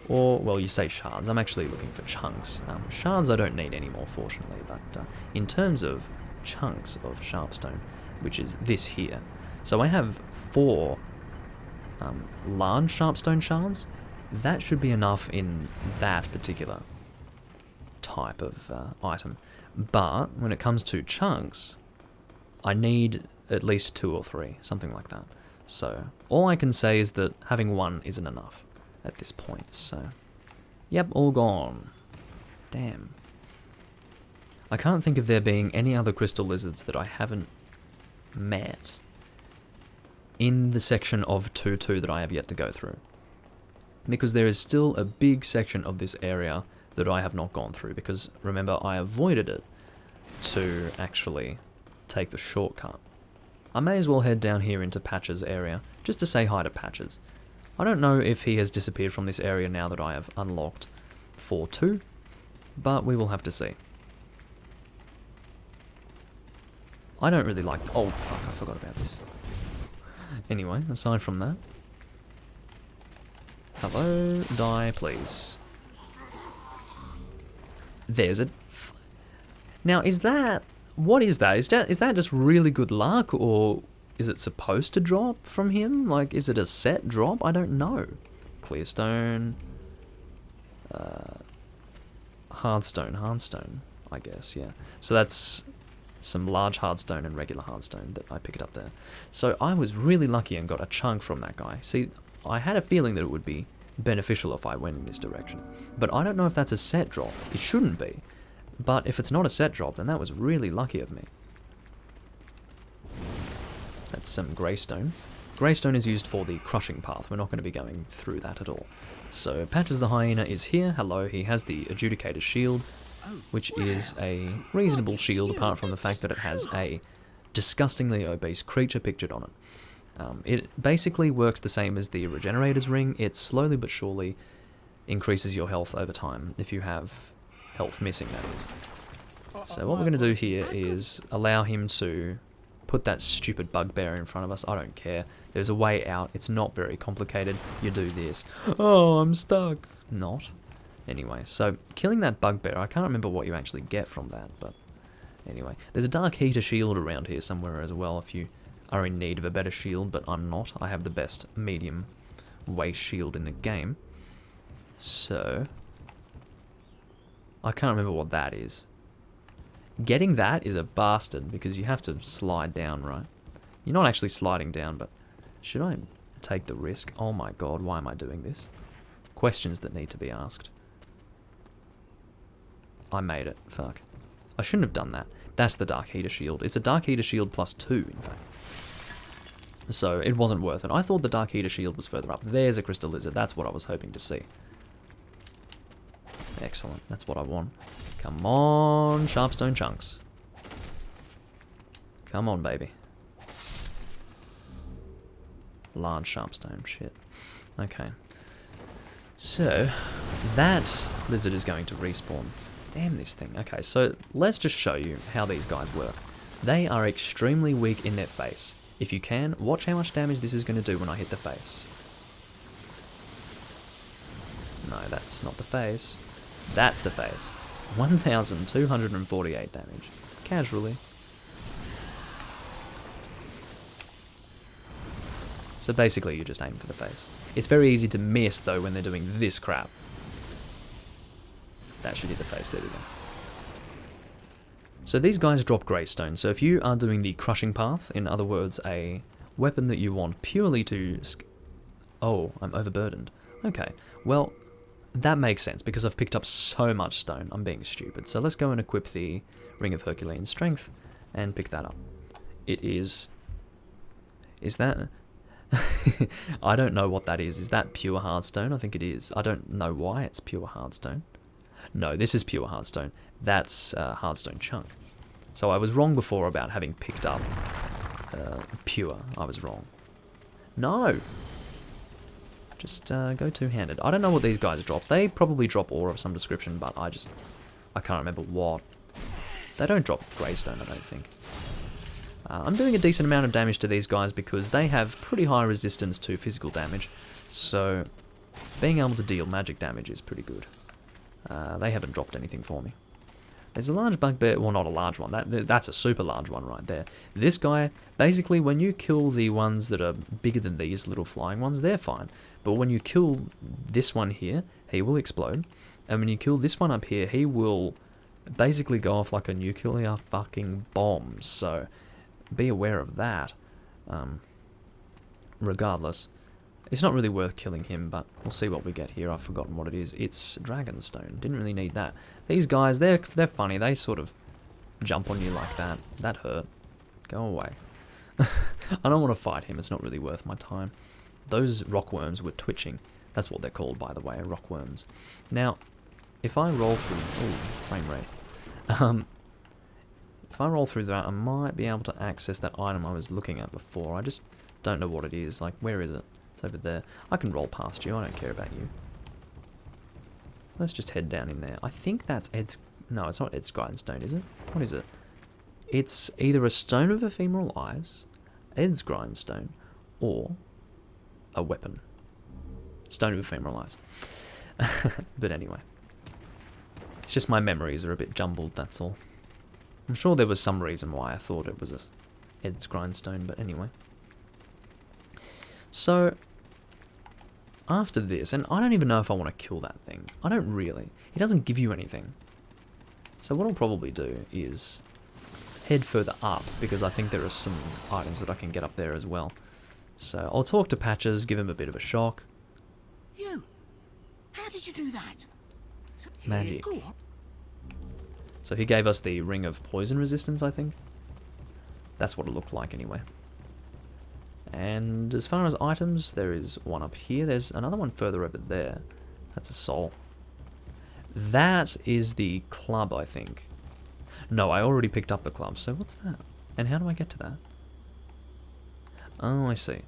or, well, you say shards. I'm actually looking for chunks. Shards I don't need anymore, fortunately, but in terms of chunks of sharpstone, which is this here. So I have 4 large sharpstone shards. That should be enough in that particular type of item. But when it comes to chunks, I need at least 2 or 3, something like that. So all I can say is that having 1 isn't enough at this point. So, yep, all gone. Damn. I can't think of there being any other crystal lizards that I haven't met in the section of 2-2 that I have yet to go through. Because there is still a big section of this area that I have not gone through, because remember, I avoided it to actually take the shortcut. I may as well head down here into Patch's area, just to say hi to Patches. I don't know if he has disappeared from this area now that I have unlocked 4-2, but we will have to see. I don't really like... Oh, fuck, I forgot about this. Anyway, aside from that... Hello, die, please. There's it. Now, is that... What is that? Is that just really good luck, or is it supposed to drop from him? Like, is it a set drop? I don't know. Clearstone... hardstone, I guess, yeah. So that's some large hardstone and regular hardstone that I picked up there. So I was really lucky and got a chunk from that guy. See, I had a feeling that it would be beneficial if I went in this direction. But I don't know if that's a set drop. It shouldn't be. But if it's not a set drop, then that was really lucky of me. That's some greystone. Greystone is used for the crushing path. We're not going to be going through that at all. So Patches the Hyena is here. Hello, he has the Adjudicators Shield, which is a reasonable shield apart from the fact that it has a disgustingly obese creature pictured on it. It basically works the same as the Regenerator's Ring. It slowly but surely increases your health over time, if you have health missing, that is. So what we're going to do here is allow him to put that stupid bugbear in front of us. I don't care. There's a way out. It's not very complicated. You do this. Oh, I'm stuck. Not. Anyway, so killing that bugbear, I can't remember what you actually get from that, but anyway. There's a dark heater shield around here somewhere as well if you are in need of a better shield, but I'm not. I have the best medium waist shield in the game. So I can't remember what that is. Getting that is a bastard because you have to slide down, right? You're not actually sliding down, but should I take the risk? Oh my god, why am I doing this? Questions that need to be asked. I made it. Fuck. I shouldn't have done that. That's the Dark Heater Shield. It's a Dark Heater Shield +2, in fact. So it wasn't worth it. I thought the Dark Heater Shield was further up. There's a Crystal Lizard. That's what I was hoping to see. Excellent. That's what I want. Come on, Sharpstone Chunks. Come on, baby. Large Sharpstone. Shit. Okay. So, that lizard is going to respawn. Damn this thing. Okay, so let's just show you how these guys work. They are extremely weak in their face. If you can, watch how much damage this is going to do when I hit the face. No, that's not the face. That's the face. 1,248 damage. Casually. So basically you just aim for the face. It's very easy to miss though when they're doing this crap. That should hit the face, there we go. So these guys drop Greystone, so if you are doing the Crushing Path, in other words, a weapon that you want purely to... Oh, I'm overburdened. Okay, well, that makes sense, because I've picked up so much stone. I'm being stupid. So let's go and equip the Ring of Herculean Strength, and pick that up. It is... Is that... I don't know what that is. Is that pure hardstone? I think it is. I don't know why it's pure hardstone. No, this is pure hardstone. That's hardstone chunk. So I was wrong before about having picked up pure. I was wrong. No! Just go two-handed. I don't know what these guys drop. They probably drop ore of some description, but I can't remember what. They don't drop greystone, I don't think. I'm doing a decent amount of damage to these guys because they have pretty high resistance to physical damage, so being able to deal magic damage is pretty good. They haven't dropped anything for me. There's a large bugbear, well not a large one, that's a super large one right there. This guy, basically when you kill the ones that are bigger than these little flying ones, they're fine. But when you kill this one here, he will explode. And when you kill this one up here, he will basically go off like a nuclear fucking bomb. So be aware of that. Regardless, it's not really worth killing him, but we'll see what we get here. I've forgotten what it is. It's Dragonstone. Didn't really need that. These guys, they're funny. They sort of jump on you like that. That hurt. Go away. I don't want to fight him. It's not really worth my time. Those rockworms were twitching. That's what they're called, by the way, rockworms. Now, if I roll through... Ooh, frame rate. If I roll through that, I might be able to access that item I was looking at before. I just don't know what it is. Like, where is it? It's over there. I can roll past you. I don't care about you. Let's just head down in there. I think that's Ed's... No, it's not Ed's Grindstone, is it? What is it? It's either a Stone of Ephemeral Eyes, Ed's Grindstone, or a weapon. Stone of Ephemeral Eyes. But anyway. It's just my memories are a bit jumbled, that's all. I'm sure there was some reason why I thought it was a Ed's Grindstone, but anyway. So, after this, and I don't even know if I want to kill that thing. I don't really. It doesn't give you anything. So what I'll probably do is head further up, because I think there are some items that I can get up there as well. So I'll talk to Patches, give him a bit of a shock. You! How did you do that? Magic. Go on. So he gave us the Ring of Poison Resistance, I think. That's what it looked like anyway. And as far as items, there is one up here. There's another one further over there. That's a soul. That is the club, I think. No, I already picked up the club, so what's that? And how do I get to that? Oh, I see.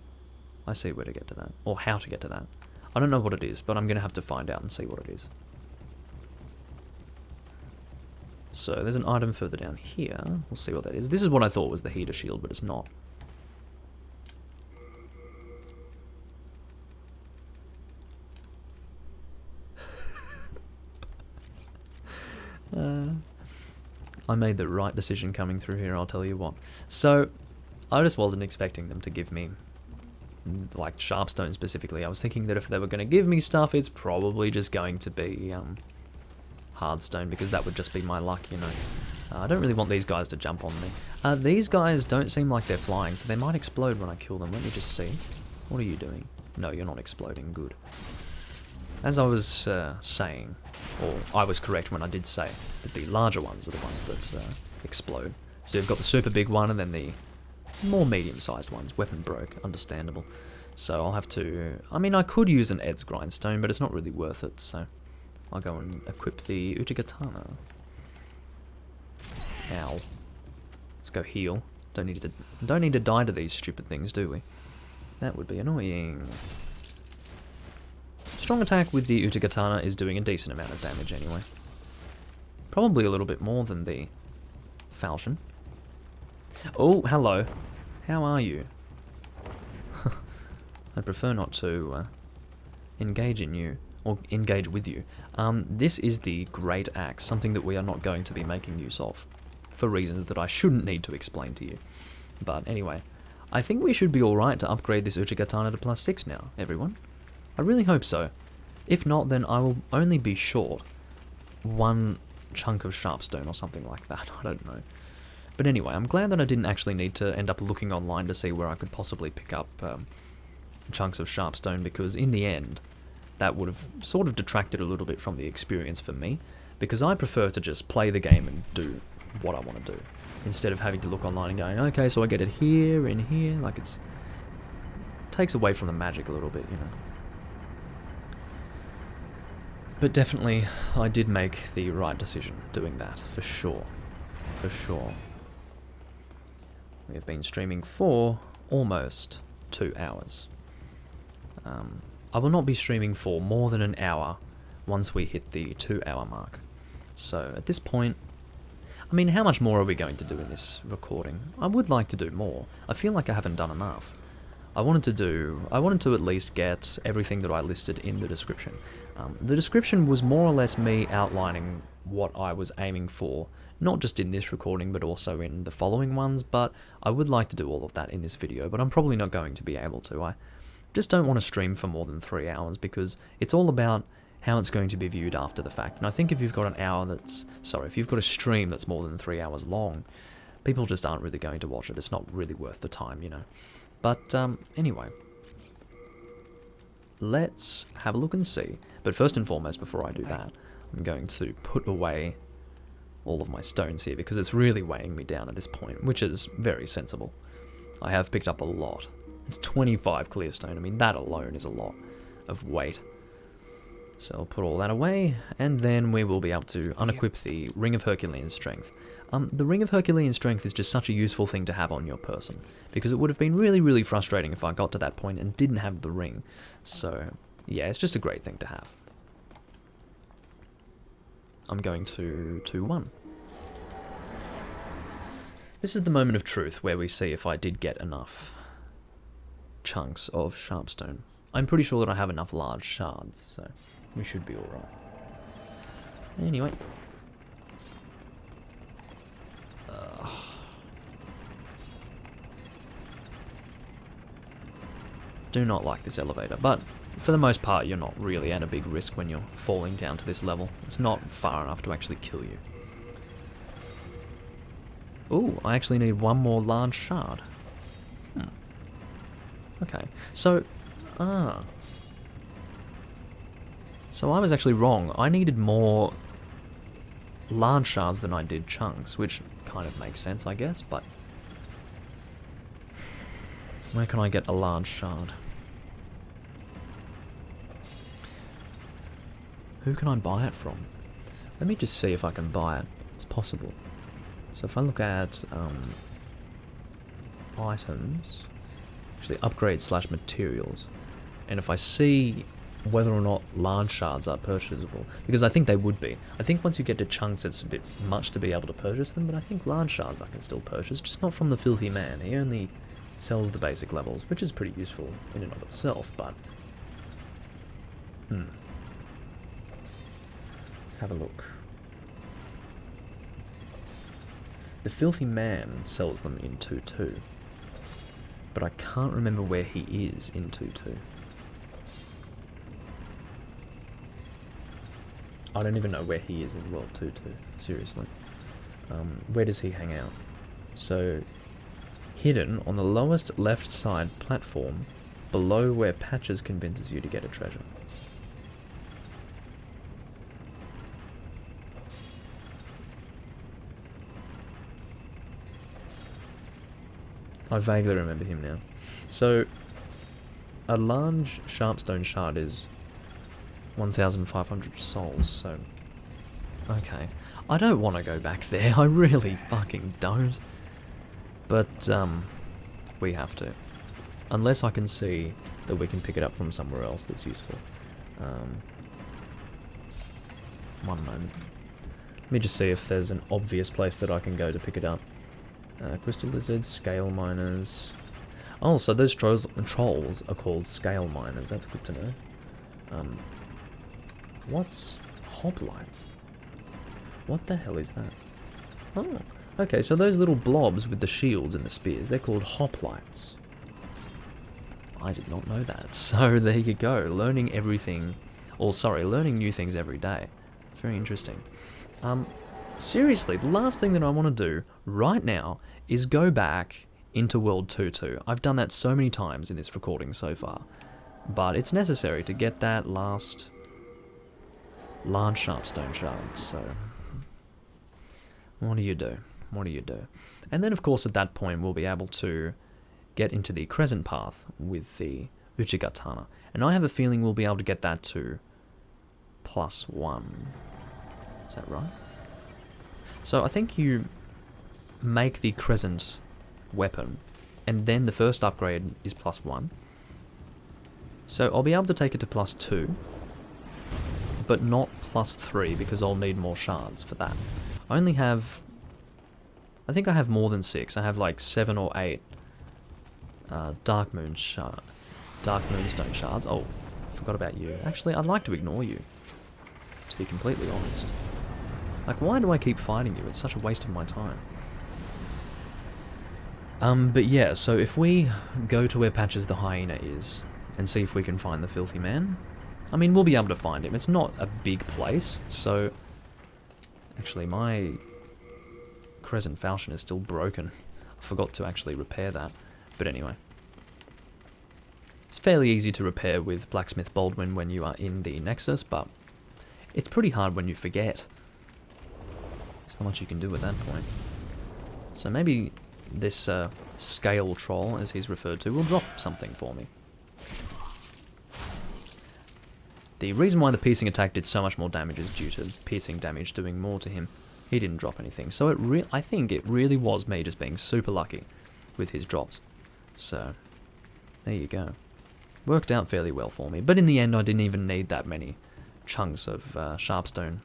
I see where to get to that. Or how to get to that. I don't know what it is, but I'm going to have to find out and see what it is. So there's an item further down here. We'll see what that is. This is what I thought was the heater shield, but it's not. I made the right decision coming through here, I'll tell you what. So, I just wasn't expecting them to give me, like, Sharpstone specifically. I was thinking that if they were going to give me stuff, it's probably just going to be, hardstone, because that would just be my luck, you know. I don't really want these guys to jump on me. These guys don't seem like they're flying, so they might explode when I kill them. Let me just see. What are you doing? No, you're not exploding. Good. As I was saying, or I was correct when I did say that the larger ones are the ones that explode. So you've got the super big one and then the more medium-sized ones. Weapon broke, understandable. So I'll have to... I mean, I could use an Ed's Grindstone, but it's not really worth it, so I'll go and equip the Uchigatana. Ow. Let's go heal. Don't need to die to these stupid things, do we? That would be annoying. Strong attack with the Uchigatana is doing a decent amount of damage anyway. Probably a little bit more than the Falchion. Oh, hello. How are you? I'd prefer not to engage in you, or engage with you. This is the Great Axe, something that we are not going to be making use of, for reasons that I shouldn't need to explain to you. But anyway, I think we should be alright to upgrade this Uchigatana to +6 now, everyone. I really hope so. If not, then I will only be short one chunk of sharpstone or something like that. I don't know. But anyway, I'm glad that I didn't actually need to end up looking online to see where I could possibly pick up chunks of sharpstone, because in the end, that would have sort of detracted a little bit from the experience for me, because I prefer to just play the game and do what I want to do, instead of having to look online and going, okay, so I get it here and here, like it takes away from the magic a little bit, you know. But definitely, I did make the right decision doing that, for sure. For sure. We have been streaming for almost 2 hours. I will not be streaming for more than an hour once we hit the 2-hour mark. So at this point, I mean, how much more are we going to do in this recording? I would like to do more. I feel like I haven't done enough. I wanted to at least get everything that I listed in the description. The description was more or less me outlining what I was aiming for, not just in this recording, but also in the following ones, but I would like to do all of that in this video, but I'm probably not going to be able to. I just don't want to stream for more than 3 hours, because it's all about how it's going to be viewed after the fact. And I think if you've got if you've got a stream that's more than 3 hours long, people just aren't really going to watch it. It's not really worth the time, you know. But anyway, let's have a look and see. But first and foremost, before I do that, I'm going to put away all of my stones here, because it's really weighing me down at this point, which is very sensible. I have picked up a lot. It's 25 clear stone. I mean, that alone is a lot of weight. So I'll put all that away, and then we will be able to unequip the Ring of Herculean Strength. The Ring of Herculean Strength is just such a useful thing to have on your person, because it would have been really, really frustrating if I got to that point and didn't have the ring. So, yeah, it's just a great thing to have. I'm going to 2-1. This is the moment of truth where we see if I did get enough chunks of sharpstone. I'm pretty sure that I have enough large shards, so we should be alright. Anyway. Do not like this elevator, but for the most part you're not really at a big risk when you're falling down to this level. It's not far enough to actually kill you. Ooh, I actually need one more large shard. Okay, so... So I was actually wrong. I needed more large shards than I did chunks, which kind of makes sense, I guess, but... Where can I get a large shard? Who can I buy it from? Let me just see if I can buy it. It's possible. So if I look at items, actually upgrade/materials, and if I see whether or not large shards are purchasable, because I think they would be. I think once you get to chunks it's a bit much to be able to purchase them, but I think large shards I can still purchase, just not from the filthy man. He only sells the basic levels, which is pretty useful in and of itself, but... Let's have a look. The filthy man sells them in 2-2, but I can't remember where he is in 2-2. I don't even know where he is in World 2-2, seriously. Where does he hang out? So, hidden on the lowest left side platform, below where Patches convinces you to get a treasure. I vaguely remember him now. So, a large sharpstone shard is 1,500 souls, so... Okay. I don't want to go back there, I really fucking don't. But, we have to. Unless I can see that we can pick it up from somewhere else that's useful. One moment. Let me just see if there's an obvious place that I can go to pick it up. Crystal lizards, scale miners... Oh, so those trolls are called scale miners, that's good to know. What's hoplite? What the hell is that? Oh, okay, so those little blobs with the shields and the spears, they're called hoplites. I did not know that, so there you go, learning everything, or sorry, learning new things every day. Very interesting. Seriously, the last thing that I want to do right now is go back into World 2-2. I've done that so many times in this recording so far, but it's necessary to get that last large sharpstone shard, so what do you do? What do you do? And then of course at that point we'll be able to get into the Crescent path with the Uchigatana, and I have a feeling we'll be able to get that to +1. Is that right? So I think you make the Crescent weapon, and then the first upgrade is +1. So I'll be able to take it to +2, but not +3 because I'll need more shards for that. I only have... I think I have more than 6. I have like 7 or 8 Dark Moonstone shards. Oh, I forgot about you. Actually, I'd like to ignore you, to be completely honest. Like, why do I keep fighting you? It's such a waste of my time. But yeah, so if we go to where Patches the Hyena is, and see if we can find the Filthy Man, I mean, we'll be able to find him. It's not a big place, so... Actually, my Crescent falchion is still broken. I forgot to actually repair that. But anyway. It's fairly easy to repair with Blacksmith Baldwin when you are in the Nexus, but it's pretty hard when you forget. There's not much you can do at that point. So maybe this scale troll, as he's referred to, will drop something for me. The reason why the piercing attack did so much more damage is due to piercing damage doing more to him. He didn't drop anything, so I think it really was me just being super lucky with his drops. So, there you go. Worked out fairly well for me, but in the end I didn't even need that many chunks of sharpstone.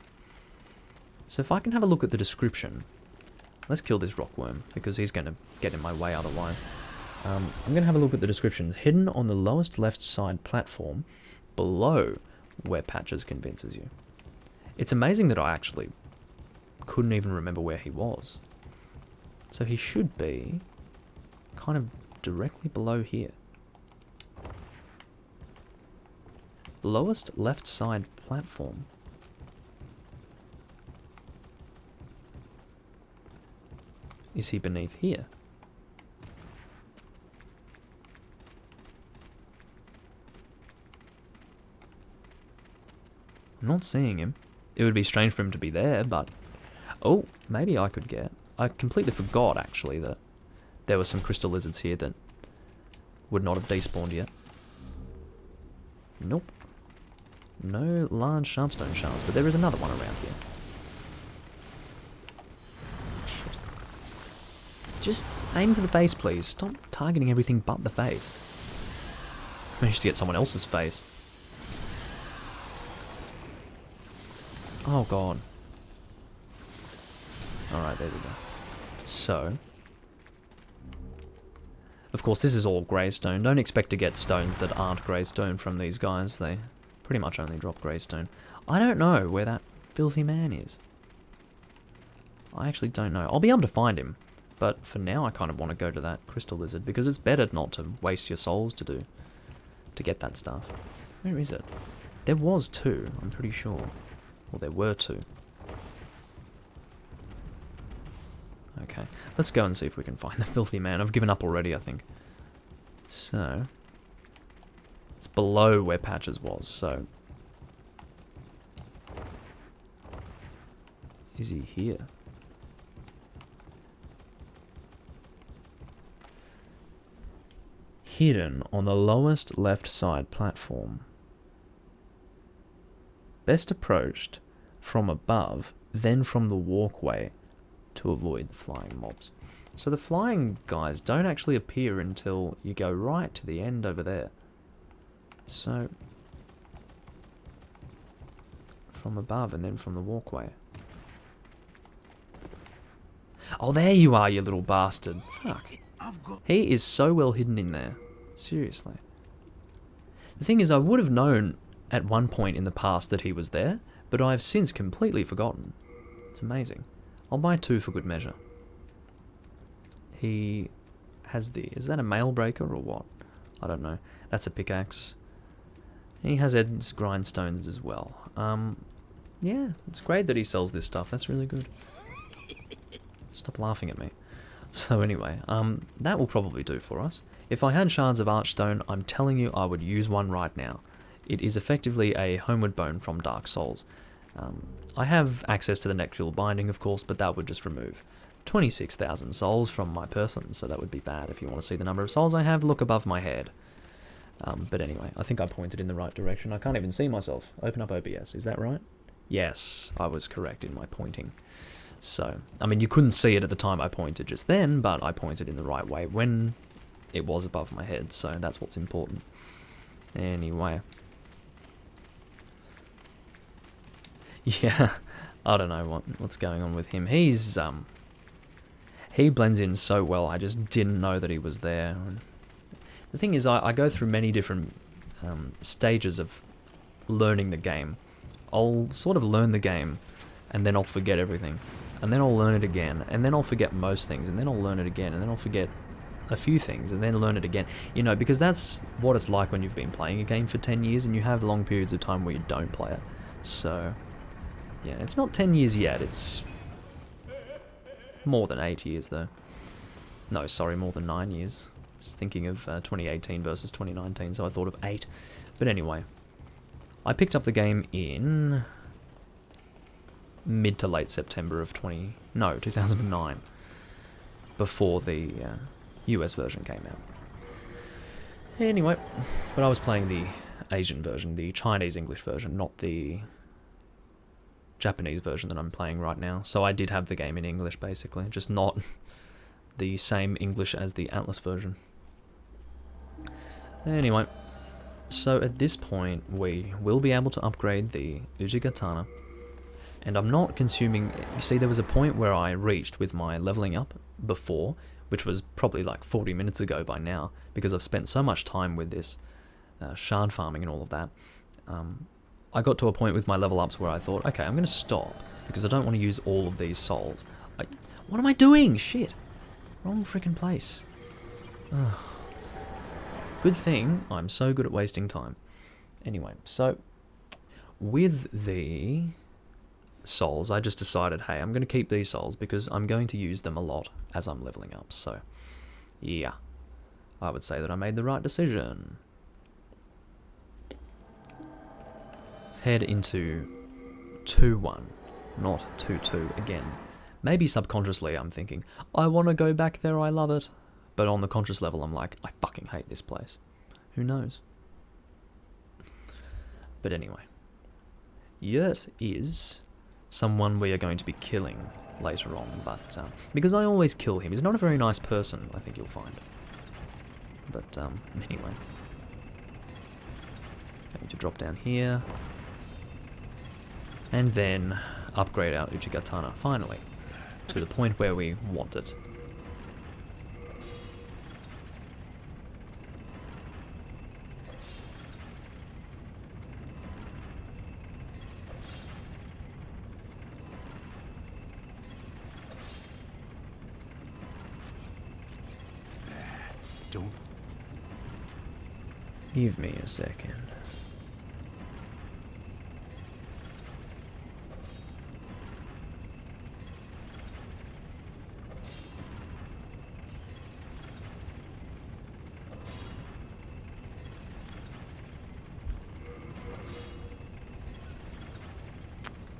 So if I can have a look at the description, let's kill this rockworm, because he's going to get in my way otherwise. I'm going to have a look at the description. Hidden on the lowest left side platform, below where Patches convinces you. It's amazing that I actually couldn't even remember where he was. So he should be kind of directly below here. Lowest left side platform. Is he beneath here? I'm not seeing him. It would be strange for him to be there, but... Oh, maybe I could get... I completely forgot, actually, that there were some crystal lizards here that would not have despawned yet. Nope. No large sharpstone shards, but there is another one around here. Shit. Just aim for the face, please. Stop targeting everything but the face. Managed to get someone else's face. Oh god. Alright, there we go. So... Of course, this is all greystone. Don't expect to get stones that aren't greystone from these guys. They pretty much only drop greystone. I don't know where that filthy man is. I actually don't know. I'll be able to find him. But for now, I kind of want to go to that crystal lizard, because it's better not to waste your souls to get that stuff. Where is it? There was two, I'm pretty sure. Well, there were two. Okay, let's go and see if we can find the filthy man. I've given up already, I think. So, it's below where Patches was, so... Is he here? Hidden on the lowest left side platform. Best approached from above, then from the walkway to avoid the flying mobs. So the flying guys don't actually appear until you go right to the end over there. So, from above and then from the walkway. Oh, there you are, you little bastard. Fuck. He is so well hidden in there. Seriously. The thing is, I would have known at one point in the past that he was there, but I have since completely forgotten. It's amazing. I'll buy 2 for good measure. He has the... Is that a mail breaker or what? I don't know. That's a pickaxe. He has Ed's grindstones as well. Yeah, it's great that he sells this stuff. That's really good. Stop laughing at me. So anyway, that will probably do for us. If I had shards of archstone, I'm telling you I would use one right now. It is effectively a homeward bone from Dark Souls. I have access to the neck jewel binding, of course, but that would just remove 26,000 souls from my person, so that would be bad. If you want to see the number of souls I have, look above my head. But anyway, I think I pointed in the right direction. I can't even see myself. Open up OBS, is that right? Yes, I was correct in my pointing. So, I mean, you couldn't see it at the time I pointed just then, but I pointed in the right way when it was above my head, so that's what's important. Anyway. Yeah, I don't know what's going on with him. He's, he blends in so well, I just didn't know that he was there. The thing is, I go through many different stages of learning the game. I'll sort of learn the game, and then I'll forget everything. And then I'll learn it again, and then I'll forget most things, and then I'll learn it again, and then I'll forget a few things, and then learn it again. You know, because that's what it's like when you've been playing a game for 10 years, and you have long periods of time where you don't play it. So, yeah, it's not 10 years yet, it's more than 8 years, though. No, sorry, more than 9 years. Just thinking of 2018 versus 2019, so I thought of 8. But anyway, I picked up the game in mid to late September of 2009, before the US version came out. Anyway, but I was playing the Asian version, the Chinese English version, not the Japanese version that I'm playing right now. So I did have the game in English, basically, just not the same English as the Atlas version. Anyway, so at this point, we will be able to upgrade the Uchigatana. And I'm not consuming... You see, there was a point where I reached with my leveling up before, which was probably like 40 minutes ago by now, because I've spent so much time with this shard farming and all of that. I got to a point with my level ups where I thought, okay, I'm going to stop, because I don't want to use all of these souls. What am I doing? Shit. Wrong freaking place. Ugh. Good thing I'm so good at wasting time. Anyway, so with the souls, I just decided, hey, I'm going to keep these souls because I'm going to use them a lot as I'm leveling up. So, yeah, I would say that I made the right decision. Head into 2-1, not 2-2 again. Maybe subconsciously I'm thinking, I want to go back there, I love it. But on the conscious level, I'm like, I fucking hate this place. Who knows? But anyway, Yurt is someone we are going to be killing later on, but because I always kill him. He's not a very nice person, I think you'll find. But anyway, going to drop down here, and then upgrade our Uchigatana finally to the point where we want it. Don't. Give me a second.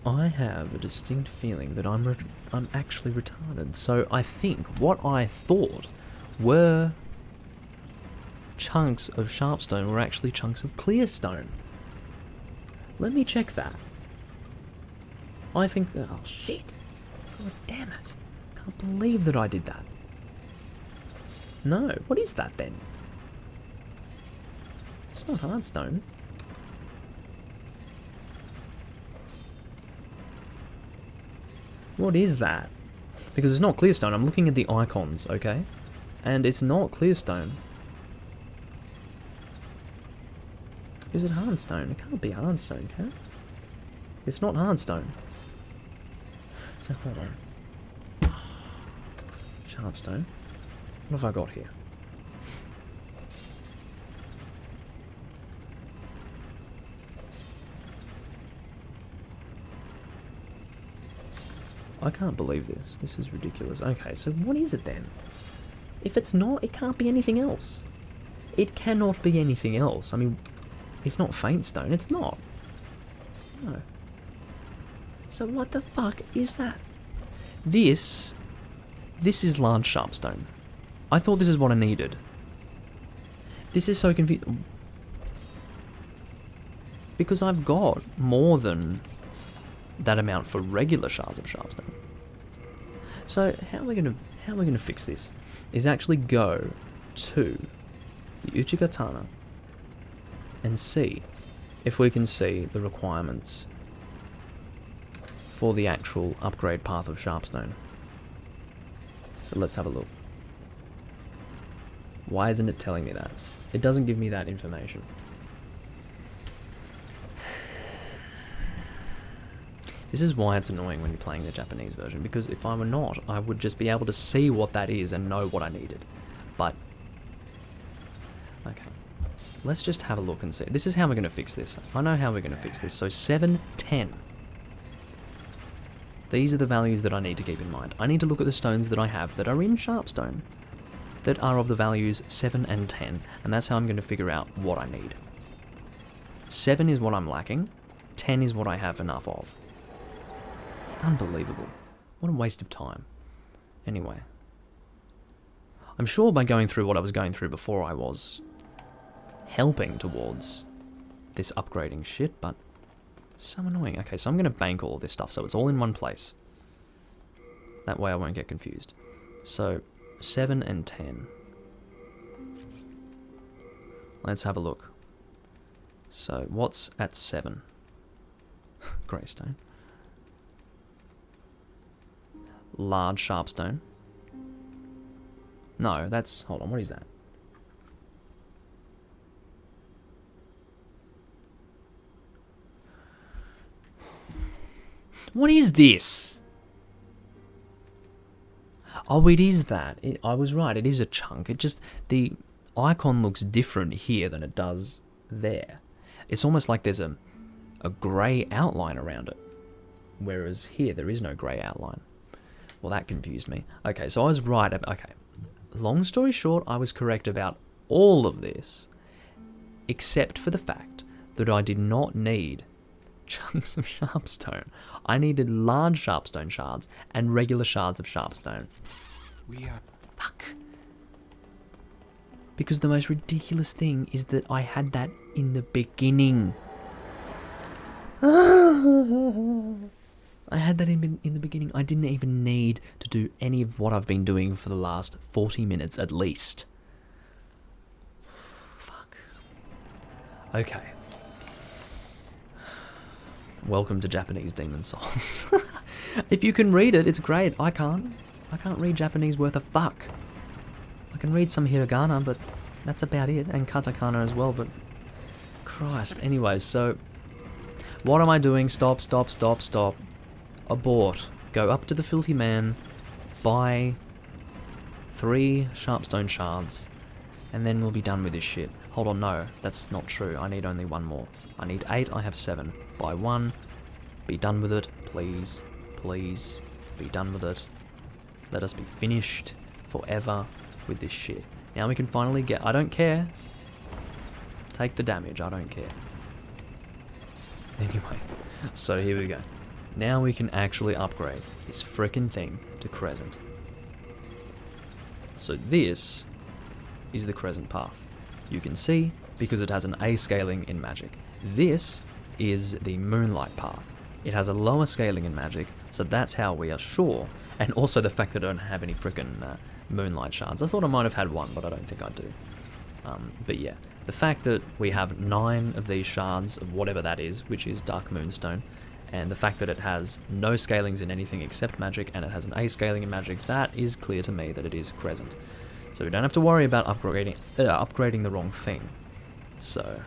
I have a distinct feeling that I'm actually retarded. So I think what I thought were chunks of sharpstone were actually chunks of clear stone. Let me check that. I think... Oh, shit. God damn it. Can't believe that I did that. No, what is that then? It's not hardstone. What is that? Because it's not clear stone. I'm looking at the icons, okay? And it's not clear stone. Is it hardstone? It can't be hardstone, can it? It's not hardstone. So hold on. Sharpstone. What have I got here? I can't believe this. This is ridiculous. Okay, so what is it then? If it's not, it can't be anything else. It cannot be anything else. I mean, it's not faint stone. It's not. No. So what the fuck is that? This is large sharpstone. I thought this is what I needed. This is so confusing. Because I've got more than that amount for regular shards of sharpstone. So how are we gonna fix this? Is actually go to the Uchigatana and see if we can see the requirements for the actual upgrade path of sharpstone. So let's have a look. Why isn't it telling me that? It doesn't give me that information. This is why it's annoying when you're playing the Japanese version, because if I were not, I would just be able to see what that is and know what I needed. But, okay. Let's just have a look and see. This is how we're going to fix this. I know how we're going to fix this. So 7, 10. These are the values that I need to keep in mind. I need to look at the stones that I have that are in sharpstone, that are of the values 7 and 10, and that's how I'm going to figure out what I need. 7 is what I'm lacking, 10 is what I have enough of. Unbelievable. What a waste of time. Anyway. I'm sure by going through what I was going through before I was helping towards this upgrading shit, but so annoying. Okay, so I'm going to bank all of this stuff so it's all in one place. That way I won't get confused. So, 7 and 10. Let's have a look. So, what's at 7? Greystone. Large sharpstone. No, that's... Hold on, what is that? What is this? Oh, it is that. I was right, it is a chunk. It just... The icon looks different here than it does there. It's almost like there's a grey outline around it. Whereas here, there is no grey outline. Well, that confused me. Okay, so I was right about... Okay. Long story short, I was correct about all of this, except for the fact that I did not need chunks of sharpstone. I needed large sharpstone shards and regular shards of sharpstone. Fuck. Because the most ridiculous thing is that I had that in the beginning. I had that in the beginning. I didn't even need to do any of what I've been doing for the last 40 minutes at least. Fuck. Okay. Welcome to Japanese Demon Souls. If you can read it, it's great. I can't. I can't read Japanese worth a fuck. I can read some hiragana, but that's about it. And katakana as well, but... Christ. Anyways, so... What am I doing? Stop, stop, stop, stop. Abort. Go up to the filthy man, buy 3 sharpstone shards, and then we'll be done with this shit. Hold on, no, that's not true. I need only 1 more. I need 8, I have 7. Buy 1, be done with it, please, please, be done with it. Let us be finished forever with this shit. Now we can finally get... I don't care. Take the damage, I don't care. Anyway, so here we go. Now we can actually upgrade this frickin' thing to Crescent. So this is the Crescent path. You can see, because it has an A scaling in magic. This is the Moonlight path. It has a lower scaling in magic, so that's how we are sure. And also the fact that I don't have any frickin' Moonlight shards. I thought I might have had one, but I don't think I do. But yeah, the fact that we have 9 of these shards of whatever that is, which is Dark Moonstone, and the fact that it has no scalings in anything except magic, and it has an A scaling in magic, that is clear to me that it is Crescent. So we don't have to worry about upgrading the wrong thing. So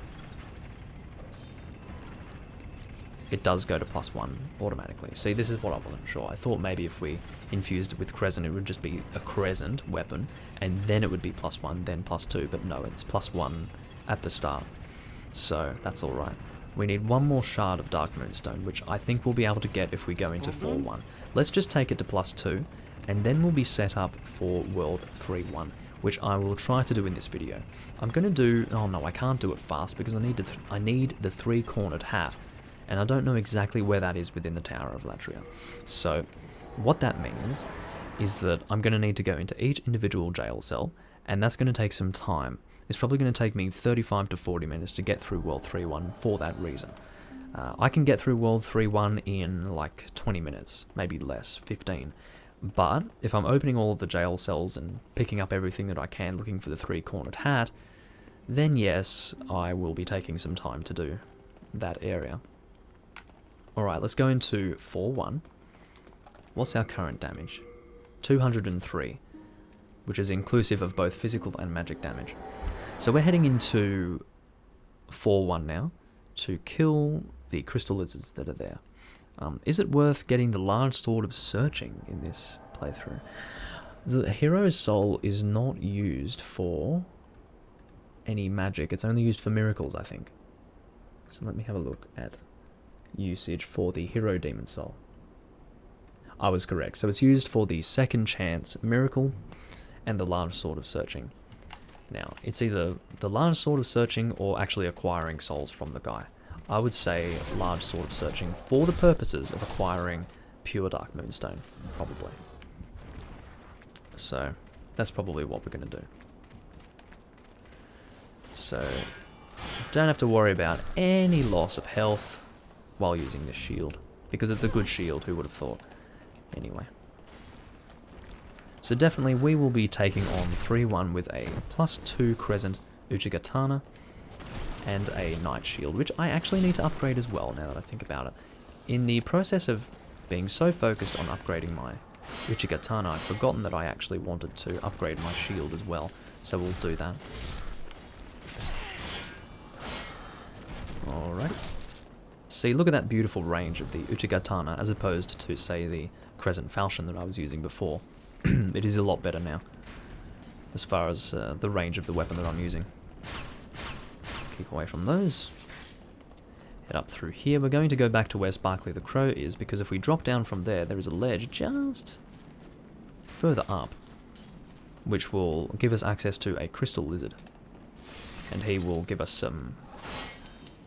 it does go to +1 automatically. See, this is what I wasn't sure. I thought maybe if we infused it with Crescent, it would just be a Crescent weapon, and then it would be +1, then +2, but no, it's +1 at the start. So that's alright. We need one more shard of Dark Moonstone, which I think we'll be able to get if we go into 4-1. Let's just take it to +2, and then we'll be set up for World 3-1, which I will try to do in this video. I'm going to do... oh no, I can't do it fast, because I need the 3-cornered hat, and I don't know exactly where that is within the Tower of Latria. So what that means is that I'm going to need to go into each individual jail cell, and that's going to take some time. It's probably going to take me 35 to 40 minutes to get through World 3-1 for that reason. I can get through World 3-1 in like 20 minutes, maybe less, 15. But if I'm opening all of the jail cells and picking up everything that I can looking for the 3-cornered hat, then yes, I will be taking some time to do that area. Alright, let's go into 4-1. What's our current damage? 203, which is inclusive of both physical and magic damage. So we're heading into 4-1 now to kill the crystal lizards that are there. Is it worth getting the large sword of searching in this playthrough? The hero's soul is not used for any magic. It's only used for miracles, I think. So let me have a look at usage for the hero demon soul. I was correct. So it's used for the second chance miracle and the large sword of searching. Now, it's either the large sword of searching or actually acquiring souls from the guy. I would say large sword of searching for the purposes of acquiring pure Dark Moonstone, probably. So, that's probably what we're going to do. So, don't have to worry about any loss of health while using this shield, because it's a good shield, who would have thought? Anyway. So definitely we will be taking on 3-1 with a +2 Crescent Uchigatana and a Knight Shield, which I actually need to upgrade as well now that I think about it. In the process of being so focused on upgrading my Uchigatana, I've forgotten that I actually wanted to upgrade my shield as well, so we'll do that. Alright. See, look at that beautiful range of the Uchigatana as opposed to, say, the Crescent Falchion that I was using before. It is a lot better now, as far as the range of the weapon that I'm using. Keep away from those. Head up through here. We're going to go back to where Sparkly the Crow is, because if we drop down from there, there is a ledge just further up, which will give us access to a crystal lizard. And he will give us some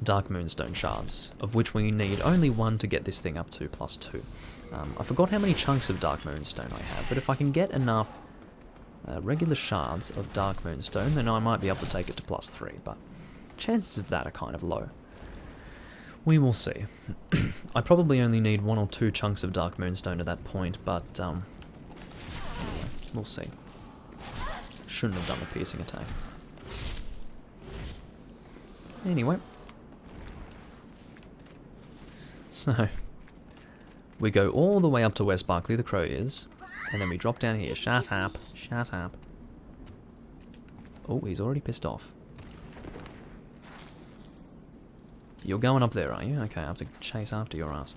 Dark Moonstone shards, of which we need only 1 to get this thing up to +2. I forgot how many chunks of Dark Moonstone I have, but if I can get enough regular shards of Dark Moonstone, then I might be able to take it to +3, but chances of that are kind of low. We will see. I probably only need 1 or 2 chunks of Dark Moonstone at that point, but anyway, we'll see. Shouldn't have done the piercing attack. Anyway. So, we go all the way up to where Sparkly the Crow is, and then we drop down here. Shut up, shut up. Oh, he's already pissed off. You're going up there, are you? Okay, I have to chase after your ass.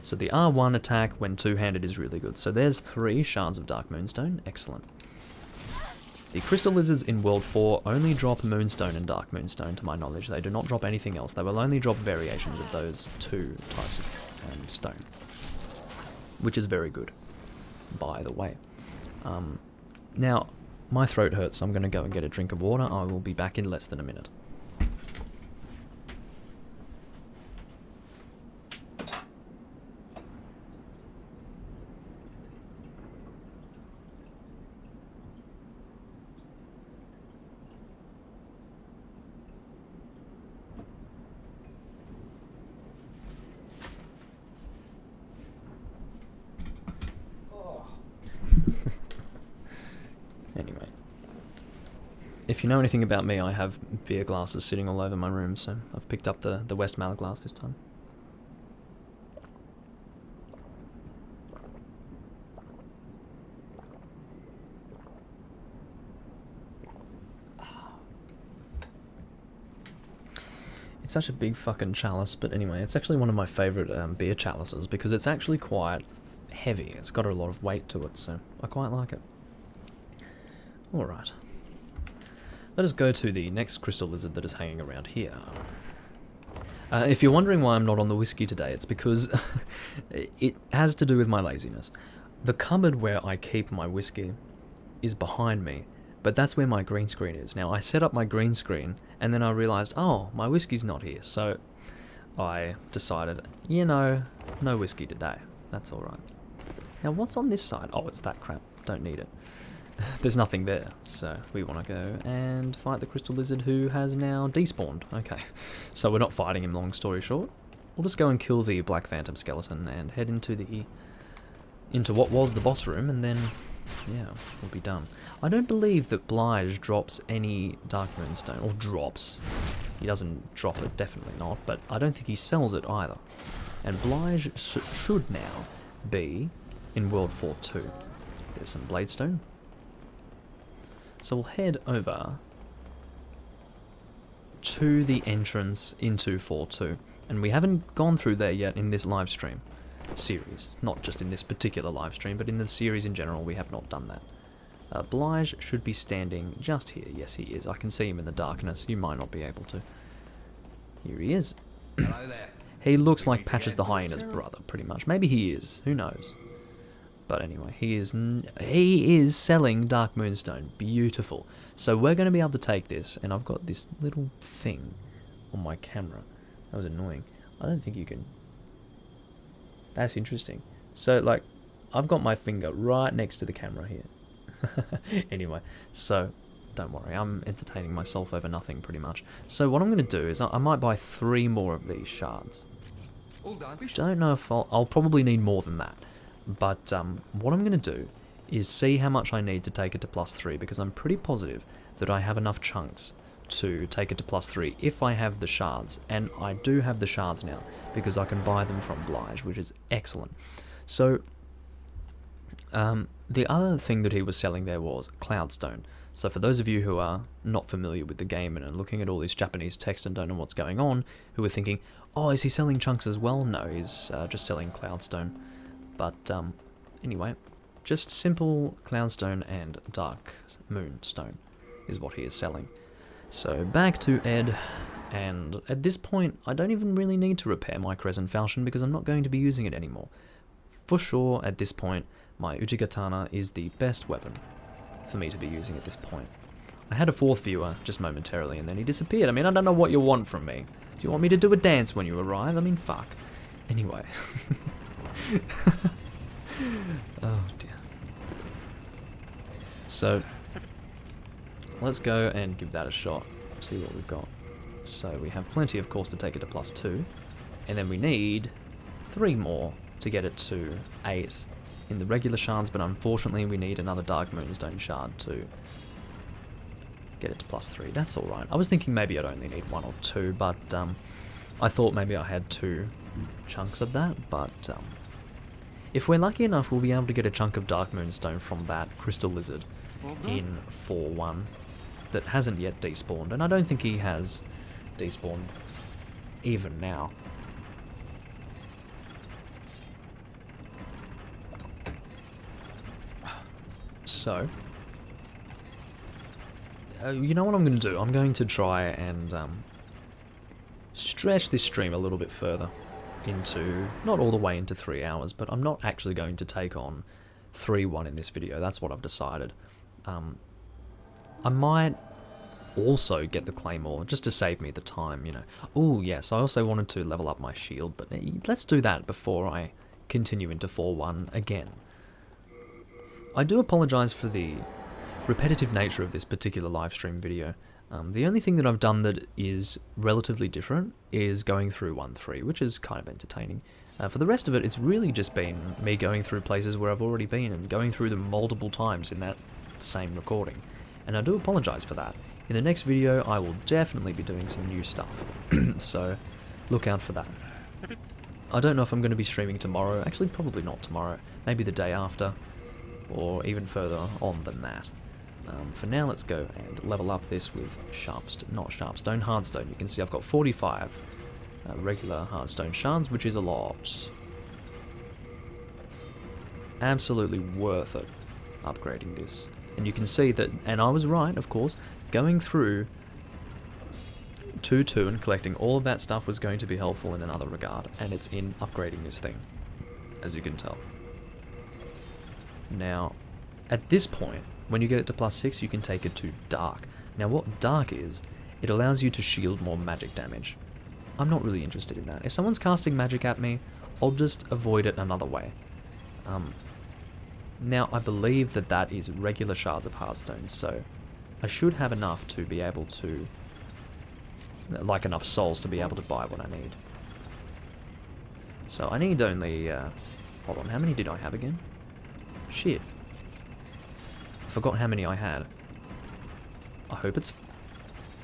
So the R1 attack when two-handed is really good. So there's 3 shards of Dark Moonstone. Excellent. The crystal lizards in World 4 only drop Moonstone and Dark Moonstone, to my knowledge. They do not drop anything else. They will only drop variations of those 2 types of stone. Which is very good, by the way. Now, my throat hurts, so I'm going to go and get a drink of water. I will be back in less than a minute. if you know anything about me, I have beer glasses sitting all over my room, so I've picked up the Westmalle glass this time. It's such a big fucking chalice, but anyway, it's actually one of my favourite beer chalices because it's actually quite heavy. It's got a lot of weight to it, so I quite like it. Alright. Let us go to the next crystal lizard that is hanging around here. If you're wondering why I'm not on the whiskey today, it's because it has to do with my laziness. The cupboard where I keep my whiskey is behind me, but that's where my green screen is. Now, I set up my green screen, and then I realised, oh, my whiskey's not here, so I decided, you know, no whiskey today. That's alright. Now, what's on this side? Oh, it's that crap. Don't need it. There's nothing there, so we want to go and fight the crystal lizard who has now despawned. Okay, so we're not fighting him, long story short. We'll just go and kill the Black Phantom skeleton and head into what was the boss room, and then, yeah, we'll be done. I don't believe that Blige drops any Dark Moonstone, or drops. He doesn't drop it, definitely not, but I don't think he sells it either. And Blige should now be in World 4-2. There's some Bladestone. So we'll head over to the entrance into 4-2. And we haven't gone through there yet in this live stream series. Not just in this particular live stream, but in the series in general, we have not done that. Blige should be standing just here. Yes, he is. I can see him in the darkness. You might not be able to. Here he is. Hello there. He looks like Patches the Hyena's brother, pretty much. Maybe he is. Who knows? But anyway, he is selling Dark Moonstone. Beautiful. So we're going to be able to take this, and I've got this little thing on my camera. That was annoying. I don't think you can... That's interesting. So, like, I've got my finger right next to the camera here. Anyway, so don't worry, I'm entertaining myself over nothing pretty much. So what I'm going to do is I might buy 3 more of these shards. Don't know if I'll probably need more than that. But what I'm going to do is see how much I need to take it to +3, because I'm pretty positive that I have enough chunks to take it to +3 if I have the shards. And I do have the shards now, because I can buy them from Blige, which is excellent. So the other thing that he was selling there was Cloudstone. So for those of you who are not familiar with the game and are looking at all this Japanese text and don't know what's going on, who are thinking, oh, is he selling chunks as well? No, he's just selling Cloudstone. But anyway, just simple Cloudstone and Dark Moonstone is what he is selling. So back to Ed, and at this point, I don't even really need to repair my Crescent falchion because I'm not going to be using it anymore. For sure, at this point, my Uchigatana is the best weapon for me to be using at this point. I had a 4th viewer just momentarily and then he disappeared. I mean, I don't know what you want from me. Do you want me to do a dance when you arrive? I mean, fuck. Anyway. Oh dear. So, let's go and give that a shot. See what we've got. So we have plenty, of course, to take it to +2. And then we need 3 more to get it to 8 in the regular shards, but unfortunately we need another Dark Moonstone shard to get it to +3. That's alright. I was thinking maybe I'd only need 1 or 2, but I thought maybe I had 2 chunks of that, but if we're lucky enough, we'll be able to get a chunk of Dark Moonstone from that Crystal Lizard in 4-1 that hasn't yet despawned, and I don't think he has despawned even now. So, you know what I'm going to do? I'm going to try and stretch this stream a little bit further into, not all the way into 3 hours, but I'm not actually going to take on 3-1 in this video. That's what I've decided. I might also get the Claymore, just to save me the time, you know. Oh, yes, I also wanted to level up my shield, but let's do that before I continue into 4-1 again. I do apologise for the repetitive nature of this particular live stream video. The only thing that I've done that is relatively different is going through 1-3, which is kind of entertaining. For the rest of it, it's really just been me going through places where I've already been and going through them multiple times in that same recording. And I do apologise for that. In the next video, I will definitely be doing some new stuff, so look out for that. I don't know if I'm going to be streaming tomorrow, actually probably not tomorrow, maybe the day after, or even further on than that. For now, let's go and level up this with not sharpstone, hardstone. You can see I've got 45 regular hardstone shards, which is a lot. Absolutely worth it upgrading this. And you can see that, and I was right, of course, going through 2-2 and collecting all of that stuff was going to be helpful in another regard, and it's in upgrading this thing, as you can tell. Now, at this point, when you get it to +6, you can take it to dark. Now what dark is, it allows you to shield more magic damage. I'm not really interested in that. If someone's casting magic at me, I'll just avoid it another way. Now, I believe that that is regular shards of hardstone, so I should have enough to be able to, like enough souls to be able to buy what I need. So I need only, hold on, how many did I have again? Shit. I forgot how many I had. I hope it's,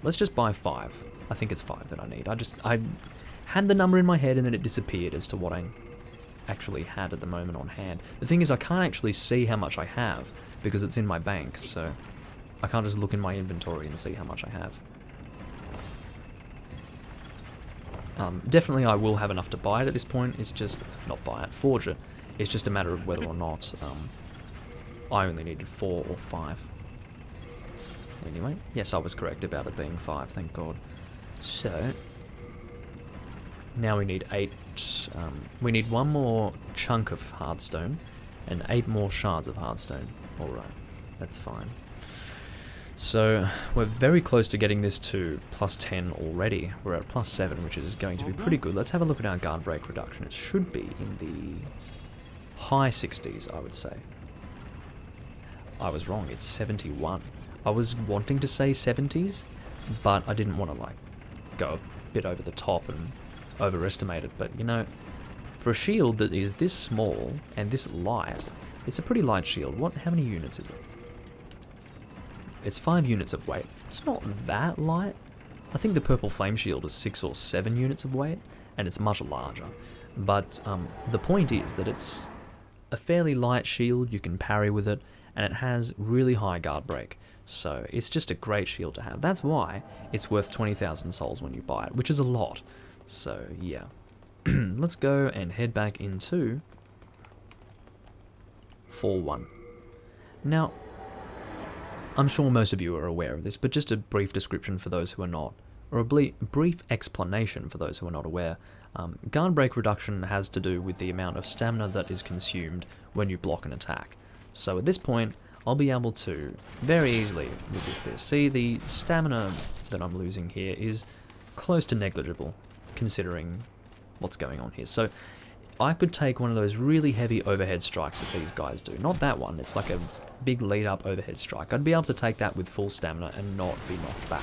let's just buy 5. I think it's 5 that I need. I had the number in my head and then it disappeared as to what I actually had at the moment on hand. The thing is, I can't actually see how much I have because it's in my bank, so I can't just look in my inventory and see how much I have. Definitely I will have enough to buy it at this point. It's just, not buy it, forge it. It's just a matter of whether or not I only needed 4 or 5. Anyway, yes, I was correct about it being 5, thank God. So, now we need 8, we need 1 more chunk of hardstone, and 8 more shards of hardstone. Alright, that's fine. So, we're very close to getting this to +10 already. We're at +7, which is going to be pretty good. Let's have a look at our guard break reduction. It should be in the high 60s, I would say. I was wrong, it's 71. I was wanting to say 70s, but I didn't want to, like, go a bit over the top and overestimate it. But, you know, for a shield that is this small and this light, it's a pretty light shield. How many units is it? It's 5 units of weight. It's not that light. I think the purple flame shield is 6 or 7 units of weight, and it's much larger. But the point is that it's a fairly light shield, you can parry with it, and it has really high guard break. So it's just a great shield to have. That's why it's worth 20,000 souls when you buy it, which is a lot. So yeah. Let's go and head back into 4-1. Now, I'm sure most of you are aware of this, but just a brief description for those who are not, or a brief explanation for those who are not aware. Guard break reduction has to do with the amount of stamina that is consumed when you block an attack. So at this point, I'll be able to very easily resist this. See, the stamina that I'm losing here is close to negligible, considering what's going on here. So I could take one of those really heavy overhead strikes that these guys do. Not that one, it's like a big lead-up overhead strike. I'd be able to take that with full stamina and not be knocked back.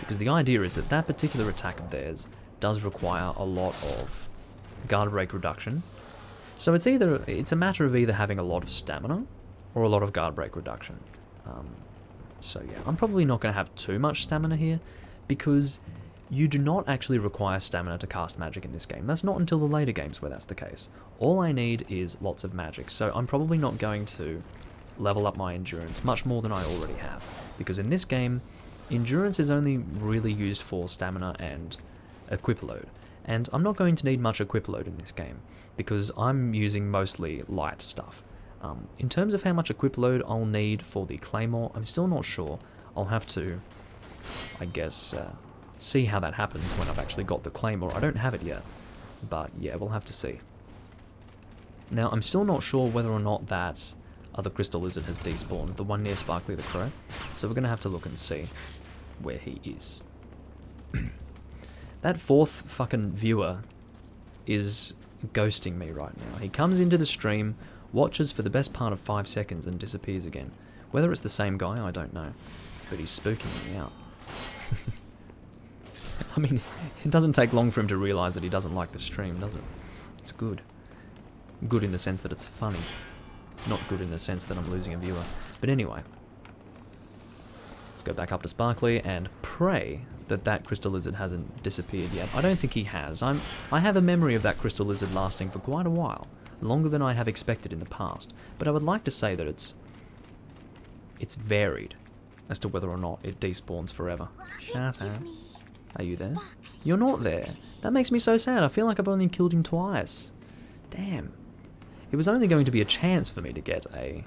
Because the idea is that that particular attack of theirs does require a lot of guard break reduction. So it's a matter of either having a lot of stamina or a lot of guard break reduction. So yeah, I'm probably not going to have too much stamina here, because you do not actually require stamina to cast magic in this game. That's not until the later games where that's the case. All I need is lots of magic, so I'm probably not going to level up my endurance much more than I already have, because in this game, endurance is only really used for stamina and equip load, and I'm not going to need much equip load in this game, because I'm using mostly light stuff. In terms of how much equip load I'll need for the Claymore, I'm still not sure. I'll have to, I guess, see how that happens when I've actually got the Claymore. I don't have it yet, but yeah, we'll have to see. Now, I'm still not sure whether or not that other crystal lizard has despawned, the one near Sparkly the Crow, so we're going to have to look and see where he is. That fourth fucking viewer is ghosting me right now. He comes into the stream, watches for the best part of 5 seconds and disappears again. Whether it's the same guy, I don't know, but he's spooking me out. I mean, it doesn't take long for him to realise that he doesn't like the stream, does it? It's good. Good in the sense that it's funny. Not good in the sense that I'm losing a viewer. But anyway. Let's go back up to Sparkly and pray that that crystal lizard hasn't disappeared yet. I don't think he has. I have a memory of that crystal lizard lasting for quite a while, longer than I have expected in the past. But I would like to say that it's varied as to whether or not it despawns forever. Shut up. Are you there? You're not there. That makes me so sad. I feel like I've only killed him twice. Damn. It was only going to be a chance for me to get a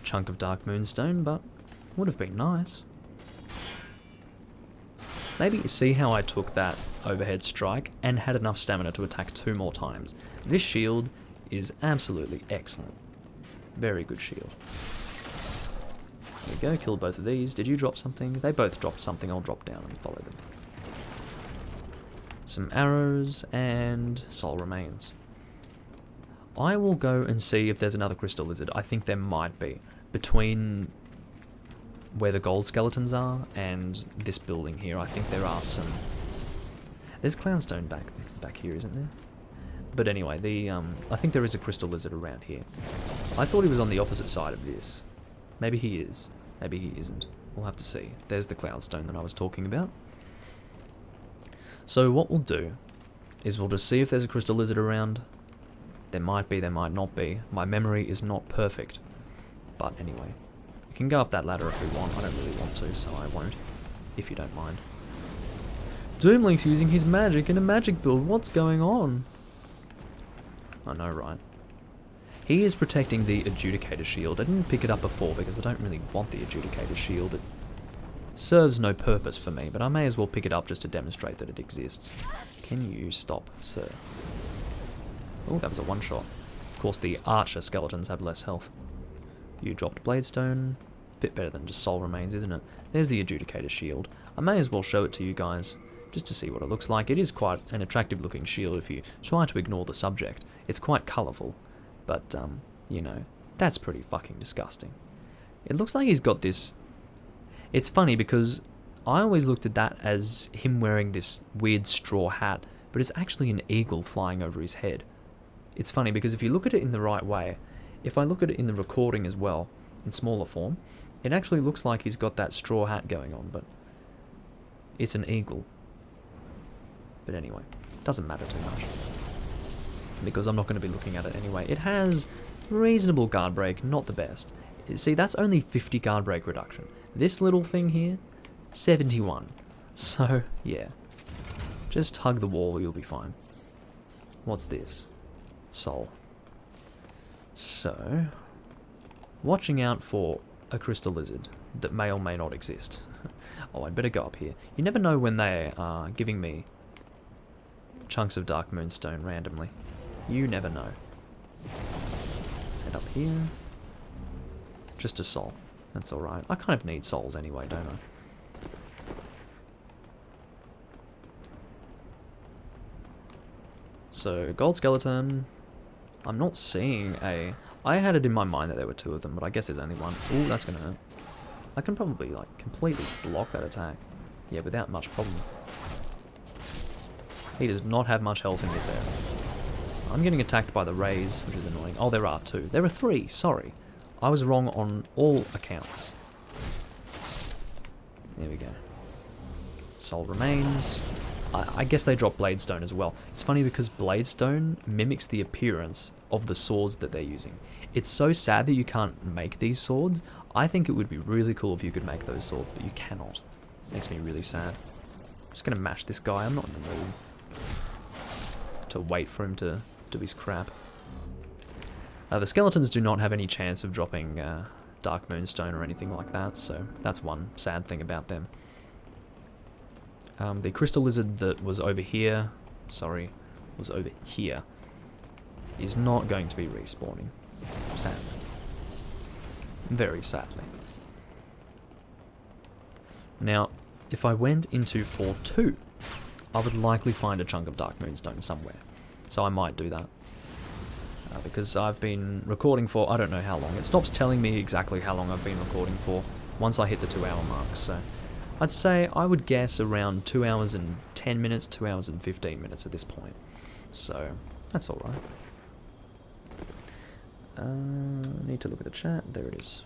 chunk of Dark Moonstone, but would have been nice. Maybe you see how I took that overhead strike and had enough stamina to attack 2 more times. This shield is absolutely excellent. Very good shield. There we go, kill both of these. Did you drop something? They both dropped something. I'll drop down and follow them. Some arrows and soul remains. I will go and see if there's another crystal lizard. I think there might be. Between where the gold skeletons are and this building here, I think there are some... There's clownstone back here, isn't there? But anyway, I think there is a crystal lizard around here. I thought he was on the opposite side of this. Maybe he is. Maybe he isn't. We'll have to see. There's the cloudstone that I was talking about. So what we'll do is we'll just see if there's a crystal lizard around. There might be, there might not be. My memory is not perfect. But anyway, we can go up that ladder if we want. I don't really want to, so I won't, if you don't mind. Doomlink's using his magic in a magic build. What's going on? I know, right? He is protecting the Adjudicator Shield. I didn't pick it up before because I don't really want the Adjudicator Shield. It serves no purpose for me, but I may as well pick it up just to demonstrate that it exists. Can you stop, sir? Oh, that was a one-shot. Of course, the Archer skeletons have less health. You dropped Bladestone. Bit better than just soul remains, isn't it? There's the Adjudicator Shield. I may as well show it to you guys, just to see what it looks like. It is quite an attractive-looking shield if you try to ignore the subject. It's quite colourful. But, you know, that's pretty fucking disgusting. It looks like he's got this... It's funny because I always looked at that as him wearing this weird straw hat, but it's actually an eagle flying over his head. It's funny because if you look at it in the right way, if I look at it in the recording as well, in smaller form, it actually looks like he's got that straw hat going on, but it's an eagle. But anyway, doesn't matter too much, because I'm not going to be looking at it anyway. It has reasonable guard break, not the best. See, that's only 50 guard break reduction. This little thing here, 71. So, yeah. Just hug the wall, you'll be fine. What's this? Soul. So, watching out for a crystal lizard that may or may not exist. Oh, I'd better go up here. You never know when they are giving me chunks of Dark Moonstone randomly. You never know. Let's head up here. Just a soul. That's alright. I kind of need souls anyway, don't I? So, gold skeleton. I'm not seeing a... I had it in my mind that there were 2 of them, but I guess there's only one. Ooh, that's gonna hurt. I can probably, like, completely block that attack. Yeah, without much problem. He does not have much health in this area. I'm getting attacked by the rays, which is annoying. Oh, there are 2. There are 3, sorry. I was wrong on all accounts. There we go. Soul remains. I guess they drop Bladestone as well. It's funny because Bladestone mimics the appearance of the swords that they're using. It's so sad that you can't make these swords. I think it would be really cool if you could make those swords, but you cannot. Makes me really sad. I'm just gonna mash this guy. I'm not in the mood to wait for him to do his crap. The skeletons do not have any chance of dropping Dark Moonstone or anything like that, so that's one sad thing about them. The crystal lizard that was over here, is not going to be respawning, sadly. Very sadly. Now, if I went into Floor 2, I would likely find a chunk of Dark Moonstone somewhere, so I might do that. Because I've been recording for I don't know how long. It stops telling me exactly how long I've been recording for once I hit the 2-hour mark, so I'd say I would guess around 2 hours and 10 minutes, 2 hours and 15 minutes at this point. So, that's alright. Need to look at the chat. There it is.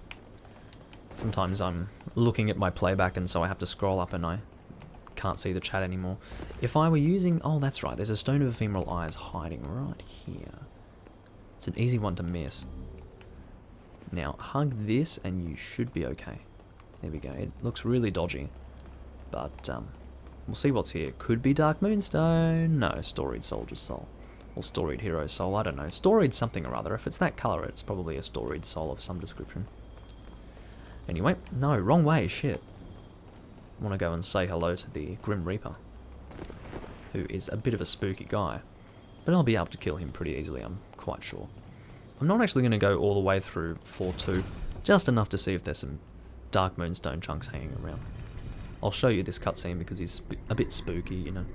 Sometimes I'm looking at my playback and so I have to scroll up and I can't see the chat anymore. If I were using... Oh, that's right. There's a Stone of Ephemeral Eyes hiding right here. It's an easy one to miss. Now, hug this and you should be okay. There we go. It looks really dodgy. But, we'll see what's here. Could be Dark Moonstone. No, Storied Soldier's Soul. Or Storied Hero's Soul. I don't know. Storied something or other. If it's that colour, it's probably a Storied Soul of some description. Anyway, no, wrong way, shit. I want to go and say hello to the Grim Reaper, who is a bit of a spooky guy, but I'll be able to kill him pretty easily, I'm quite sure. I'm not actually going to go all the way through 4-2, just enough to see if there's some Dark Moonstone chunks hanging around. I'll show you this cutscene because he's a bit spooky, you know.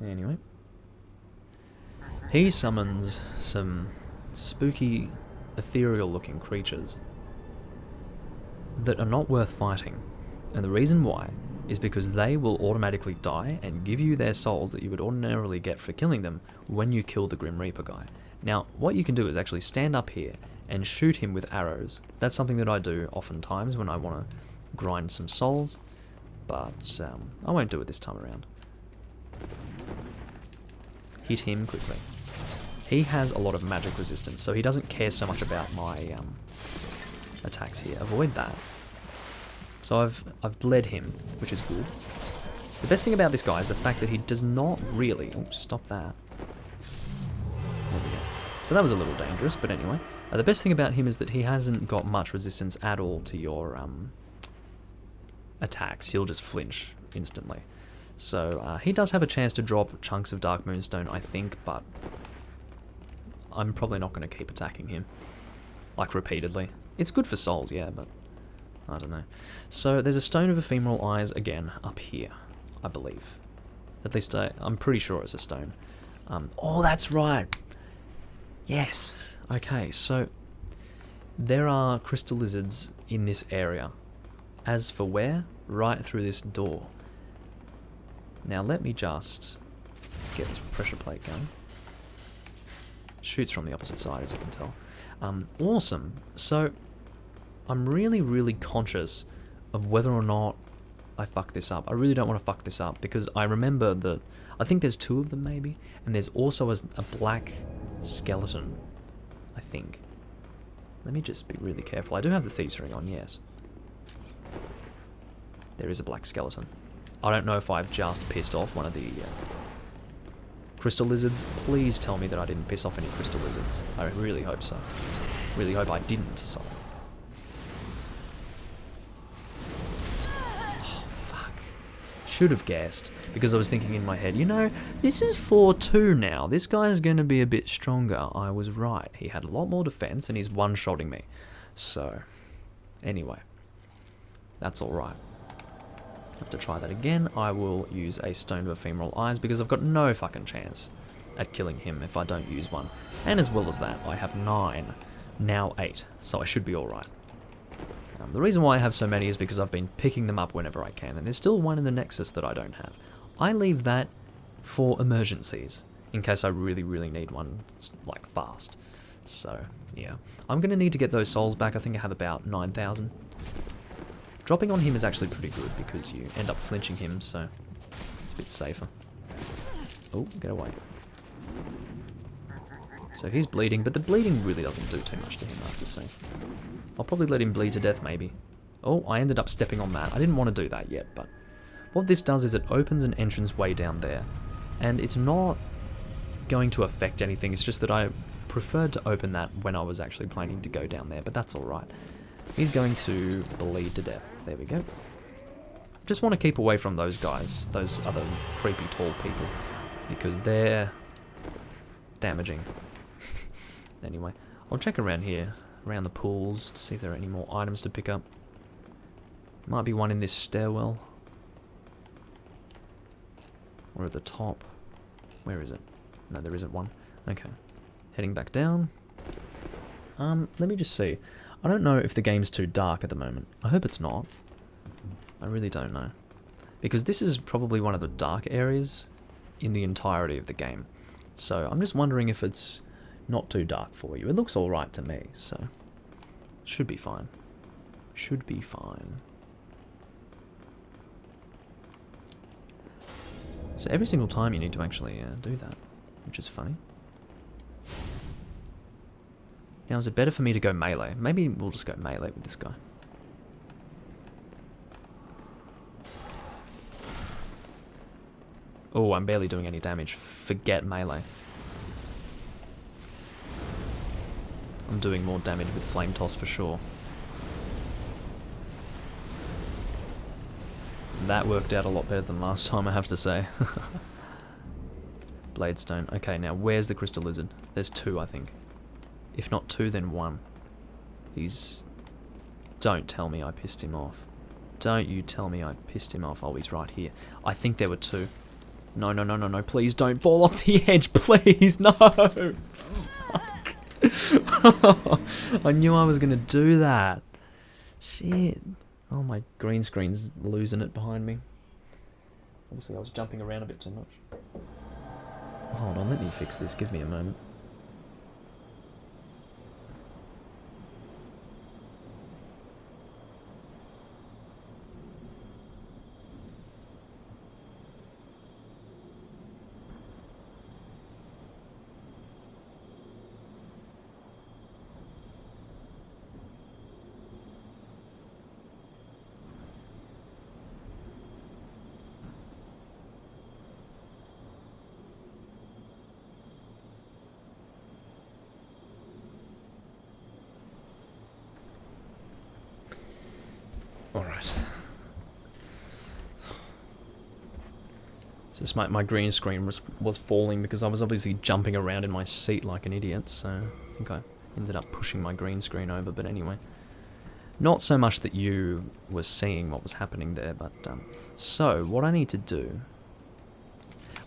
Anyway. He summons some spooky, ethereal-looking creatures that are not worth fighting. And the reason why is because they will automatically die and give you their souls that you would ordinarily get for killing them when you kill the Grim Reaper guy. Now, what you can do is actually stand up here and shoot him with arrows. That's something that I do oftentimes when I want to grind some souls, but I won't do it this time around. Hit him quickly. He has a lot of magic resistance, so he doesn't care so much about my attacks here. Avoid that. So I've bled him, which is good. The best thing about this guy is the fact that he does not really... Oh, stop that. There we go. So that was a little dangerous, but anyway. The best thing about him is that he hasn't got much resistance at all to your attacks. He'll just flinch instantly. So he does have a chance to drop chunks of Dark Moonstone, I think, but I'm probably not going to keep attacking him, like, repeatedly. It's good for souls, yeah, but I don't know. So there's a Stone of Ephemeral Eyes again up here, I believe. At least I'm pretty sure it's a stone. Oh, that's right. Yes. Okay, so there are crystal lizards in this area. As for where? Right through this door. Now let me just get this pressure plate going. Shoots from the opposite side, as you can tell. Awesome. So I'm really, really conscious of whether or not I fuck this up. I really don't want to fuck this up because I remember that I think there's 2 of them maybe, and there's also a black skeleton, I think. Let me just be really careful. I do have the Thieves' Ring on, yes. There is a black skeleton. I don't know if I've just pissed off one of the crystal lizards. Please tell me that I didn't piss off any crystal lizards. I really hope so. Really hope I didn't, so. Oh, fuck. Should have guessed, because I was thinking in my head, you know, this is 4-2 now. This guy is going to be a bit stronger. I was right. He had a lot more defense, and he's one-shotting me. So, anyway. That's alright. Have to try that again. I will use a Stone of Ephemeral Eyes because I've got no fucking chance at killing him if I don't use one. And as well as that, I have 9, now 8, so I should be alright. The reason why I have so many is because I've been picking them up whenever I can, and there's still one in the Nexus that I don't have. I leave that for emergencies, in case I really, really need one, like, fast. So, yeah. I'm going to need to get those souls back. I think I have about 9,000. Dropping on him is actually pretty good because you end up flinching him, so it's a bit safer. Oh, get away. So he's bleeding, but the bleeding really doesn't do too much to him, I have to say. I'll probably let him bleed to death, maybe. Oh, I ended up stepping on that. I didn't want to do that yet, but what this does is it opens an entrance way down there. And it's not going to affect anything, it's just that I preferred to open that when I was actually planning to go down there, but that's alright. He's going to bleed to death. There we go. Just want to keep away from those guys, those other creepy tall people, because they're damaging. Anyway, I'll check around here, around the pools, to see if there are any more items to pick up. Might be one in this stairwell. Or at the top. Where is it? No, there isn't one. Okay. Heading back down. Let me just see. I don't know if the game's too dark at the moment. I hope it's not. I really don't know. Because this is probably one of the dark areas in the entirety of the game. So I'm just wondering if it's not too dark for you. It looks alright to me, so should be fine. Should be fine. So every single time you need to actually do that, which is funny. Now, is it better for me to go melee? Maybe we'll just go melee with this guy. Oh, I'm barely doing any damage. Forget melee. I'm doing more damage with Flame Toss for sure. That worked out a lot better than last time, I have to say. Bladestone. Okay, now where's the Crystal Lizard? There's 2, I think. If not 2, then 1. He's... Don't tell me I pissed him off. Don't you tell me I pissed him off. Oh, he's right here. I think there were 2. No, no, no, no, no. Please don't fall off the edge. Please, no. Fuck. I knew I was going to do that. Shit. Oh, my green screen's losing it behind me. Obviously, I was jumping around a bit too much. Hold on, let me fix this. Give me a moment. Alright. Just my green screen was falling because I was obviously jumping around in my seat like an idiot, so I think I ended up pushing my green screen over, but anyway. Not so much that you were seeing what was happening there, but so what I need to do...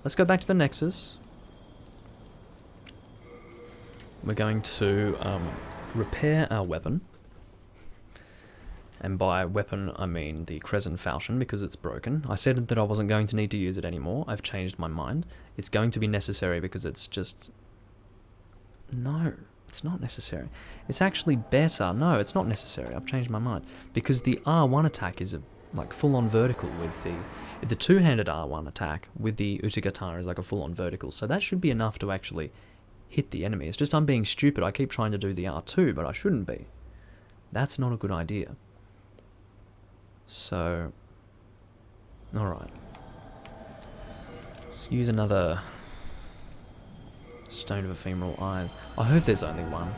Let's go back to the Nexus. We're going to repair our weapon. And by weapon, I mean the Crescent falchion, because it's broken. I said that I wasn't going to need to use it anymore. I've changed my mind. It's going to be necessary because it's just... No, it's not necessary. It's actually better. No, it's not necessary. I've changed my mind. Because the R1 attack is like full-on vertical with the two-handed R1 attack with the Uchigatana is like a full-on vertical. So that should be enough to actually hit the enemy. It's just I'm being stupid. I keep trying to do the R2, but I shouldn't be. That's not a good idea. So, alright. Let's use another Stone of Ephemeral Eyes. I hope there's only one.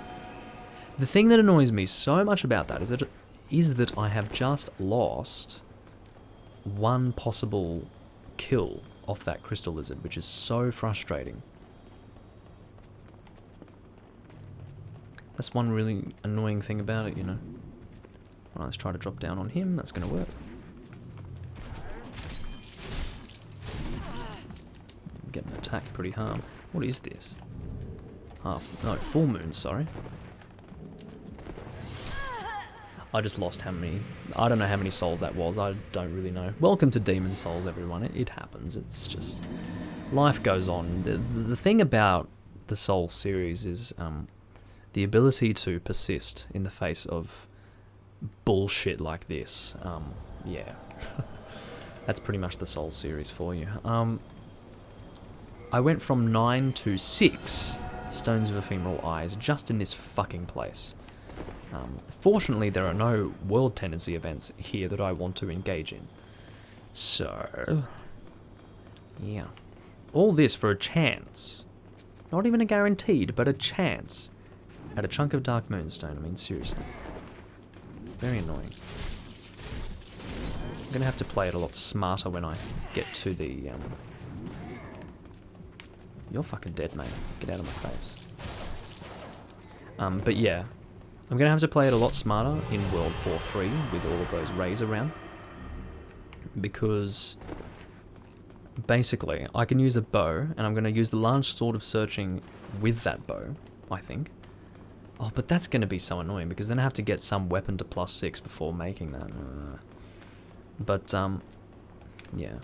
The thing that annoys me so much about that is that I have just lost one possible kill off that Crystal Lizard, which is so frustrating. That's one really annoying thing about it, you know. Right, let's try to drop down on him. That's going to work. Getting attacked pretty hard. What is this? Full moon, sorry. I just lost how many... I don't know how many souls that was. I don't really know. Welcome to Demon Souls, everyone. It happens. It's just... Life goes on. The thing about the Soul series is the ability to persist in the face of bullshit like this. Yeah. That's pretty much the Soul series for you. I went from 9 to 6 Stones of Ephemeral Eyes just in this fucking place. Fortunately, there are no World Tendency events here that I want to engage in. So... yeah. All this for a chance. Not even a guaranteed, but a chance. At a chunk of Dark Moonstone. I mean, seriously. Very annoying. I'm going to have to play it a lot smarter when I get to the... You're fucking dead, mate. Get out of my face. But yeah. I'm going to have to play it a lot smarter in World 4-3 with all of those rays around. Because... basically, I can use a bow, and I'm going to use the large sword of searching with that bow, I think. Oh, but that's going to be so annoying, because then I have to get some weapon to +6 before making that. But, yeah.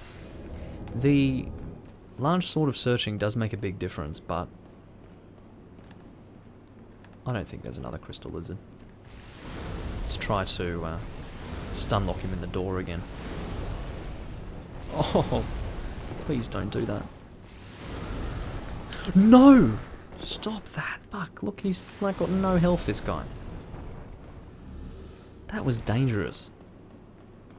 large sort of searching does make a big difference, but I don't think there's another crystal lizard. Let's try to stun lock him in the door again. Oh, please don't do that. No! Stop that. Fuck, look, he's like got no health, this guy. That was dangerous.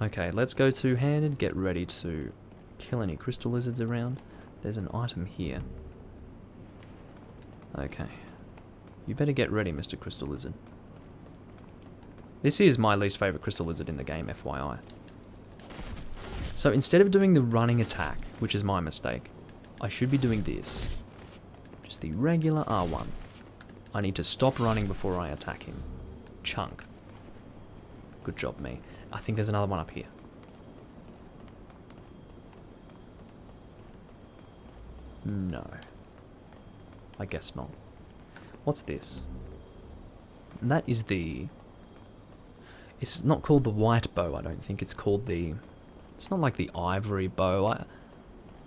Okay, let's go two-handed, get ready to kill any crystal lizards around. There's an item here. Okay. You better get ready, Mr. Crystal Lizard. This is my least favourite crystal lizard in the game, FYI. So instead of doing the running attack, which is my mistake, I should be doing this. Just the regular R1. I need to stop running before I attack him. Chunk. Good job, me. I think there's another one up here. No. I guess not. What's this? And that is the... It's not called the white bow, I don't think. It's called the... It's not like the ivory bow.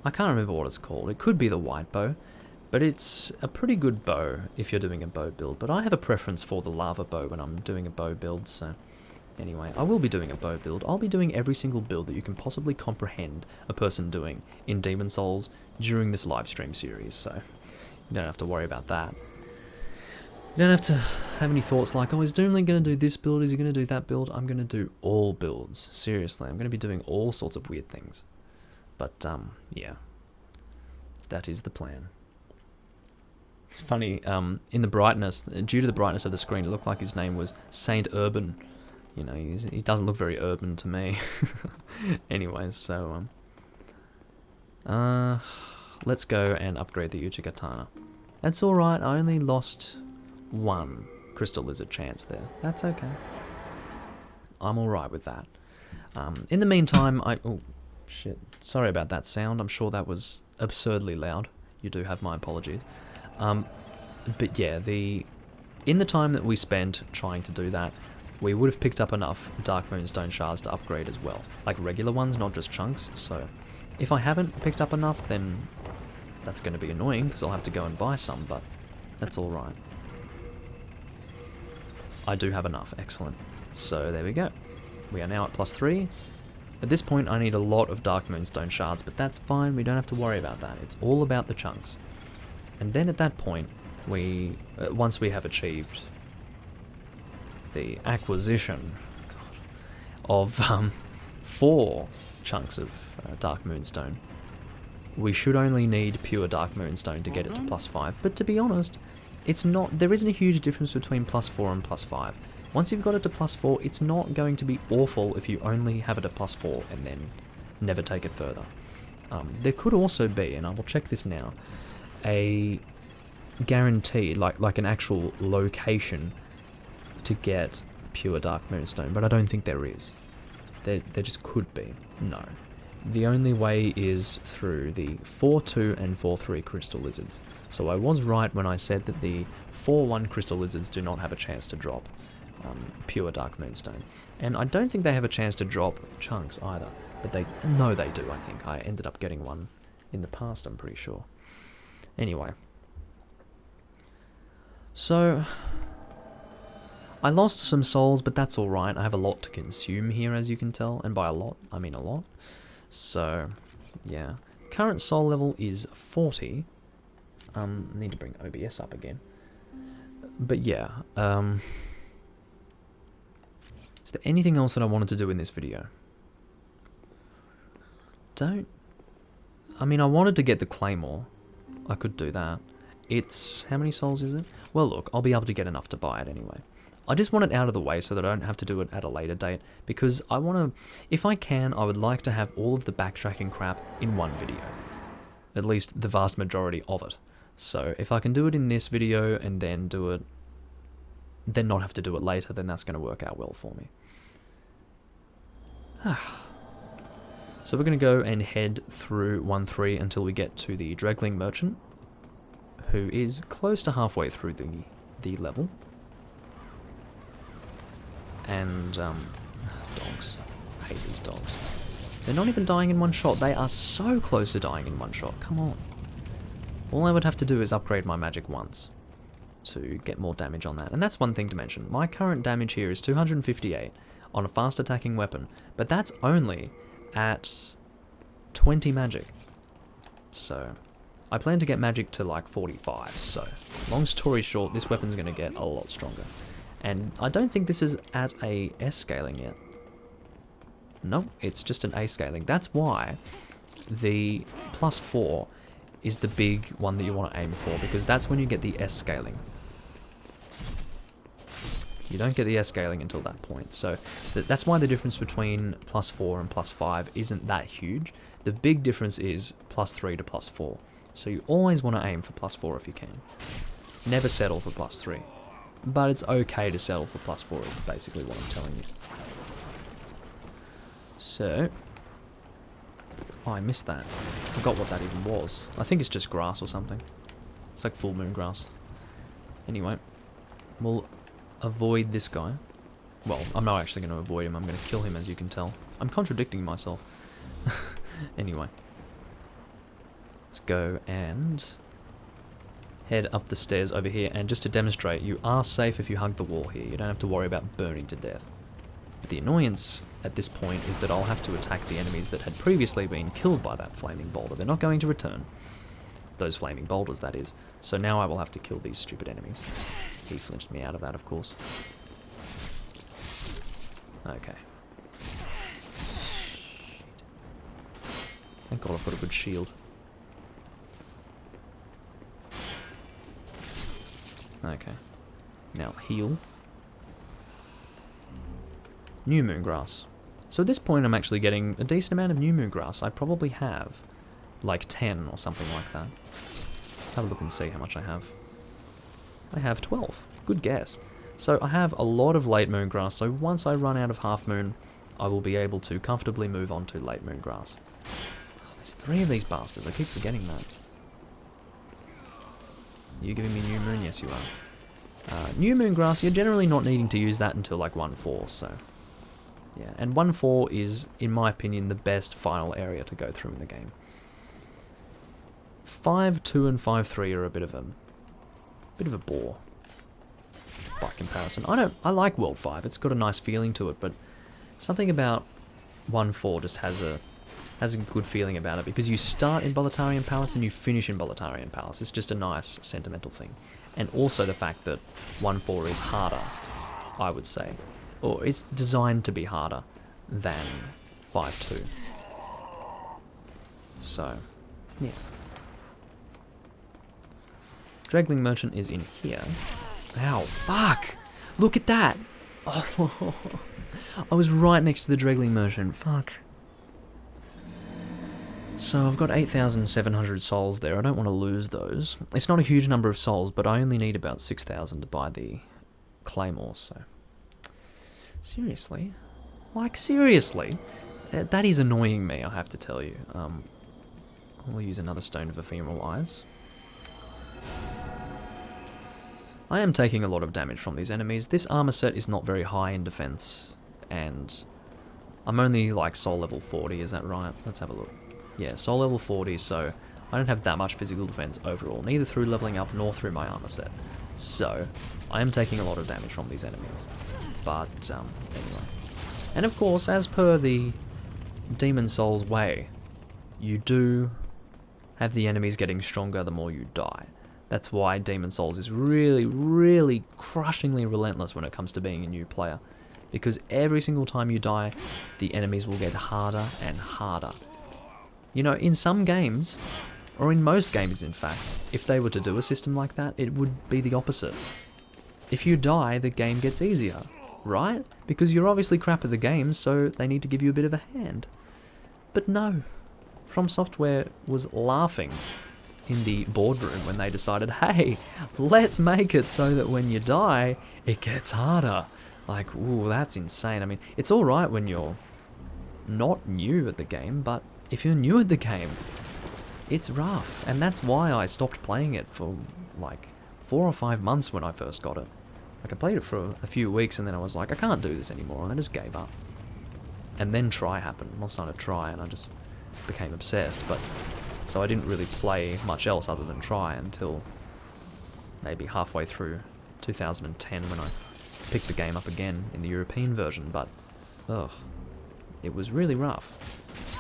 I can't remember what it's called. It could be the white bow. But it's a pretty good bow if you're doing a bow build. But I have a preference for the lava bow when I'm doing a bow build, so... Anyway, I will be doing a bow build. I'll be doing every single build that you can possibly comprehend a person doing in Demon Souls during this live stream series, so you don't have to worry about that. You don't have to have any thoughts like, oh, is Doomling going to do this build? Is he going to do that build? I'm going to do all builds. Seriously, I'm going to be doing all sorts of weird things. But, yeah. That is the plan. It's funny, in the brightness, due to the brightness of the screen, it looked like his name was Saint Urban. You know, he doesn't look very urban to me. Anyways, so, let's go and upgrade the Uchigatana. That's alright, I only lost one crystal lizard chance there. That's okay. I'm alright with that. In the meantime, oh, shit. Sorry about that sound. I'm sure that was absurdly loud. You do have my apologies. But yeah, in the time that we spent trying to do that, we would have picked up enough Dark Moonstone shards to upgrade as well. Like regular ones, not just chunks. So if I haven't picked up enough, then that's going to be annoying, because I'll have to go and buy some, but that's alright. I do have enough, excellent. So there we go. We are now at +3. At this point I need a lot of Dark Moonstone shards, but that's fine, we don't have to worry about that. It's all about the chunks. And then at that point, once we have achieved the acquisition of 4 chunks of Dark Moonstone, we should only need pure Dark Moonstone to get it to +5. But to be honest, there isn't a huge difference between +4 and +5. Once you've got it to +4, it's not going to be awful if you only have it at +4 and then never take it further. There could also be, and I will check this now, a guaranteed, like an actual location to get pure Dark Moonstone, but I don't think there is. There just could be. No. The only way is through the 4-2 and 4-3 crystal lizards. So I was right when I said that the 4-1 crystal lizards do not have a chance to drop pure Dark Moonstone. And I don't think they have a chance to drop chunks either. But they do, I think. I ended up getting one in the past, I'm pretty sure. Anyway. So I lost some souls, but that's alright. I have a lot to consume here, as you can tell. And by a lot, I mean a lot. So, yeah. Current soul level is 40. Need to bring OBS up again. But yeah, is there anything else that I wanted to do in this video? I mean, I wanted to get the Claymore. I could do that. It's, how many souls is it? Well, look, I'll be able to get enough to buy it anyway. I just want it out of the way so that I don't have to do it at a later date, because I want to, if I can, I would like to have all of the backtracking crap in one video. At least the vast majority of it. So if I can do it in this video and then do it, then not have to do it later, then that's going to work out well for me. So we're going to go and head through 1-3 until we get to the Dregling Merchant, who is close to halfway through the level. And, dogs. I hate these dogs. They're not even dying in one shot. They are so close to dying in one shot. Come on. All I would have to do is upgrade my magic once to get more damage on that. And that's one thing to mention. My current damage here is 258 on a fast attacking weapon, but that's only at 20 magic. So I plan to get magic to like 45, so long story short, this weapon's going to get a lot stronger. And I don't think this is at a S scaling yet. No, it's just an A scaling. That's why the +4 is the big one that you want to aim for, because that's when you get the S scaling. You don't get the S scaling until that point, so that's why the difference between +4 and +5 isn't that huge. The big difference is +3 to +4. So you always want to aim for +4 if you can. Never settle for +3. But it's okay to settle for +4 is basically what I'm telling you. So... oh, I missed that. Forgot what that even was. I think it's just grass or something. It's like full moon grass. Anyway, we'll avoid this guy. Well, I'm not actually going to avoid him. I'm going to kill him, as you can tell. I'm contradicting myself. Anyway. Let's go and head up the stairs over here. And just to demonstrate, you are safe if you hug the wall here. You don't have to worry about burning to death. But the annoyance at this point is that I'll have to attack the enemies that had previously been killed by that flaming boulder. They're not going to return. Those flaming boulders, that is. So now I will have to kill these stupid enemies. He flinched me out of that, of course. Okay. Thank God I've got a good shield. Okay. Now heal. New moon grass. So at this point I'm actually getting a decent amount of new moon grass. I probably have like 10 or something like that. Let's have a look and see how much I have. I have 12. Good guess. So I have a lot of late moon grass, so once I run out of half moon, I will be able to comfortably move on to late moon grass. Oh, there's 3 of these bastards, I keep forgetting that. You giving me new moon? Yes, you are. New moon grass, you're generally not needing to use that until like 1-4, so... yeah, and 1-4 is, in my opinion, the best final area to go through in the game. 5-2 and 5-3 are a bit of a bore by comparison. I like World 5. It's got a nice feeling to it, but something about 1-4 just has a good feeling about it, because you start in Boletarian Palace and you finish in Boletarian Palace. It's just a nice sentimental thing. And also the fact that 1-4 is harder, I would say. Or it's designed to be harder than 5-2. So, yeah. Dregling Merchant is in here. Ow, fuck! Look at that! Oh, I was right next to the Dregling Merchant, fuck. So I've got 8,700 souls there. I don't want to lose those. It's not a huge number of souls, but I only need about 6,000 to buy the Claymore, so... seriously? Like, seriously? That is annoying me, I have to tell you. I'll use another Stone of Ephemeral Eyes. I am taking a lot of damage from these enemies. This armor set is not very high in defense, and I'm only like soul level 40, is that right? Let's have a look. Yeah, soul level 40, so I don't have that much physical defense overall, neither through leveling up nor through my armor set. So, I am taking a lot of damage from these enemies. But, anyway. And of course, as per the Demon Souls way, you do have the enemies getting stronger the more you die. That's why Demon Souls is really, really crushingly relentless when it comes to being a new player. Because every single time you die, the enemies will get harder and harder. You know, in some games, or in most games in fact, if they were to do a system like that, it would be the opposite. If you die, the game gets easier, right? Because you're obviously crap at the game, so they need to give you a bit of a hand. But no. From Software was laughing in the boardroom when they decided, hey, let's make it so that when you die, it gets harder. Like, ooh, that's insane. I mean, it's alright when you're not new at the game, but if you're new at the game, it's rough. And that's why I stopped playing it for like 4 or 5 months when I first got it. Like, I played it for a few weeks and then I was like, I can't do this anymore, and I just gave up. And then Try happened. I started Try, and I just became obsessed. But so I didn't really play much else other than Try until maybe halfway through 2010 when I picked the game up again in the European version. But ugh, it was really rough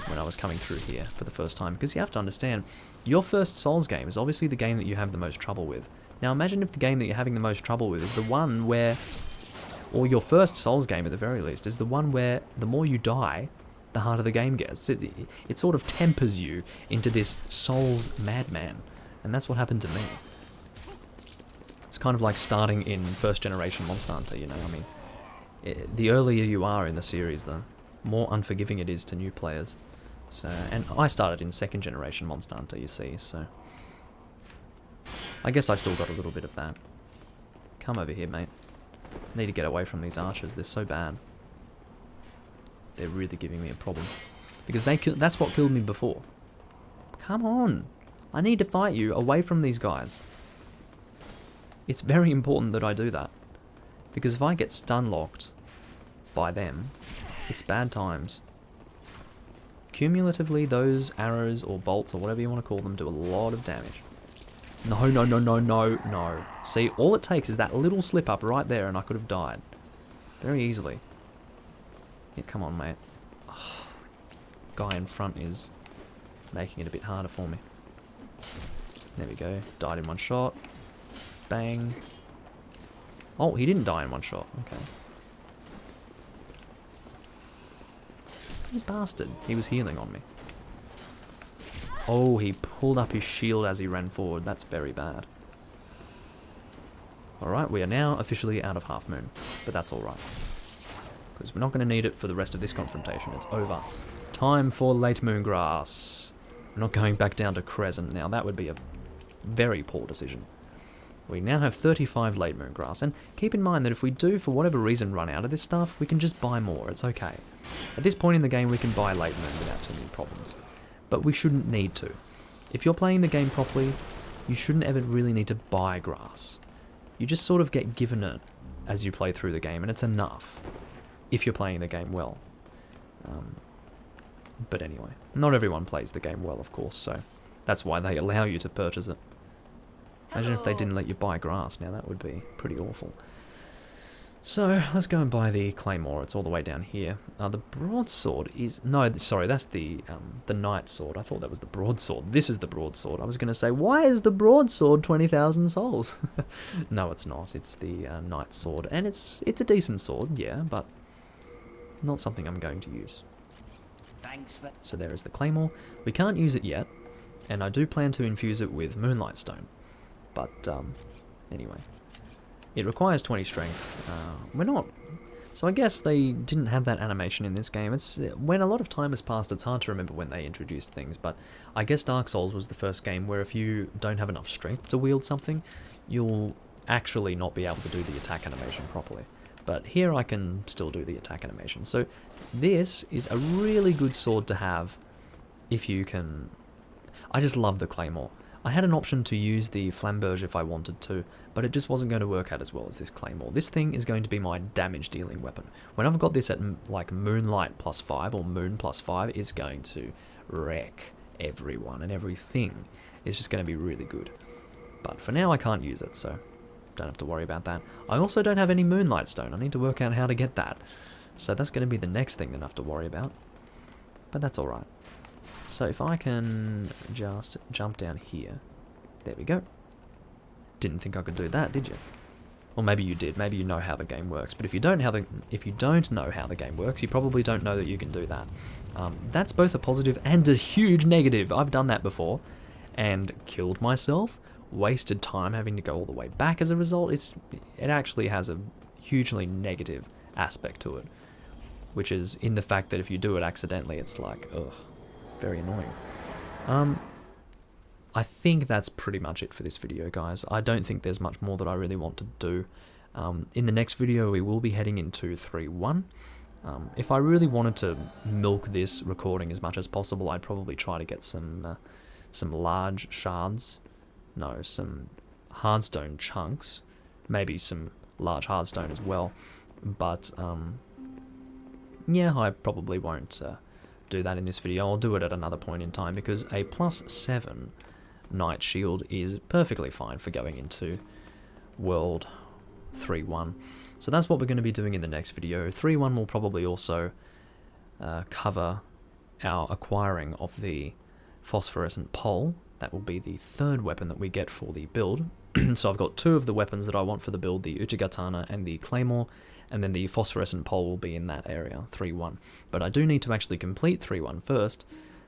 when I was coming through here for the first time, because you have to understand, your first Souls game is obviously the game that you have the most trouble with. Now imagine if the game that you're having the most trouble with is the one where, or your first Souls game at the very least, is the one where the more you die, the harder the game gets. It sort of tempers you into this Souls madman, and that's what happened to me. It's kind of like starting in first generation Monster Hunter, you know, I mean, the earlier you are in the series, the more unforgiving it is to new players. So, and I started in second generation Monster Hunter, you see, so I guess I still got a little bit of that. Come over here, mate. Need to get away from these archers, they're so bad. They're really giving me a problem. Because that's what killed me before. Come on! I need to fight you away from these guys. It's very important that I do that. Because if I get stun locked by them, it's bad times. Cumulatively, those arrows or bolts or whatever you want to call them do a lot of damage. No, no, no, no, no, no. See, all it takes is that little slip up right there and I could have died. Very easily. Yeah, come on, mate. Oh, guy in front is making it a bit harder for me. There we go. Died in one shot. Bang. Oh, he didn't die in one shot. Okay. You bastard. He was healing on me. Oh, he pulled up his shield as he ran forward. That's very bad. Alright, we are now officially out of Half Moon. But that's alright. Because we're not going to need it for the rest of this confrontation. It's over. Time for Late Moon Grass. We're not going back down to Crescent now. That would be a very poor decision. We now have 35 Late Moon Grass. And keep in mind that if we do, for whatever reason, run out of this stuff, we can just buy more. It's okay. At this point in the game, we can buy Late Moon without too many problems. But we shouldn't need to. If you're playing the game properly, you shouldn't ever really need to buy grass. You just sort of get given it as you play through the game, and it's enough if you're playing the game well. But anyway, not everyone plays the game well, of course, so that's why they allow you to purchase it. Imagine if they didn't let you buy grass. Now that would be pretty awful. So, let's go and buy the Claymore. It's all the way down here. The broadsword is... No, sorry, that's the Knight Sword. I thought that was the broadsword. This is the broadsword. I was going to say, why is the broadsword 20,000 souls? No, it's not. It's the Knight Sword. And it's a decent sword, yeah, but not something I'm going to use. Thanks for... So there is the Claymore. We can't use it yet, and I do plan to infuse it with Moonlight Stone. But, anyway. It requires 20 strength. We're not... So I guess they didn't have that animation in this game. It's when a lot of time has passed, it's hard to remember when they introduced things, but I guess Dark Souls was the first game where if you don't have enough strength to wield something, you'll actually not be able to do the attack animation properly. But here I can still do the attack animation. So this is a really good sword to have if you can... I just love the Claymore. I had an option to use the Flamberge if I wanted to, but it just wasn't going to work out as well as this Claymore. This thing is going to be my damage dealing weapon. When I've got this at like Moonlight +5 or Moon +5, it's going to wreck everyone and everything. It's just going to be really good. But for now I can't use it, so don't have to worry about that. I also don't have any Moonlight Stone. I need to work out how to get that. So that's going to be the next thing that I have to worry about. But that's alright. So if I can just jump down here, there we go. Didn't think I could do that, did you? Or maybe you did. Maybe you know how the game works. But if you don't know how the game works, you probably don't know that you can do that. That's both a positive and a huge negative. I've done that before, and killed myself. Wasted time having to go all the way back as a result. It actually has a hugely negative aspect to it, which is in the fact that if you do it accidentally, it's like, ugh. Very annoying. I think that's pretty much it for this video, guys. I don't think there's much more that I really want to do. In the next video, we will be heading into 3.1. If I really wanted to milk this recording as much as possible, I'd probably try to get some large shards. No, some hardstone chunks. Maybe some large hardstone as well. But yeah, I probably won't do that in this video. I'll do it at another point in time because a +7 Knight Shield is perfectly fine for going into World 3-1. So that's what we're going to be doing in the next video. 3-1 will probably also cover our acquiring of the Phosphorescent Pole. That will be the third weapon that we get for the build. So I've got 2 of the weapons that I want for the build, the Uchigatana and the Claymore, and then the Phosphorescent Pole will be in that area, 3-1. But I do need to actually complete 3-1 first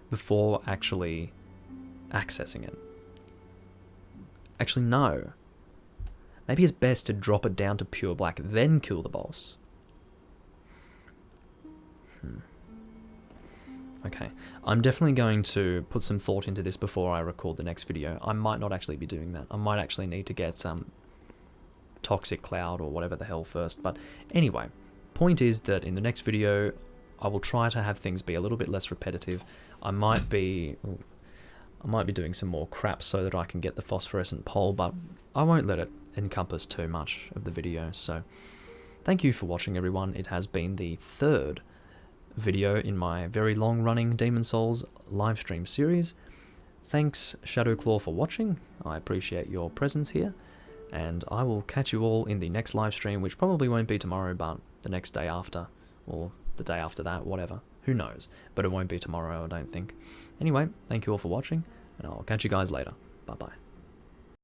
before actually accessing it. Actually, no. Maybe it's best to drop it down to pure black, then kill the boss. Okay, I'm definitely going to put some thought into this before I record the next video. I might not actually be doing that. I might actually need to get some Toxic Cloud or whatever the hell first. But anyway, point is that in the next video, I will try to have things be a little bit less repetitive. I might be doing some more crap so that I can get the Phosphorescent Pole, but I won't let it encompass too much of the video. So thank you for watching, everyone. It has been the 3rd video in my very long-running Demon Souls livestream series. Thanks, Shadowclaw, for watching. I appreciate your presence here, and I will catch you all in the next livestream, which probably won't be tomorrow, but the next day after, or the day after that, whatever. Who knows? But it won't be tomorrow, I don't think. Anyway, thank you all for watching, and I'll catch you guys later. Bye-bye.